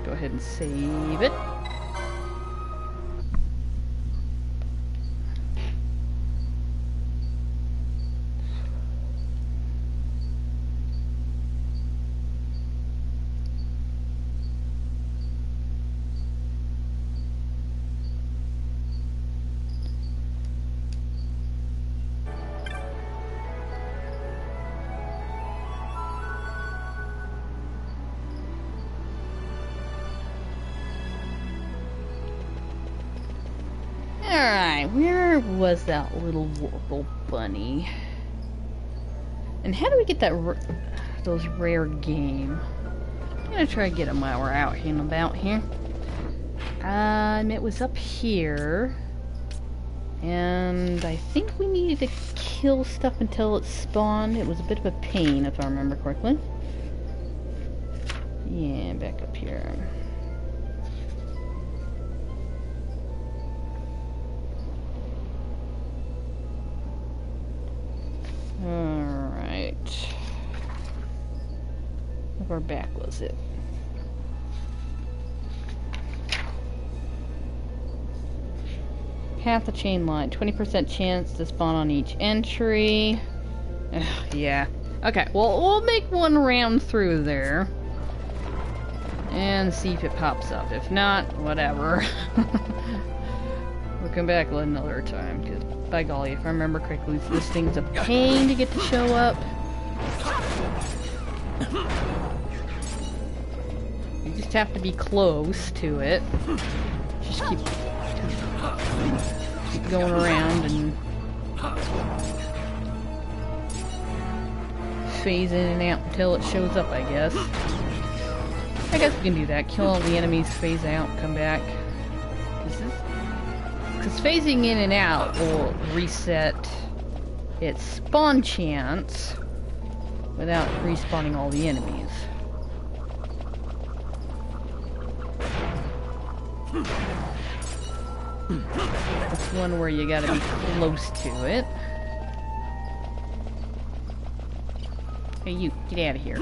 [SPEAKER 1] Go ahead and save it. Alright, where was that little warble bunny? And how do we get that those rare game? I'm gonna try to get them while we're out and about here. It was up here. And I think we needed to kill stuff until it spawned. It was a bit of a pain, if I remember correctly. Yeah, back up here. Alright. far back was it? Half the chain line. 20% chance to spawn on each entry. Ugh, yeah. Okay, well, we'll make one round through there. And see if it pops up. If not, whatever. We'll come back another time. Because, by golly, if I remember correctly, this thing's a pain to get to show up. You just have to be close to it. Just keep going around and phase in and out until it shows up, I guess. I guess we can do that. Kill all the enemies, phase out, come back. Because phasing in and out will reset its spawn chance without respawning all the enemies. It's one where you gotta be close to it. Hey, you, get out of here.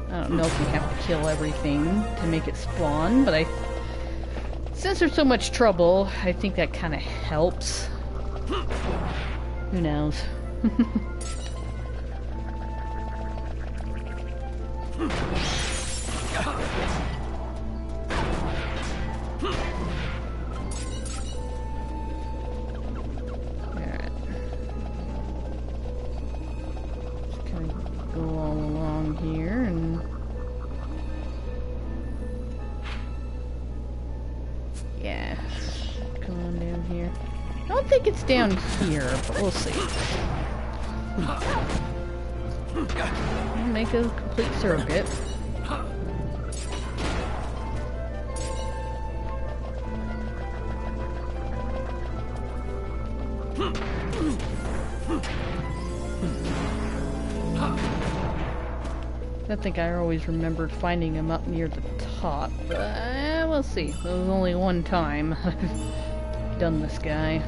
[SPEAKER 1] I don't know if you have to kill everything to make it spawn, but since there's so much trouble, I think that kind of helps. Who knows? It's down here, but we'll see. We'll make a complete circuit. I think I always remembered finding him up near the top, but we'll see. It was only one time I've done this guy.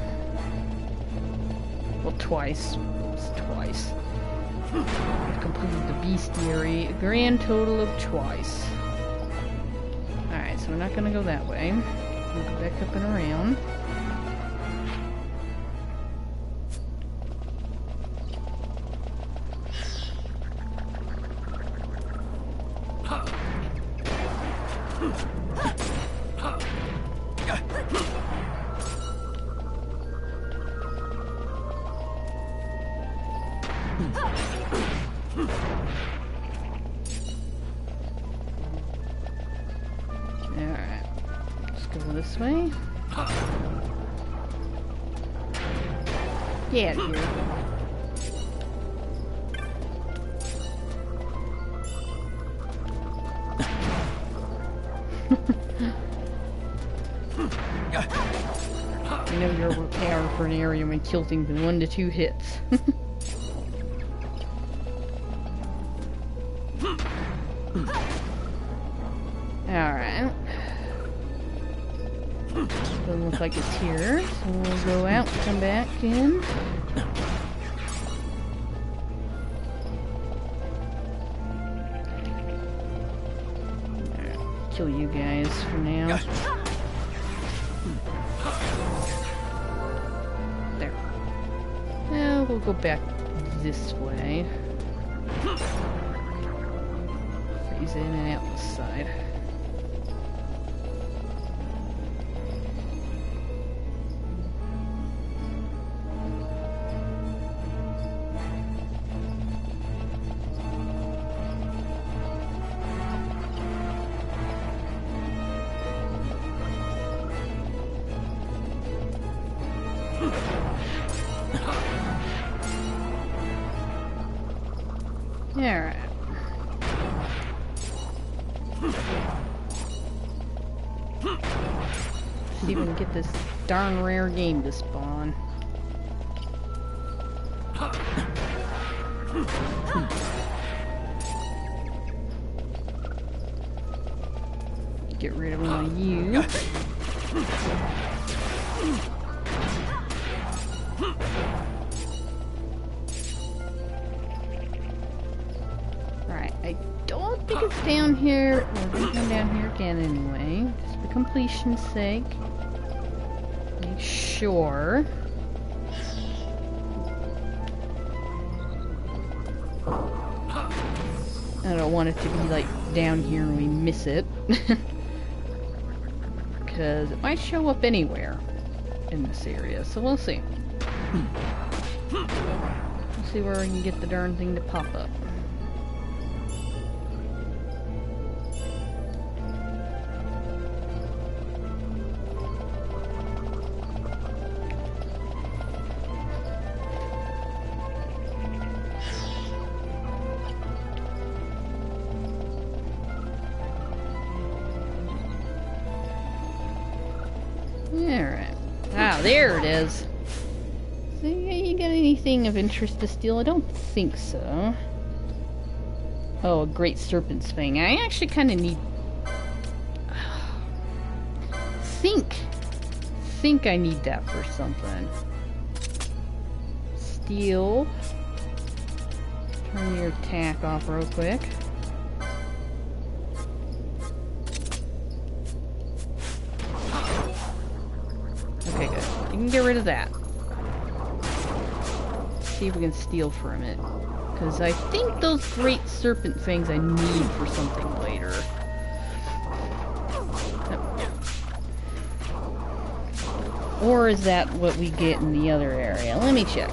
[SPEAKER 1] Well, twice. It's twice. I've completed the bestiary, a grand total of twice. Alright, so we're not gonna go that way. We'll go back up and around. Alright, let's go this way. Get out of here. You know you're overpowered for an area when you kill things in 1 to 2 hits. Alright. Doesn't look like it's here, so we'll go out and come back in. Alright, kill you guys for now. There. Now we'll go back this way. Phase in and out this side. Alright. See if we can get this darn rare game to spawn. Get rid of one of you. down here. We're gonna come down here again anyway, just for completion's sake. Make sure. I don't want it to be like down here and we miss it. Because it might show up anywhere in this area, so we'll see. We'll see where we can get the darn thing to pop up. Alright. Ah, there it is. So, you got anything of interest to steal? I don't think so. Oh, a great serpent's fang. I actually kind of need... Think I need that for something. Steal. Turn your attack off real quick. Okay, good. You can get rid of that. See if we can steal from it. Because I think those great serpent fangs I need for something later. Or is that what we get in the other area? Let me check.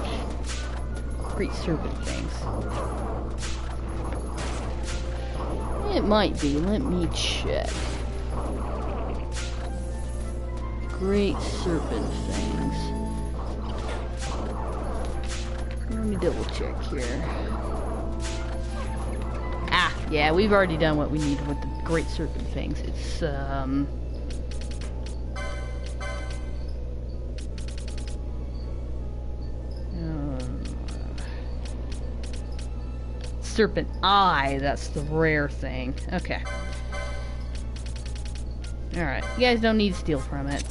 [SPEAKER 1] Great serpent fangs. It might be. Let me check. Great serpent fangs. Let me double check here. Ah, yeah, we've already done what we need with the great serpent fangs. It's, serpent eye, that's the rare thing. Okay. Alright, you guys don't need to steal from it.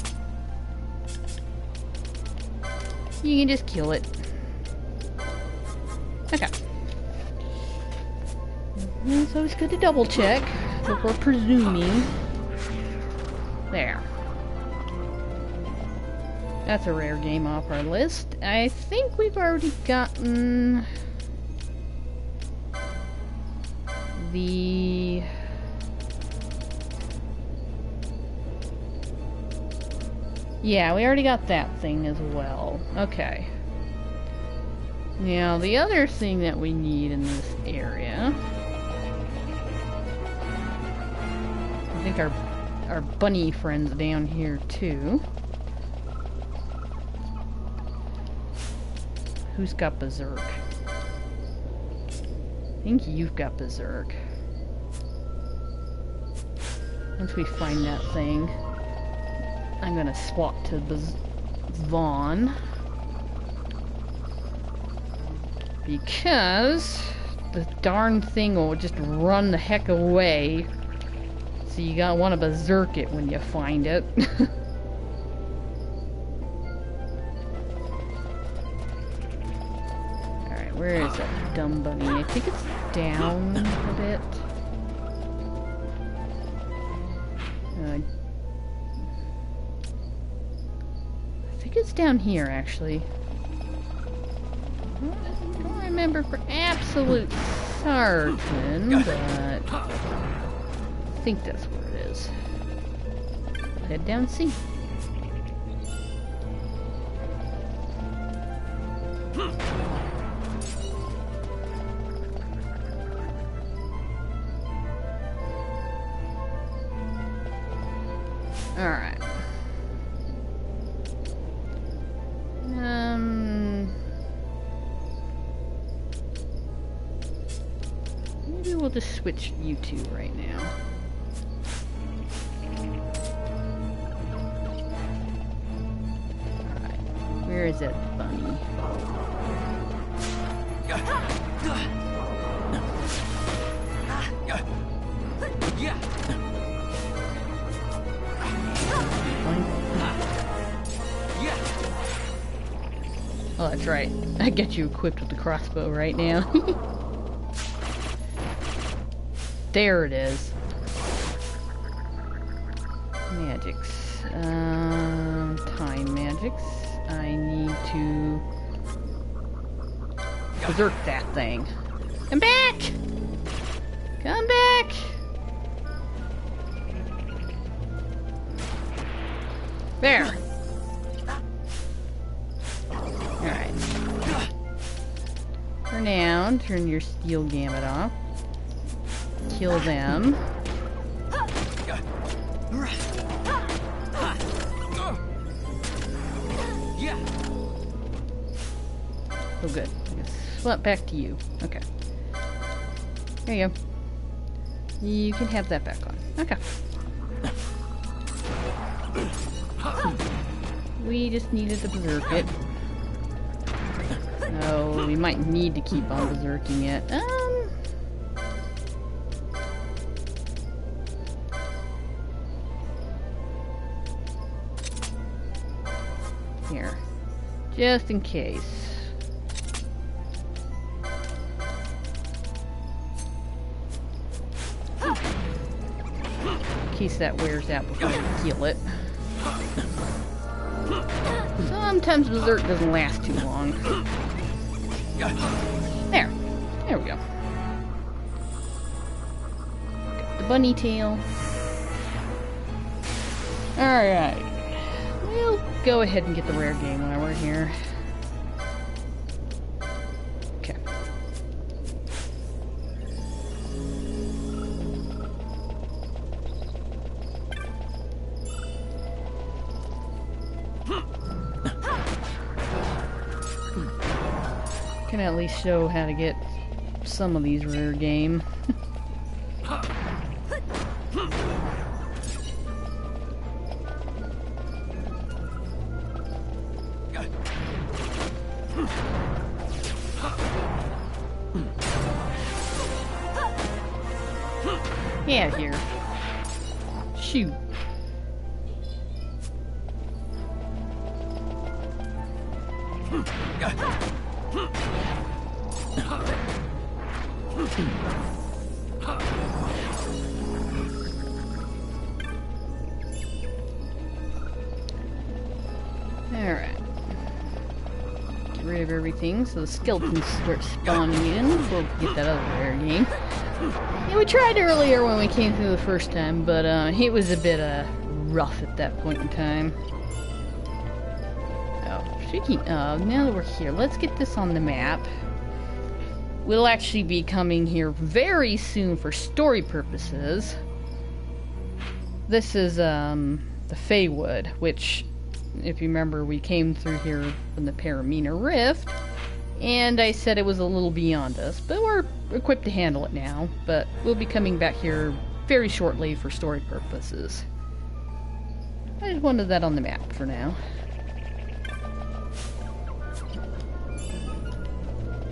[SPEAKER 1] You can just kill it. Okay. So it's good to double check before presuming. There. That's a rare game off our list. I think we've already gotten the... Yeah, we already got that thing as well. Okay. Now, the other thing that we need in this area... I think our bunny friend's down here, too. Who's got Berserk? I think you've got Berserk. Once we find that thing, I'm gonna swap to Vaughn. Because the darn thing will just run the heck away. So you gotta wanna berserk it when you find it. Alright, where is that dumb bunny? I think it's down a bit. I think it's down here, actually. I don't remember for absolute certain, but I think that's where it is. Head down, see. Alright. Maybe we'll just switch you two right now. Alright. Where is that bunny? Oh, that's right. I get you equipped with the crossbow right now. There it is. Magics. Time magics. I need to berserk that thing. Come back! Come back! There. Alright. For now, turn your steel gamut off. Kill them. Oh good. Swap back to you. Okay. There you go. You can have that back on. Okay. We just needed to berserk it. Oh, we might need to keep on berserking it. Here. Just in case. In case that wears out before we heal it. Sometimes berserk doesn't last too long. There. There we go. Got the bunny tail. Alright. We'll go ahead and get the rare game while we're here. Okay. Can at least show how to get some of these rare game. Get out of here. Shoot. Alright. Get rid of everything so the skeletons start spawning in. We'll get that other rare game. Yeah, we tried earlier when we came through the first time, but it was a bit rough at that point in time. Oh, speaking of, now that we're here, let's get this on the map. We'll actually be coming here very soon for story purposes. This is the Feywood, which, if you remember, we came through here from the Paramina Rift, and I said it was a little beyond us, but we're equipped to handle it now. But we'll be coming back here very shortly for story purposes. I just wanted that on the map for now.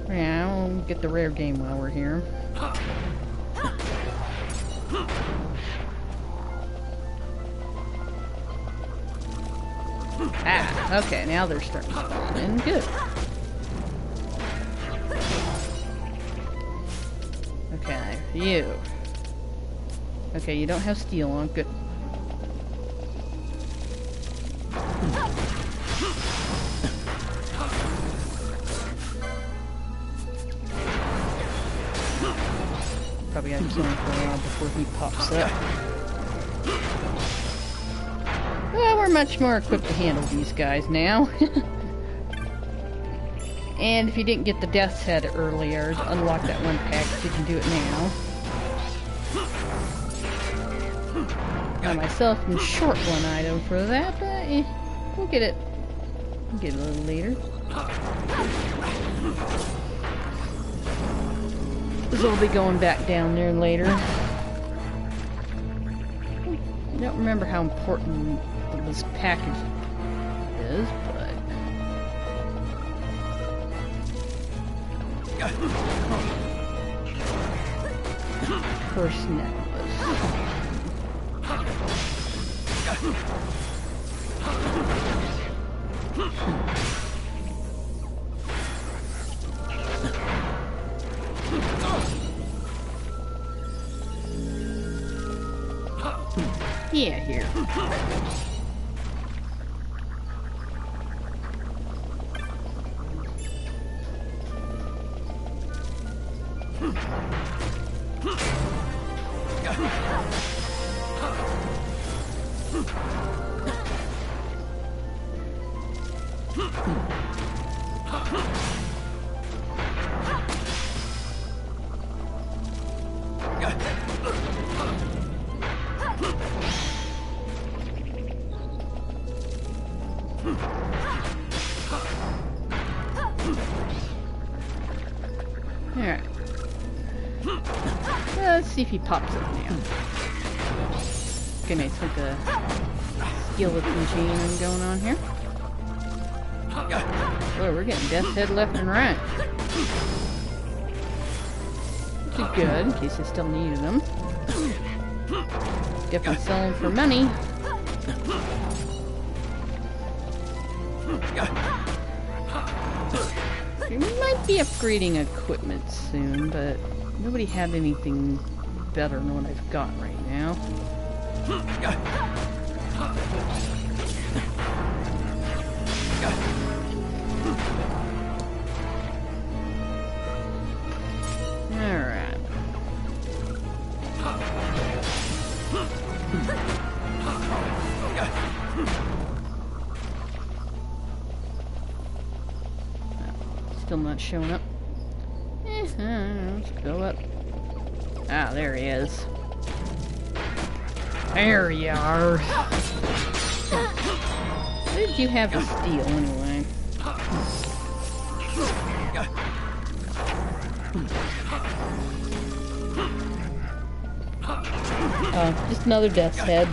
[SPEAKER 1] Yeah, we'll get the rare game while we're here. Ah, okay, now they're starting to spawn in. Good. Okay, you. Okay, you don't have steel on. Good. Probably gotta kill him for a while before he pops up. Well, we're much more equipped to handle these guys now. And if you didn't get the Death's Head earlier, to unlock that one package, you can do it now. I myself am short one item for that, but we'll get it. We'll get it a little later. Because I'll be going back down there later. I don't remember how important this package is, but... First necklace. Yeah, here. Alright. Let's see if he pops up now. Okay, nice with the skeleton chain going on here. Boy, we're getting death head left and right. Which is good, in case I still needed them. Definitely sell them for money. We might be upgrading equipment soon, but nobody had anything better than what I've got right now. Alright. Still not showing up. Let's go up. Ah, there he is. There you are. What did you have to steal anyway? Oh, just another death's head.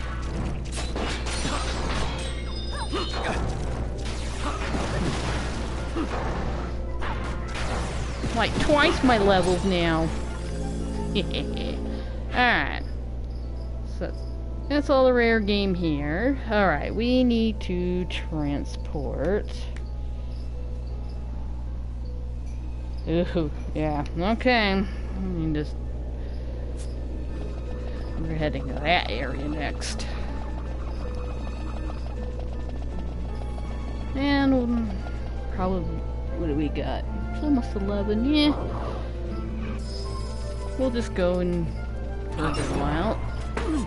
[SPEAKER 1] Like twice my levels now. Alright. So that's all the rare game here. Alright, we need to transport. Ooh, yeah, okay. We're heading to that area next. And we'll probably, what do we got? It's almost 11, yeah. We'll just go and for a little while.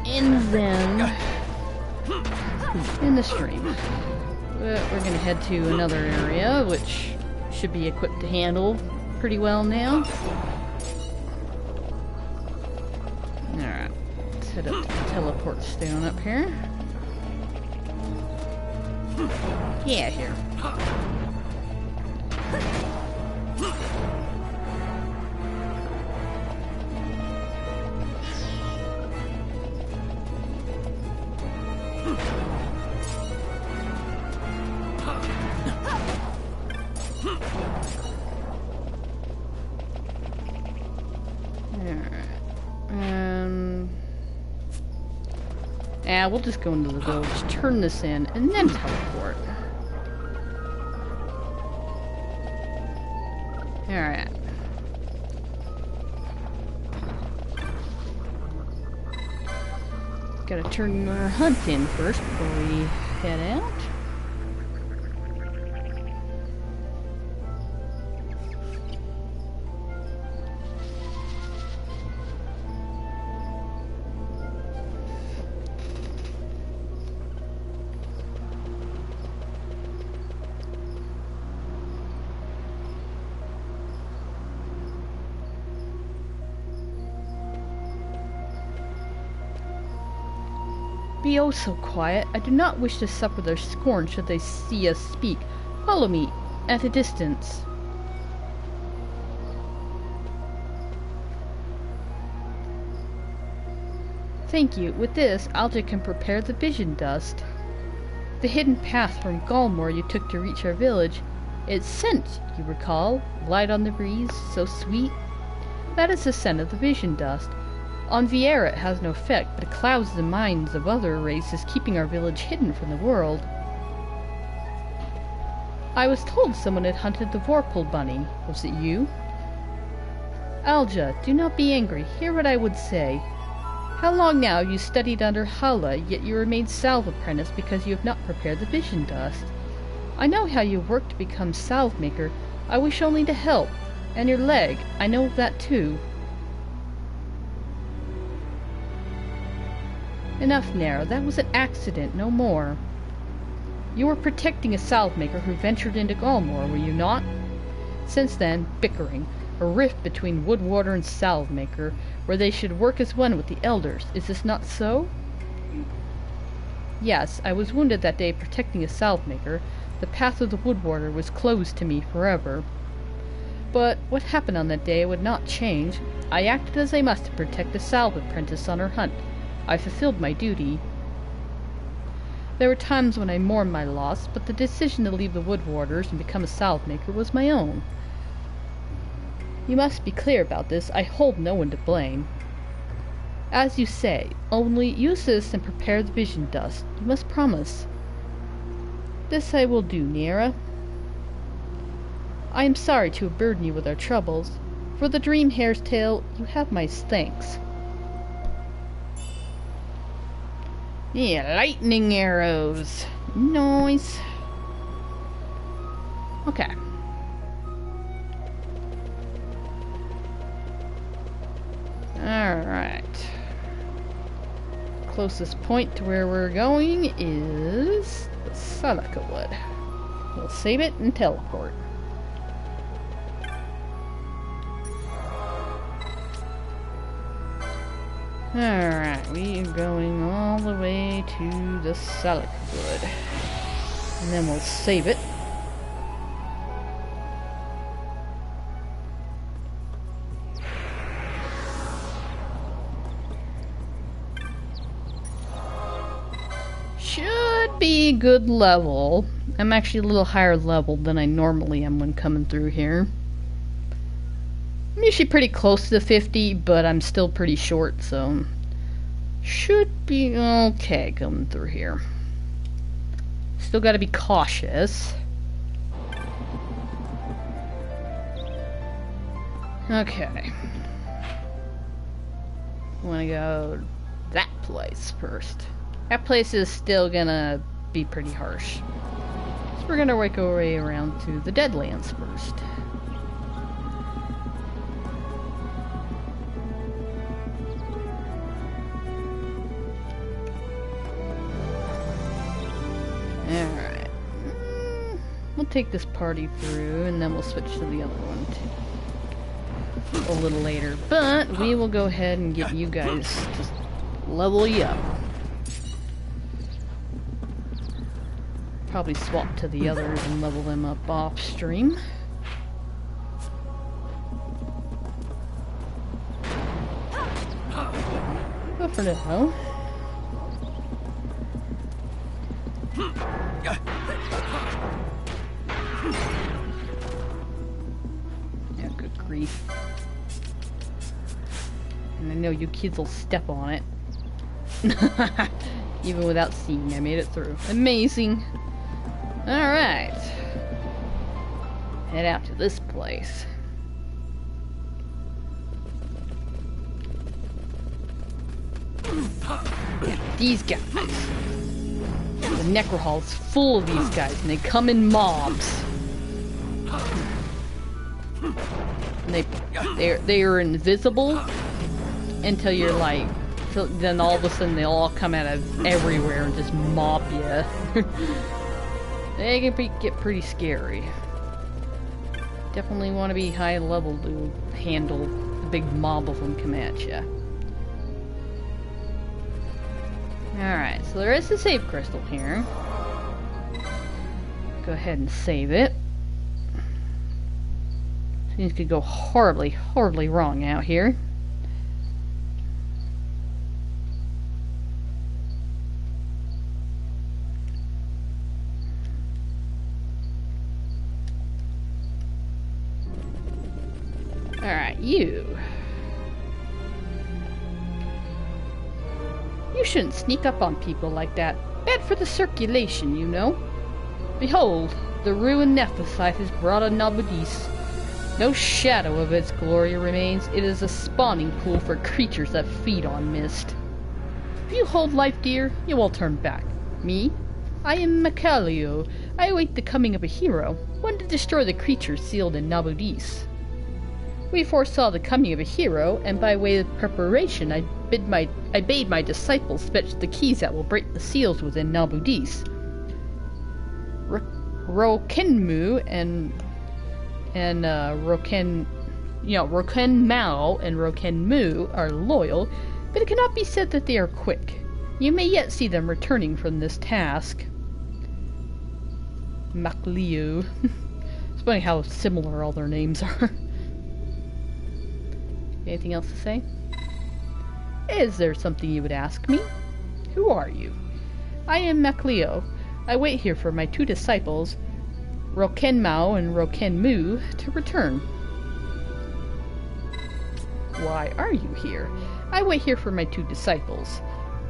[SPEAKER 1] And then in the stream. But we're gonna head to another area, which should be equipped to handle pretty well now. Alright. Let's head up to the teleport stone up here. Yeah, here. Yeah, we'll just go into the village, turn this in, and then teleport. Alright. Gotta turn our hunt in first before we head out. Be oh so quiet. I do not wish to suffer their scorn should they see us speak. Follow me at a distance. Thank you. With this, Alja can prepare the vision dust. The hidden path from Galmore you took to reach our village. Its scent, you recall, light on the breeze, so sweet. That is the scent of the vision dust. On Vieira it has no effect, but it clouds the minds of other races, keeping our village hidden from the world. I was told someone had hunted the Vorpal bunny. Was it you? Alja, do not be angry. Hear what I would say. How long now have you studied under Hala, yet you remain salve apprentice because you have not prepared the vision dust? I know how you work to become salve maker. I wish only to help. And your leg, I know of that too. Enough, Nero. That was an accident, no more. You were protecting a salve maker who ventured into Galmore, were you not? Since then, bickering. A rift between Woodwarder and salve maker, where they should work as one with the elders. Is this not so? Yes, I was wounded that day protecting a salve maker. The path of the Woodwarder was closed to me forever. But what happened on that day would not change. I acted as I must to protect the salve apprentice on her hunt. I fulfilled my duty. There were times when I mourned my loss, but the decision to leave the Woodwarders and become a salve maker was my own. You must be clear about this. I hold no one to blame. As you say, only use this and prepare the vision dust. You must promise. This I will do, Niera. I am sorry to burden you with our troubles. For the dream hare's tale, you have my thanks. Yeah, lightning arrows. Nice. Okay. Alright. Closest point to where we're going is the Seneca Wood. We'll save it and teleport. Alright, we are going all the way to the Seneca Wood. And then we'll save it. Should be good level. I'm actually a little higher level than I normally am when coming through here. I'm usually pretty close to the 50, but I'm still pretty short, so should be okay coming through here. Still gotta be cautious. Okay. I wanna go that place first. That place is still gonna be pretty harsh. So we're gonna work our way around to the Deadlands first. Alright. We'll take this party through and then we'll switch to the other one a little later. But we will go ahead and get you guys to level you up. Probably swap to the others and level them up off stream. But for now. Yeah, good grief. And I know you kids will step on it. Even without seeing, I made it through. Amazing. Alright. Head out to this place. Yeah, these guys. The Necrohall's full of these guys, and they come in mobs. And they are invisible until you're like, so then all of a sudden they all come out of everywhere and just mob you. They can get pretty scary. Definitely want to be high level to handle the big mob of them come at you. Alright, so there is a save crystal here. Go ahead and save it. Things could go horribly, horribly wrong out here. Alright, you. You shouldn't sneak up on people like that. Bad for the circulation, you know. Behold, the ruined Nephesite has brought a Nabudis. No shadow of its glory remains. It is a spawning pool for creatures that feed on mist. If you hold life dear, you will turn back. Me? I am Macalio. I await the coming of a hero, one to destroy the creatures sealed in Nabudis. We foresaw the coming of a hero, and by way of preparation I bade my disciples fetch the keys that will break the seals within Nabudis. Rokenmu and Roken Mao and Roken Mu are loyal, but it cannot be said that they are quick. You may yet see them returning from this task. Macleo. It's funny how similar all their names are. Anything else to say? Is there something you would ask me? Who are you? I am Macleo. I wait here for my two disciples, Rokenmao and Rokenmu, to return. Why are you here? I wait here for my two disciples,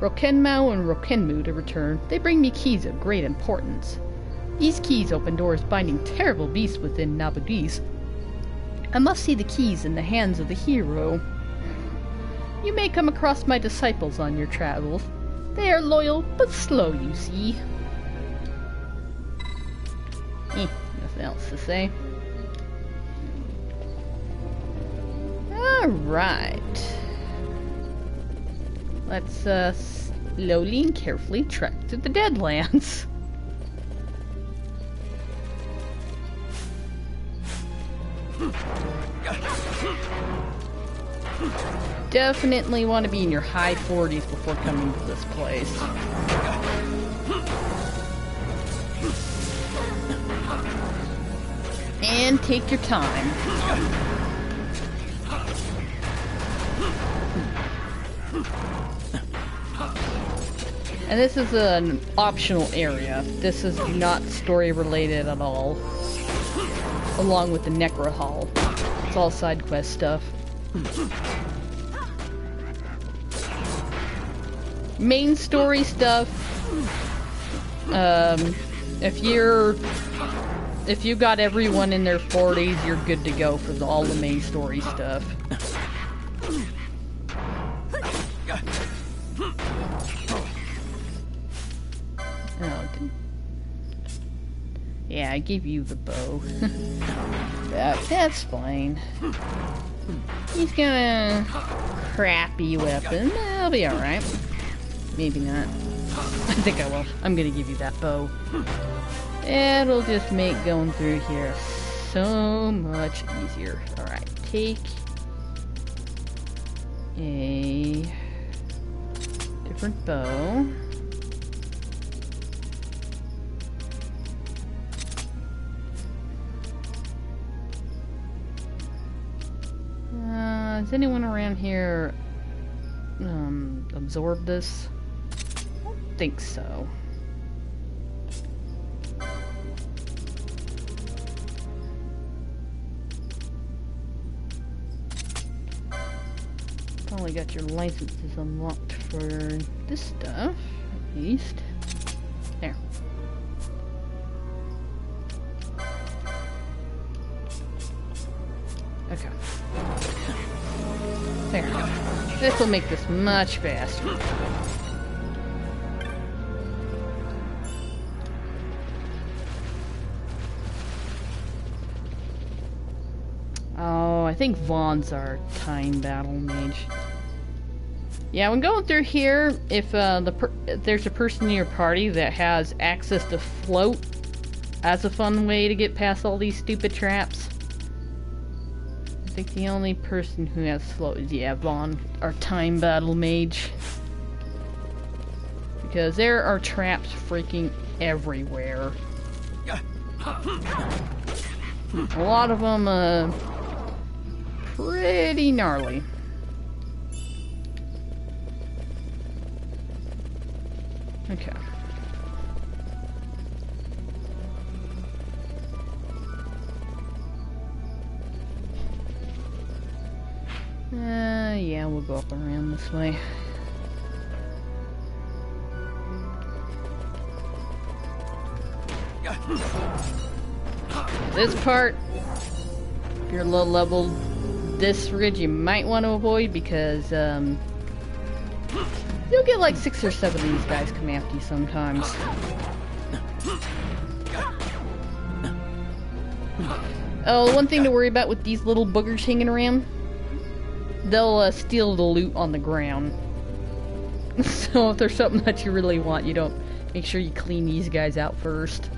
[SPEAKER 1] Rokenmao and Rokenmu, to return. They bring me keys of great importance. These keys open doors binding terrible beasts within Nabudis. I must see the keys in the hands of the hero. You may come across my disciples on your travels. They are loyal, but slow, you see. Nothing else to say. Alright. Let's, slowly and carefully trek to the Deadlands. Definitely want to be in your high 40s before coming to this place. And take your time. And this is an optional area. This is not story related at all. Along with the Necro Hall. It's all side quest stuff. Main story stuff. If you got everyone in their 40s, you're good to go for all the main story stuff. Yeah, I gave you the bow. That's fine. He's got a crappy weapon. That'll be alright. Maybe not. I think I will. I'm gonna give you that bow. It'll just make going through here so much easier. Alright, take a different bow. Has anyone around here absorbed this? I don't think so. Probably got your licenses unlocked for this stuff, at least. There. Okay. There. This will make this much faster. Oh, I think Vaughn's our time battle mage. Yeah, when going through here, if there's a person in your party that has access to float, that's a fun way to get past all these stupid traps. I think the only person who has float is, yeah, Vaughn, our time battle mage. Because there are traps freaking everywhere. A lot of them, pretty gnarly. Okay. Yeah, we'll go up around this way. This part, if you're low level, this ridge you might want to avoid because You'll get like 6 or 7 of these guys come after you sometimes. Oh, one thing to worry about with these little boogers hanging around, they'll steal the loot on the ground. So if there's something that you really want, you don't make sure you clean these guys out first.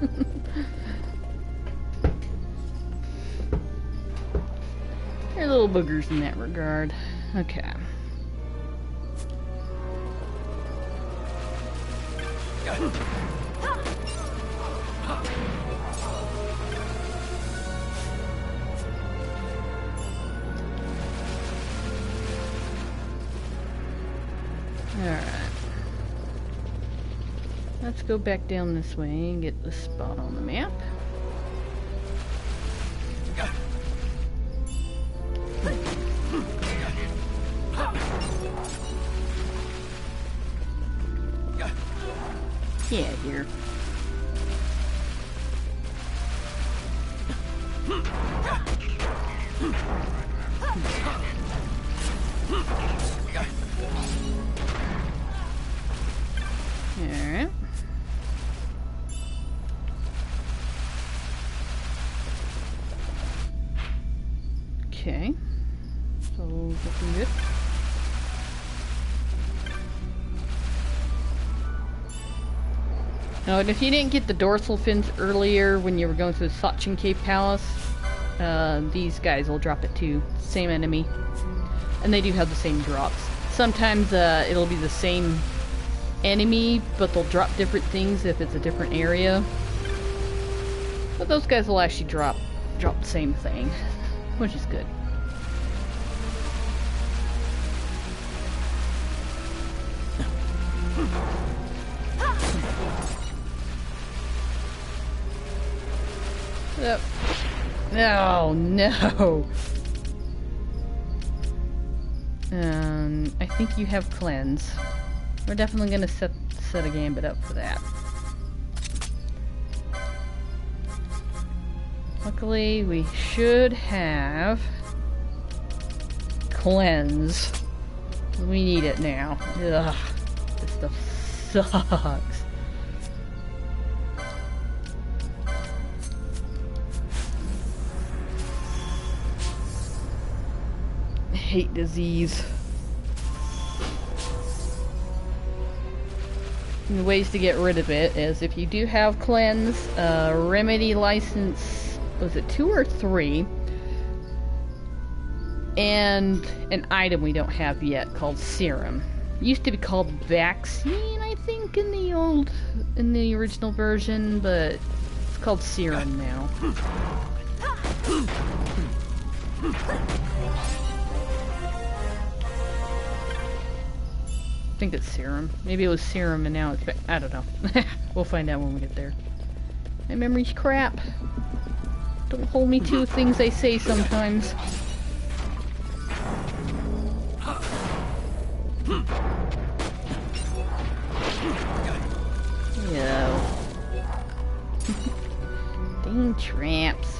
[SPEAKER 1] They're little boogers in that regard. Okay. Alright. Let's go back down this way and get the spot on the map. Yeah, here. Alright. Okay. So, looking good. Oh, and if you didn't get the dorsal fins earlier when you were going through the Sachin Cave Palace, these guys will drop it too. Same enemy. And they do have the same drops. Sometimes it'll be the same enemy, but they'll drop different things if it's a different area. But those guys will actually drop the same thing, which is good. Yep. Oh no! I think you have cleanse. We're definitely gonna set a gambit up for that. Luckily, we should have cleanse. We need it now. Ugh, this stuff sucks. I hate disease. And the ways to get rid of it is if you do have cleanse, remedy license, was it 2 or 3? And an item we don't have yet called serum. It used to be called vaccine, I think, in the original version, but it's called serum now. I think it's serum. Maybe it was serum and now it's I don't know. We'll find out when we get there. My memory's crap. Don't hold me to things I say sometimes. Yo. Dang tramps.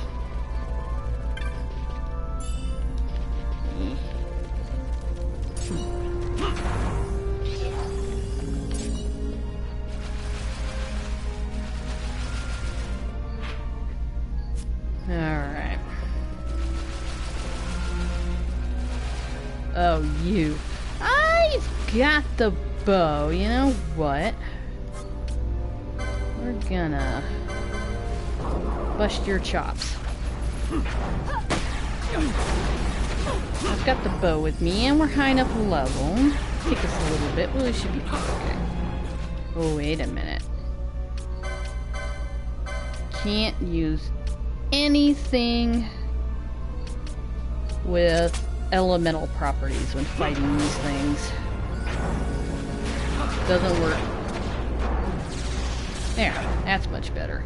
[SPEAKER 1] Alright. Oh, you. I've got the bow. You know what? We're gonna bust your chops. I've got the bow with me, and we're high enough level. Take us a little bit, but we should be okay. Oh, wait a minute. Can't use anything with elemental properties when fighting these things. Doesn't work. There, that's much better.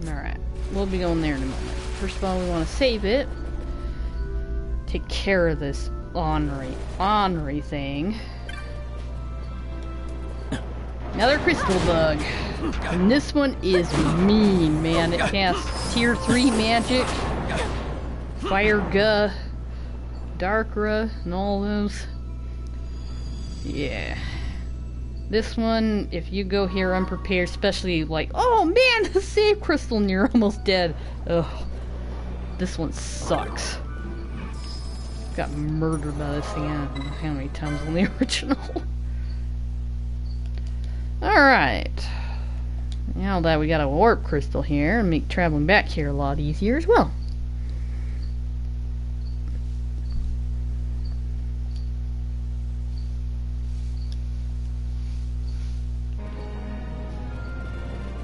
[SPEAKER 1] Alright, we'll be going there in a moment. First of all, we want to save it. Take care of this ornery thing. Another crystal bug. And this one is mean, man. It casts tier 3 magic, fire guh, darkra, and all those. Yeah. This one, if you go here unprepared, especially like, oh man, the save crystal and you're almost dead. Ugh. This one sucks. Got murdered by this thing, I don't know how many times on the original. Alright. Now that we got a warp crystal here, and make traveling back here a lot easier as well.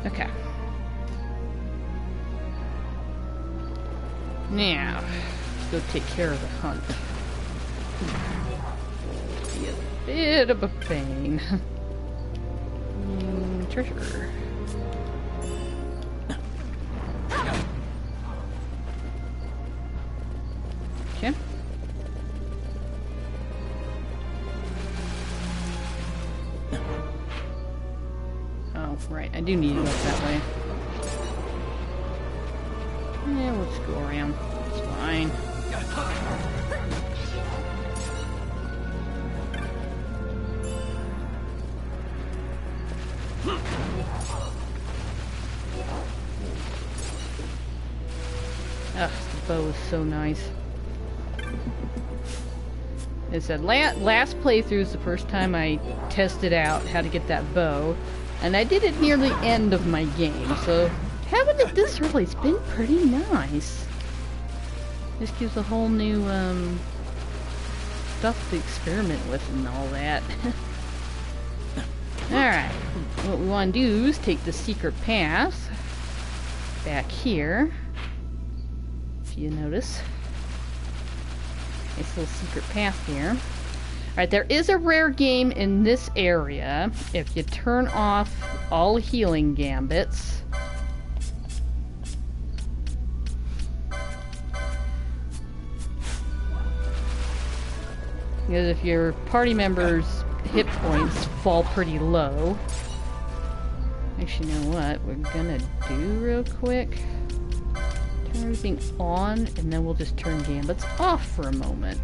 [SPEAKER 1] Okay. Now, let's go take care of the hunt. Be a bit of a pain. Treasure. Okay. Oh, right. I do need to go that way. Yeah, we'll just go around. It's fine. Ugh, the bow is so nice. It said last playthrough is the first time I tested out how to get that bow, and I did it near the end of my game, so having it this early has been pretty nice. This gives a whole new stuff to experiment with and all that. Alright, what we want to do is take the secret path back here. If you notice. Nice little secret path here. Alright, there is a rare game in this area. If you turn off all healing gambits. Because if your party members' hit points fall pretty low. Actually, you know what we're gonna do real quick? Turn everything on, and then we'll just turn gambits off for a moment.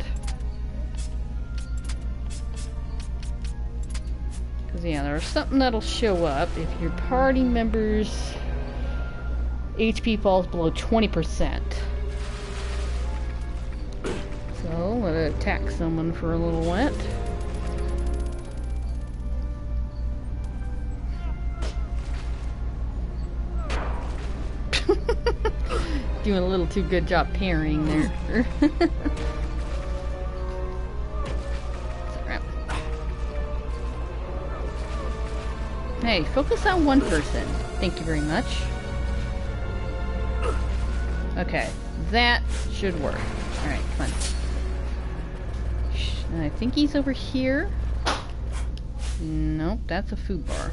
[SPEAKER 1] Because, yeah, there's something that'll show up if your party members' HP falls below 20%. So, let it attack someone for a little bit. Doing a little too good job parrying there. Hey, focus on one person. Thank you very much. Okay, that should work. Alright, come on. I think he's over here. Nope, that's a food bar.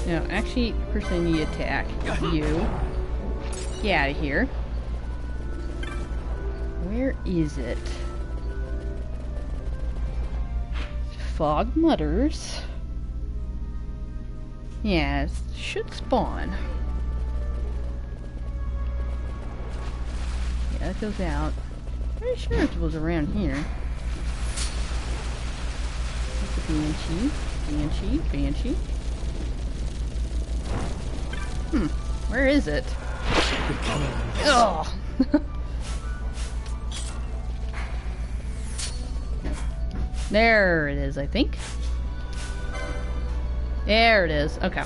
[SPEAKER 1] No, actually, the person I need to attack is you. Get out of here. Where is it? Fog mutters. Yeah, it should spawn. Yeah, that goes out. Pretty sure it was around here. That's a banshee. Banshee. Banshee. Where is it? Oh. There it is, I think. There it is. Okay.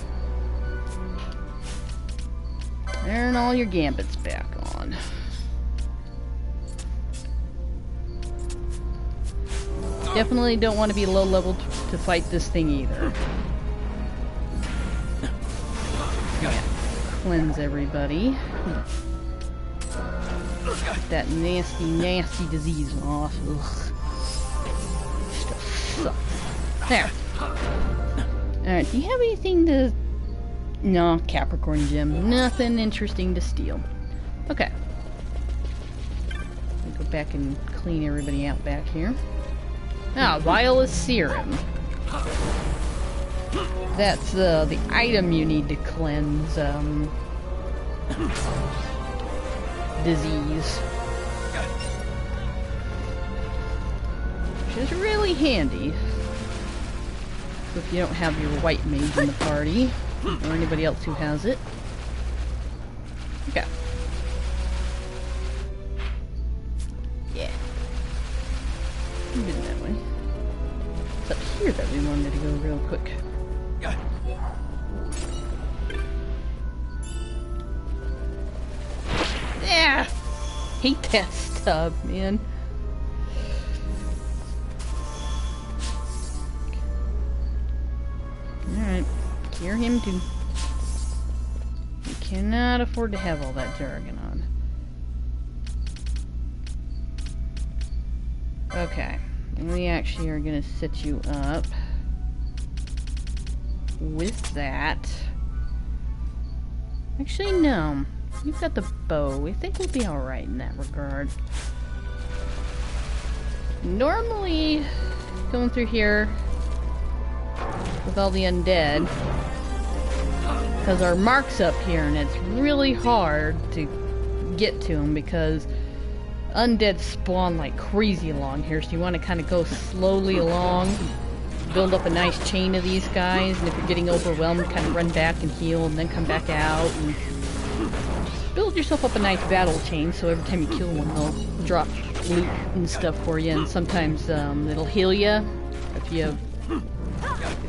[SPEAKER 1] Turn all your gambits back on. Definitely don't want to be low level to fight this thing either. Yeah. Cleanse everybody. Get that nasty, nasty disease off. Ugh. Stuff sucks. There. Alright, do you have anything to... No, Capricorn gem. Nothing interesting to steal. Okay. I'll go back and clean everybody out back here. Ah, Violet Serum. That's the item you need to cleanse disease. Which is really handy. So if you don't have your white mage in the party, or anybody else who has it. Okay. Yeah. We did it that way. It's up here that we wanted to go real quick. Yeah! Hate that stuff, man. Alright. Cure him too. We cannot afford to have all that jargon on. Okay. We actually are gonna set you up with that. Actually, no. You've got the bow. We think we'll be alright in that regard. Normally, going through here with all the undead, because our mark's up here and it's really hard to get to them because undead spawn like crazy along here, so you want to kind of go slowly along, build up a nice chain of these guys, and if you're getting overwhelmed, kind of run back and heal and then come back out and build yourself up a nice battle chain, so every time you kill one they'll drop loot and stuff for you, and sometimes it'll heal you if you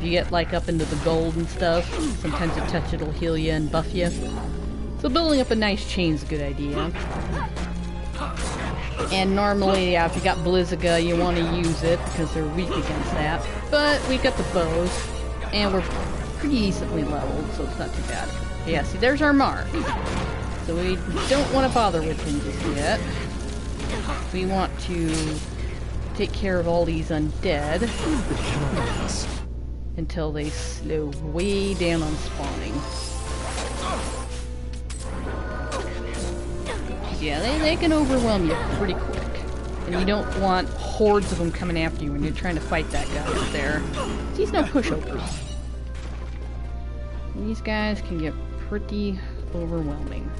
[SPEAKER 1] get like up into the gold and stuff. Sometimes you touch it'll heal you and buff you. So building up a nice chain is a good idea. And normally, yeah, if you got Blizziga, you want to use it because they're weak against that. But we got the bows, and we're pretty decently leveled, so it's not too bad. But yeah, see, there's our mark. So we don't want to bother with him just yet. We want to take care of all these undead until they slow way down on spawning. Yeah, they can overwhelm you pretty quick. And you don't want hordes of them coming after you when you're trying to fight that guy up there. He's no pushovers. These guys can get pretty overwhelming.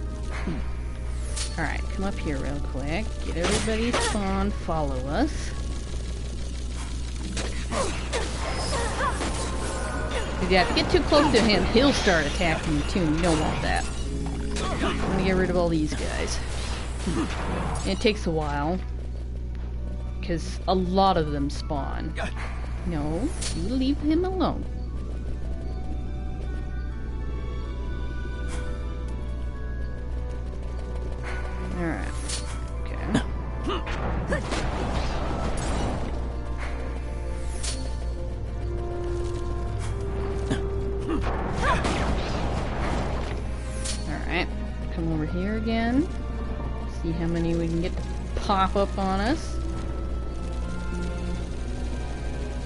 [SPEAKER 1] Alright, come up here real quick. Get everybody spawned, follow us. Yeah, if you get too close to him, he'll start attacking you too, and you don't want that. I'm gonna get rid of all these guys. And it takes a while, because a lot of them spawn. No, you leave him alone. Alright. Okay. Alright. Come over here again. See how many we can get to pop up on us.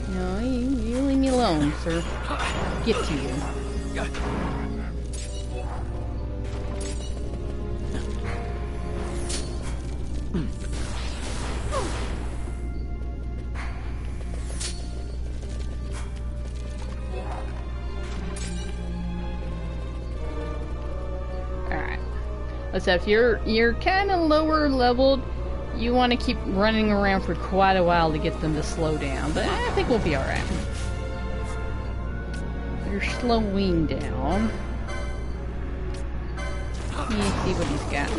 [SPEAKER 1] No, you leave me alone, sir. Get to you. So if you're kind of lower leveled, you want to keep running around for quite a while to get them to slow down. But I think we'll be alright. You're slowing down. Let me see what he's got.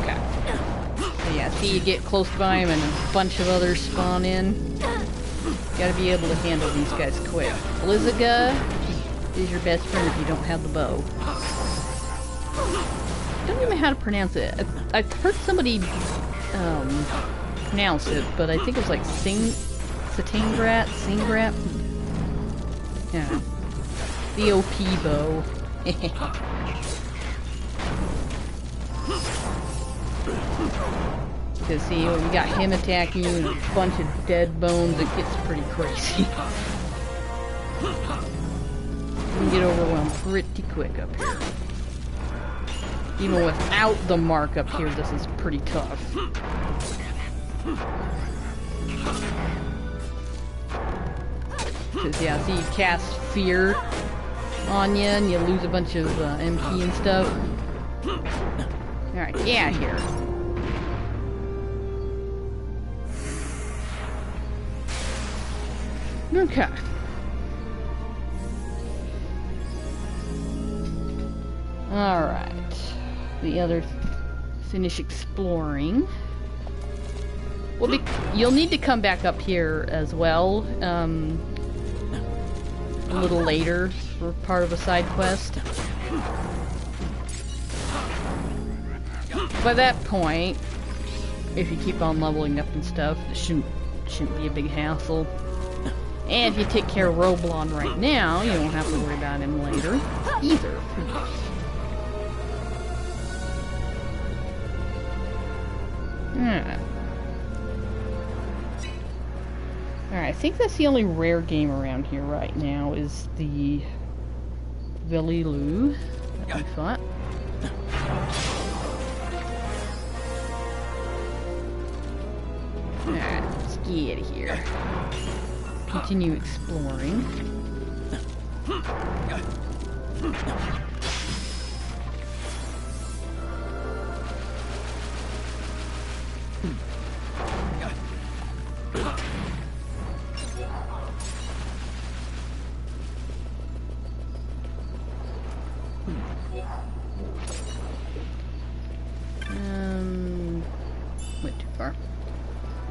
[SPEAKER 1] Okay. So yeah, see, you get close by him and a bunch of others spawn in. Gotta be able to handle these guys quick. Blizziga is your best friend if you don't have the bow. I don't even know how to pronounce it. I've heard somebody pronounce it, but I think it was like Singrat. Yeah. The OP bow. Because see, when we got him attacking you and a bunch of dead bones, it gets pretty crazy. You can get overwhelmed pretty quick up here. Even without the mark up here, this is pretty tough. Because, yeah, see, you cast fear on you and you lose a bunch of MP and stuff. Alright, get out of here. Okay. Alright. The other finish exploring. You'll need to come back up here as well, a little later for part of a side quest. By that point, if you keep on leveling up and stuff, it shouldn't be a big hassle. And if you take care of Roblon right now, you don't have to worry about him later either. Alright. Alright, I think that's the only rare game around here right now is the Velilu that we fought. Alright, let's get out of here. Continue exploring. Went too far.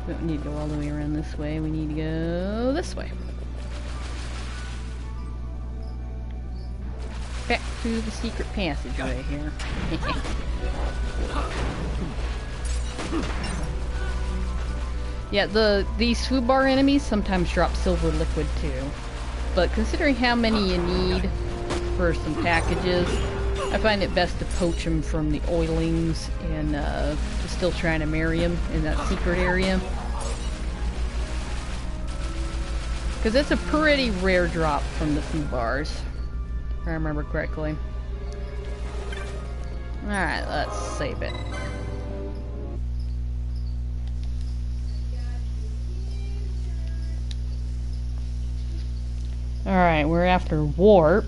[SPEAKER 1] We don't need to go all the way around this way. We need to go this way. Back to the secret passageway here. Yeah, these food bar enemies sometimes drop silver liquid too. But considering how many you need for some packages, I find it best to poach them from the oilings and still trying to marry them in that secret area. Because it's a pretty rare drop from the food bars, if I remember correctly. Alright, let's save it. Alright, we're after Warp,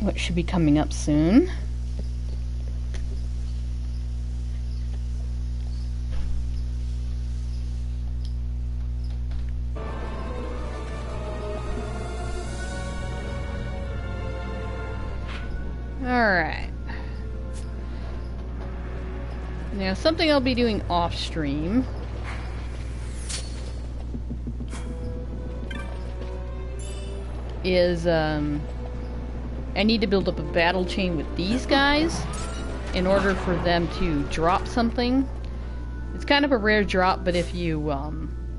[SPEAKER 1] which should be coming up soon. Alright. Now, something I'll be doing off stream is I need to build up a battle chain with these guys in order for them to drop something. It's kind of a rare drop, but if you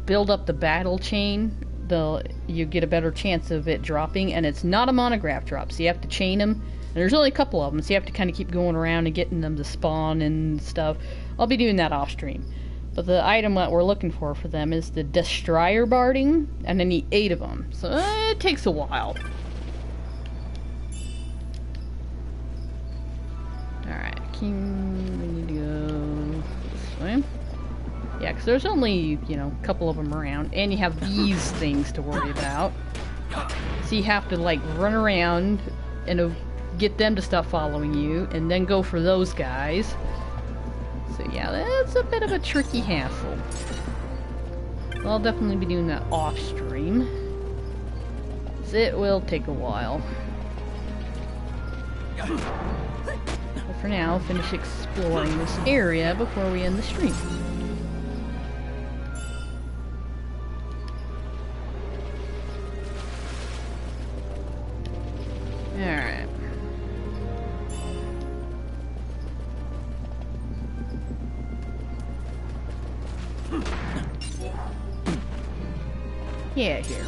[SPEAKER 1] build up the battle chain, you get a better chance of it dropping, and it's not a monograph drop, so you have to chain them. And there's only a couple of them, so you have to kind of keep going around and getting them to spawn and stuff. I'll be doing that off stream. But the item that we're looking for them is the Destroyer Barding, and I need 8 of them. So it takes a while. Alright, we need to go this way. Yeah, because there's only, a couple of them around, and you have these things to worry about. So you have to, run around and get them to stop following you, and then go for those guys. So yeah, that's a bit of a tricky hassle. I'll definitely be doing that off stream. So it will take a while. But for now, I'll finish exploring this area before we end the stream. Alright. Yeah, here.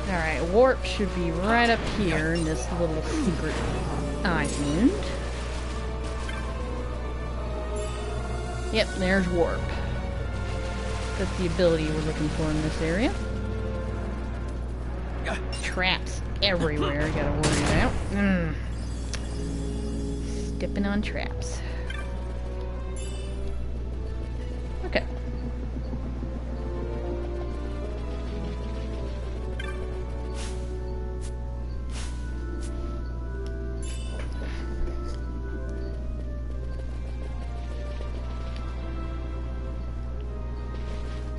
[SPEAKER 1] Alright, Warp should be right up here in this little secret island. Yep, there's Warp. That's the ability we're looking for in this area. Traps everywhere, gotta worry about. Stepping on traps. Okay.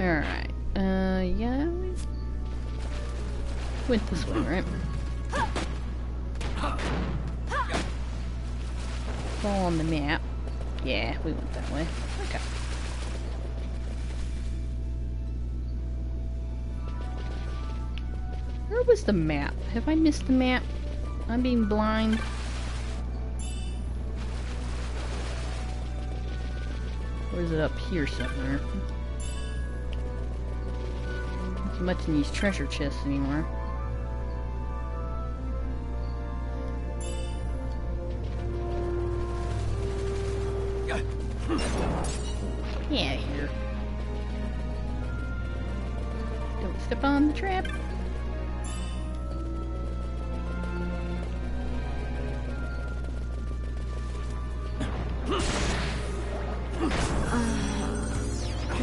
[SPEAKER 1] Alright. Yeah, we went this way, right? It's all on the map. Yeah, we went that way. Okay. Where was the map? Have I missed the map? I'm being blind. Or is it up here somewhere? Not so much in these treasure chests anymore. Yeah, here. Don't step on the trap.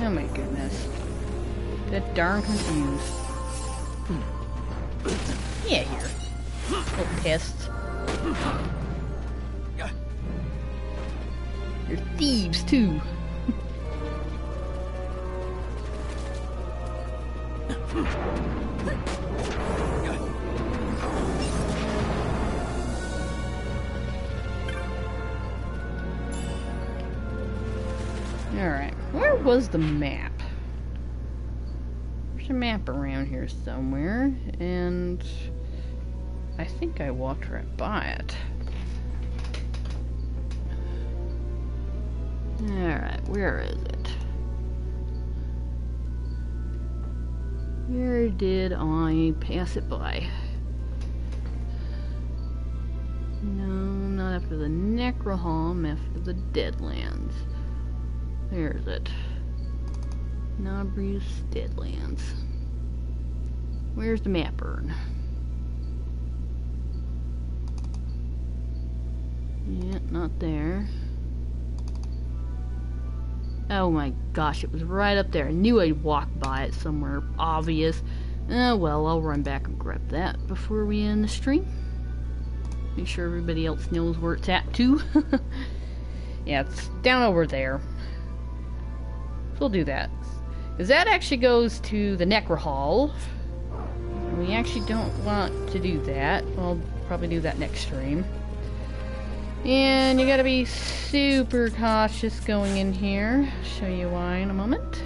[SPEAKER 1] Oh my goodness. That darn confused. Yeah, here. Little pests. They're thieves, too. Alright, where was the map? There's a map around here somewhere, and I think I walked right by it. Alright, where is it? Where did I pass it by? No, not after the Necrohome, after the Deadlands. There's it. Nabru's Deadlands. Where's the map urn? Yeah, not there. Oh my gosh, it was right up there. I knew I'd walk by it somewhere obvious. Well, I'll run back and grab that before we end the stream. Make sure everybody else knows where it's at too. Yeah, it's down over there. So we'll do that. Because that actually goes to the Necrohall. We actually don't want to do that. I'll probably do that next stream. And you gotta be super cautious going in here. I'll show you why in a moment.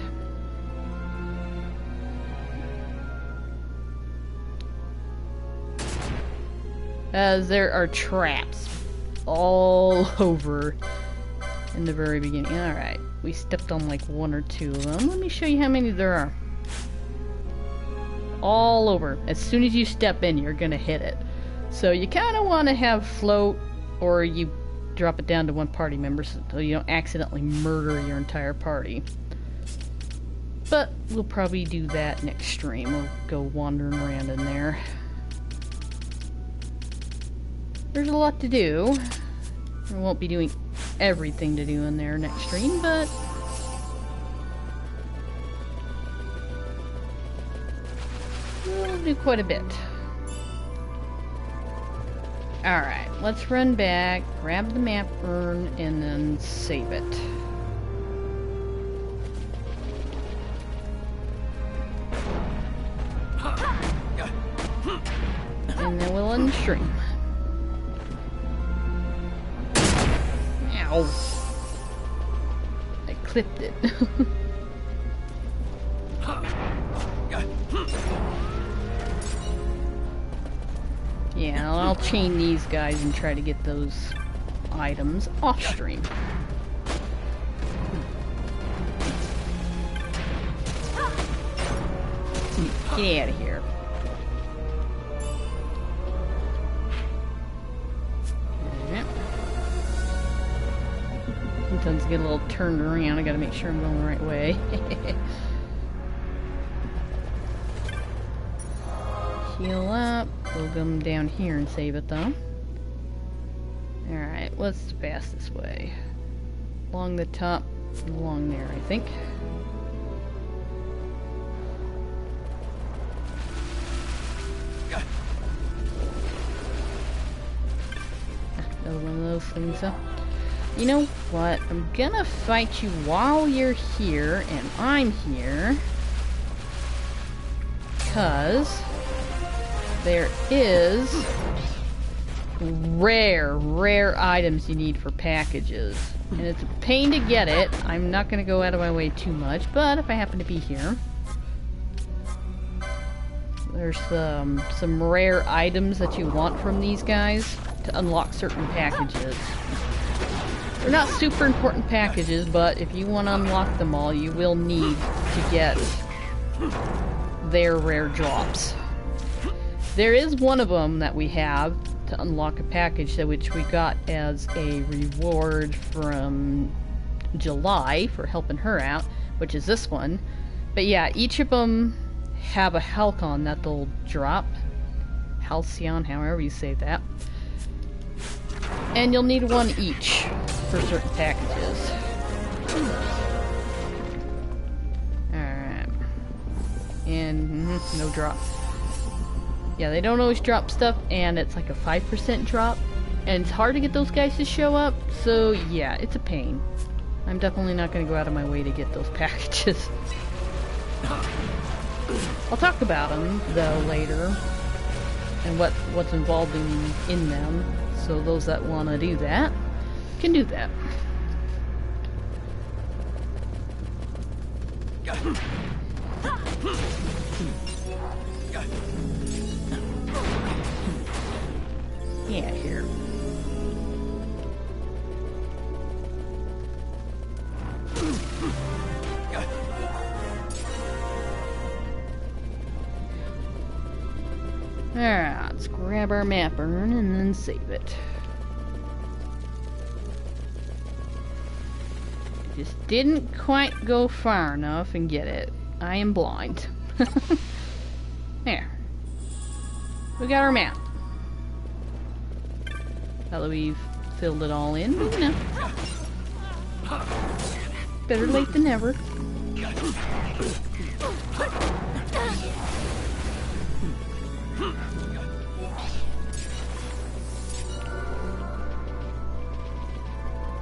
[SPEAKER 1] As there are traps all over in the very beginning. Alright, we stepped on like one or two of them. Let me show you how many there are. All over. As soon as you step in, you're gonna hit it. So you kinda wanna have float, or you drop it down to one party member so you don't accidentally murder your entire party. But we'll probably do that next stream. We'll go wandering around in there. There's a lot to do. I won't be doing everything to do in there next stream, but we'll do quite a bit. Alright, let's run back, grab the map urn, and then save it. And then we'll end the stream. Ow! I clipped it. Yeah, I'll chain these guys and try to get those items off stream. Get out of here. Sometimes I get a little turned around. I gotta make sure I'm going the right way. Heal up. We'll come down here and save it though. Alright, let's pass this way. Along the top, along there, I think. Another one of those things, huh? You know what? I'm gonna fight you while you're here and I'm here. because there is rare items you need for packages. And it's a pain to get it. I'm not going to go out of my way too much, but if I happen to be here, there's some rare items that you want from these guys to unlock certain packages. They're not super important packages, but if you want to unlock them all, you will need to get their rare drops. There is one of them that we have to unlock a package, which we got as a reward from July for helping her out, which is this one. But yeah, each of them have a halcyon that they'll drop. Halcyon, however you say that. And you'll need one each for certain packages. Alright. And no drop. Yeah, they don't always drop stuff, and it's like a 5% drop. And it's hard to get those guys to show up, so yeah, it's a pain. I'm definitely not going to go out of my way to get those packages. I'll talk about them, though, later. And what's involved in them. So those that want to do that can do that. Yeah, here. Alright, let's grab our map urn and then save it. Just didn't quite go far enough and get it. I am blind. There. We got our map. Now that we've filled it all in, you know. Better late than never.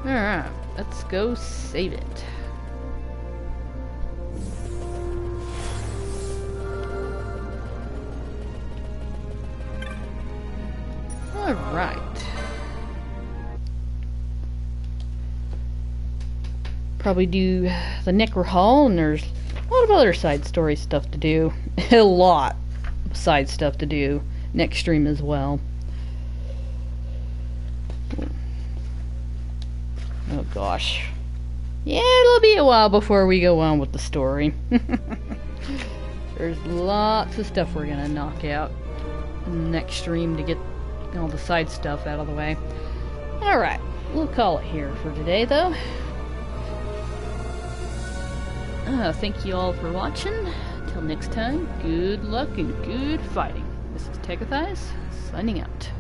[SPEAKER 1] Alright, let's go save it. Alright. Probably do the Necro Hall, and there's a lot of other side story stuff to do. A lot of side stuff to do next stream as well. Oh gosh. Yeah, it'll be a while before we go on with the story. There's lots of stuff we're gonna knock out in the next stream to get all the side stuff out of the way. Alright, we'll call it here for today though. Thank you all for watching. Till next time, good luck and good fighting. This is Tegathias, signing out.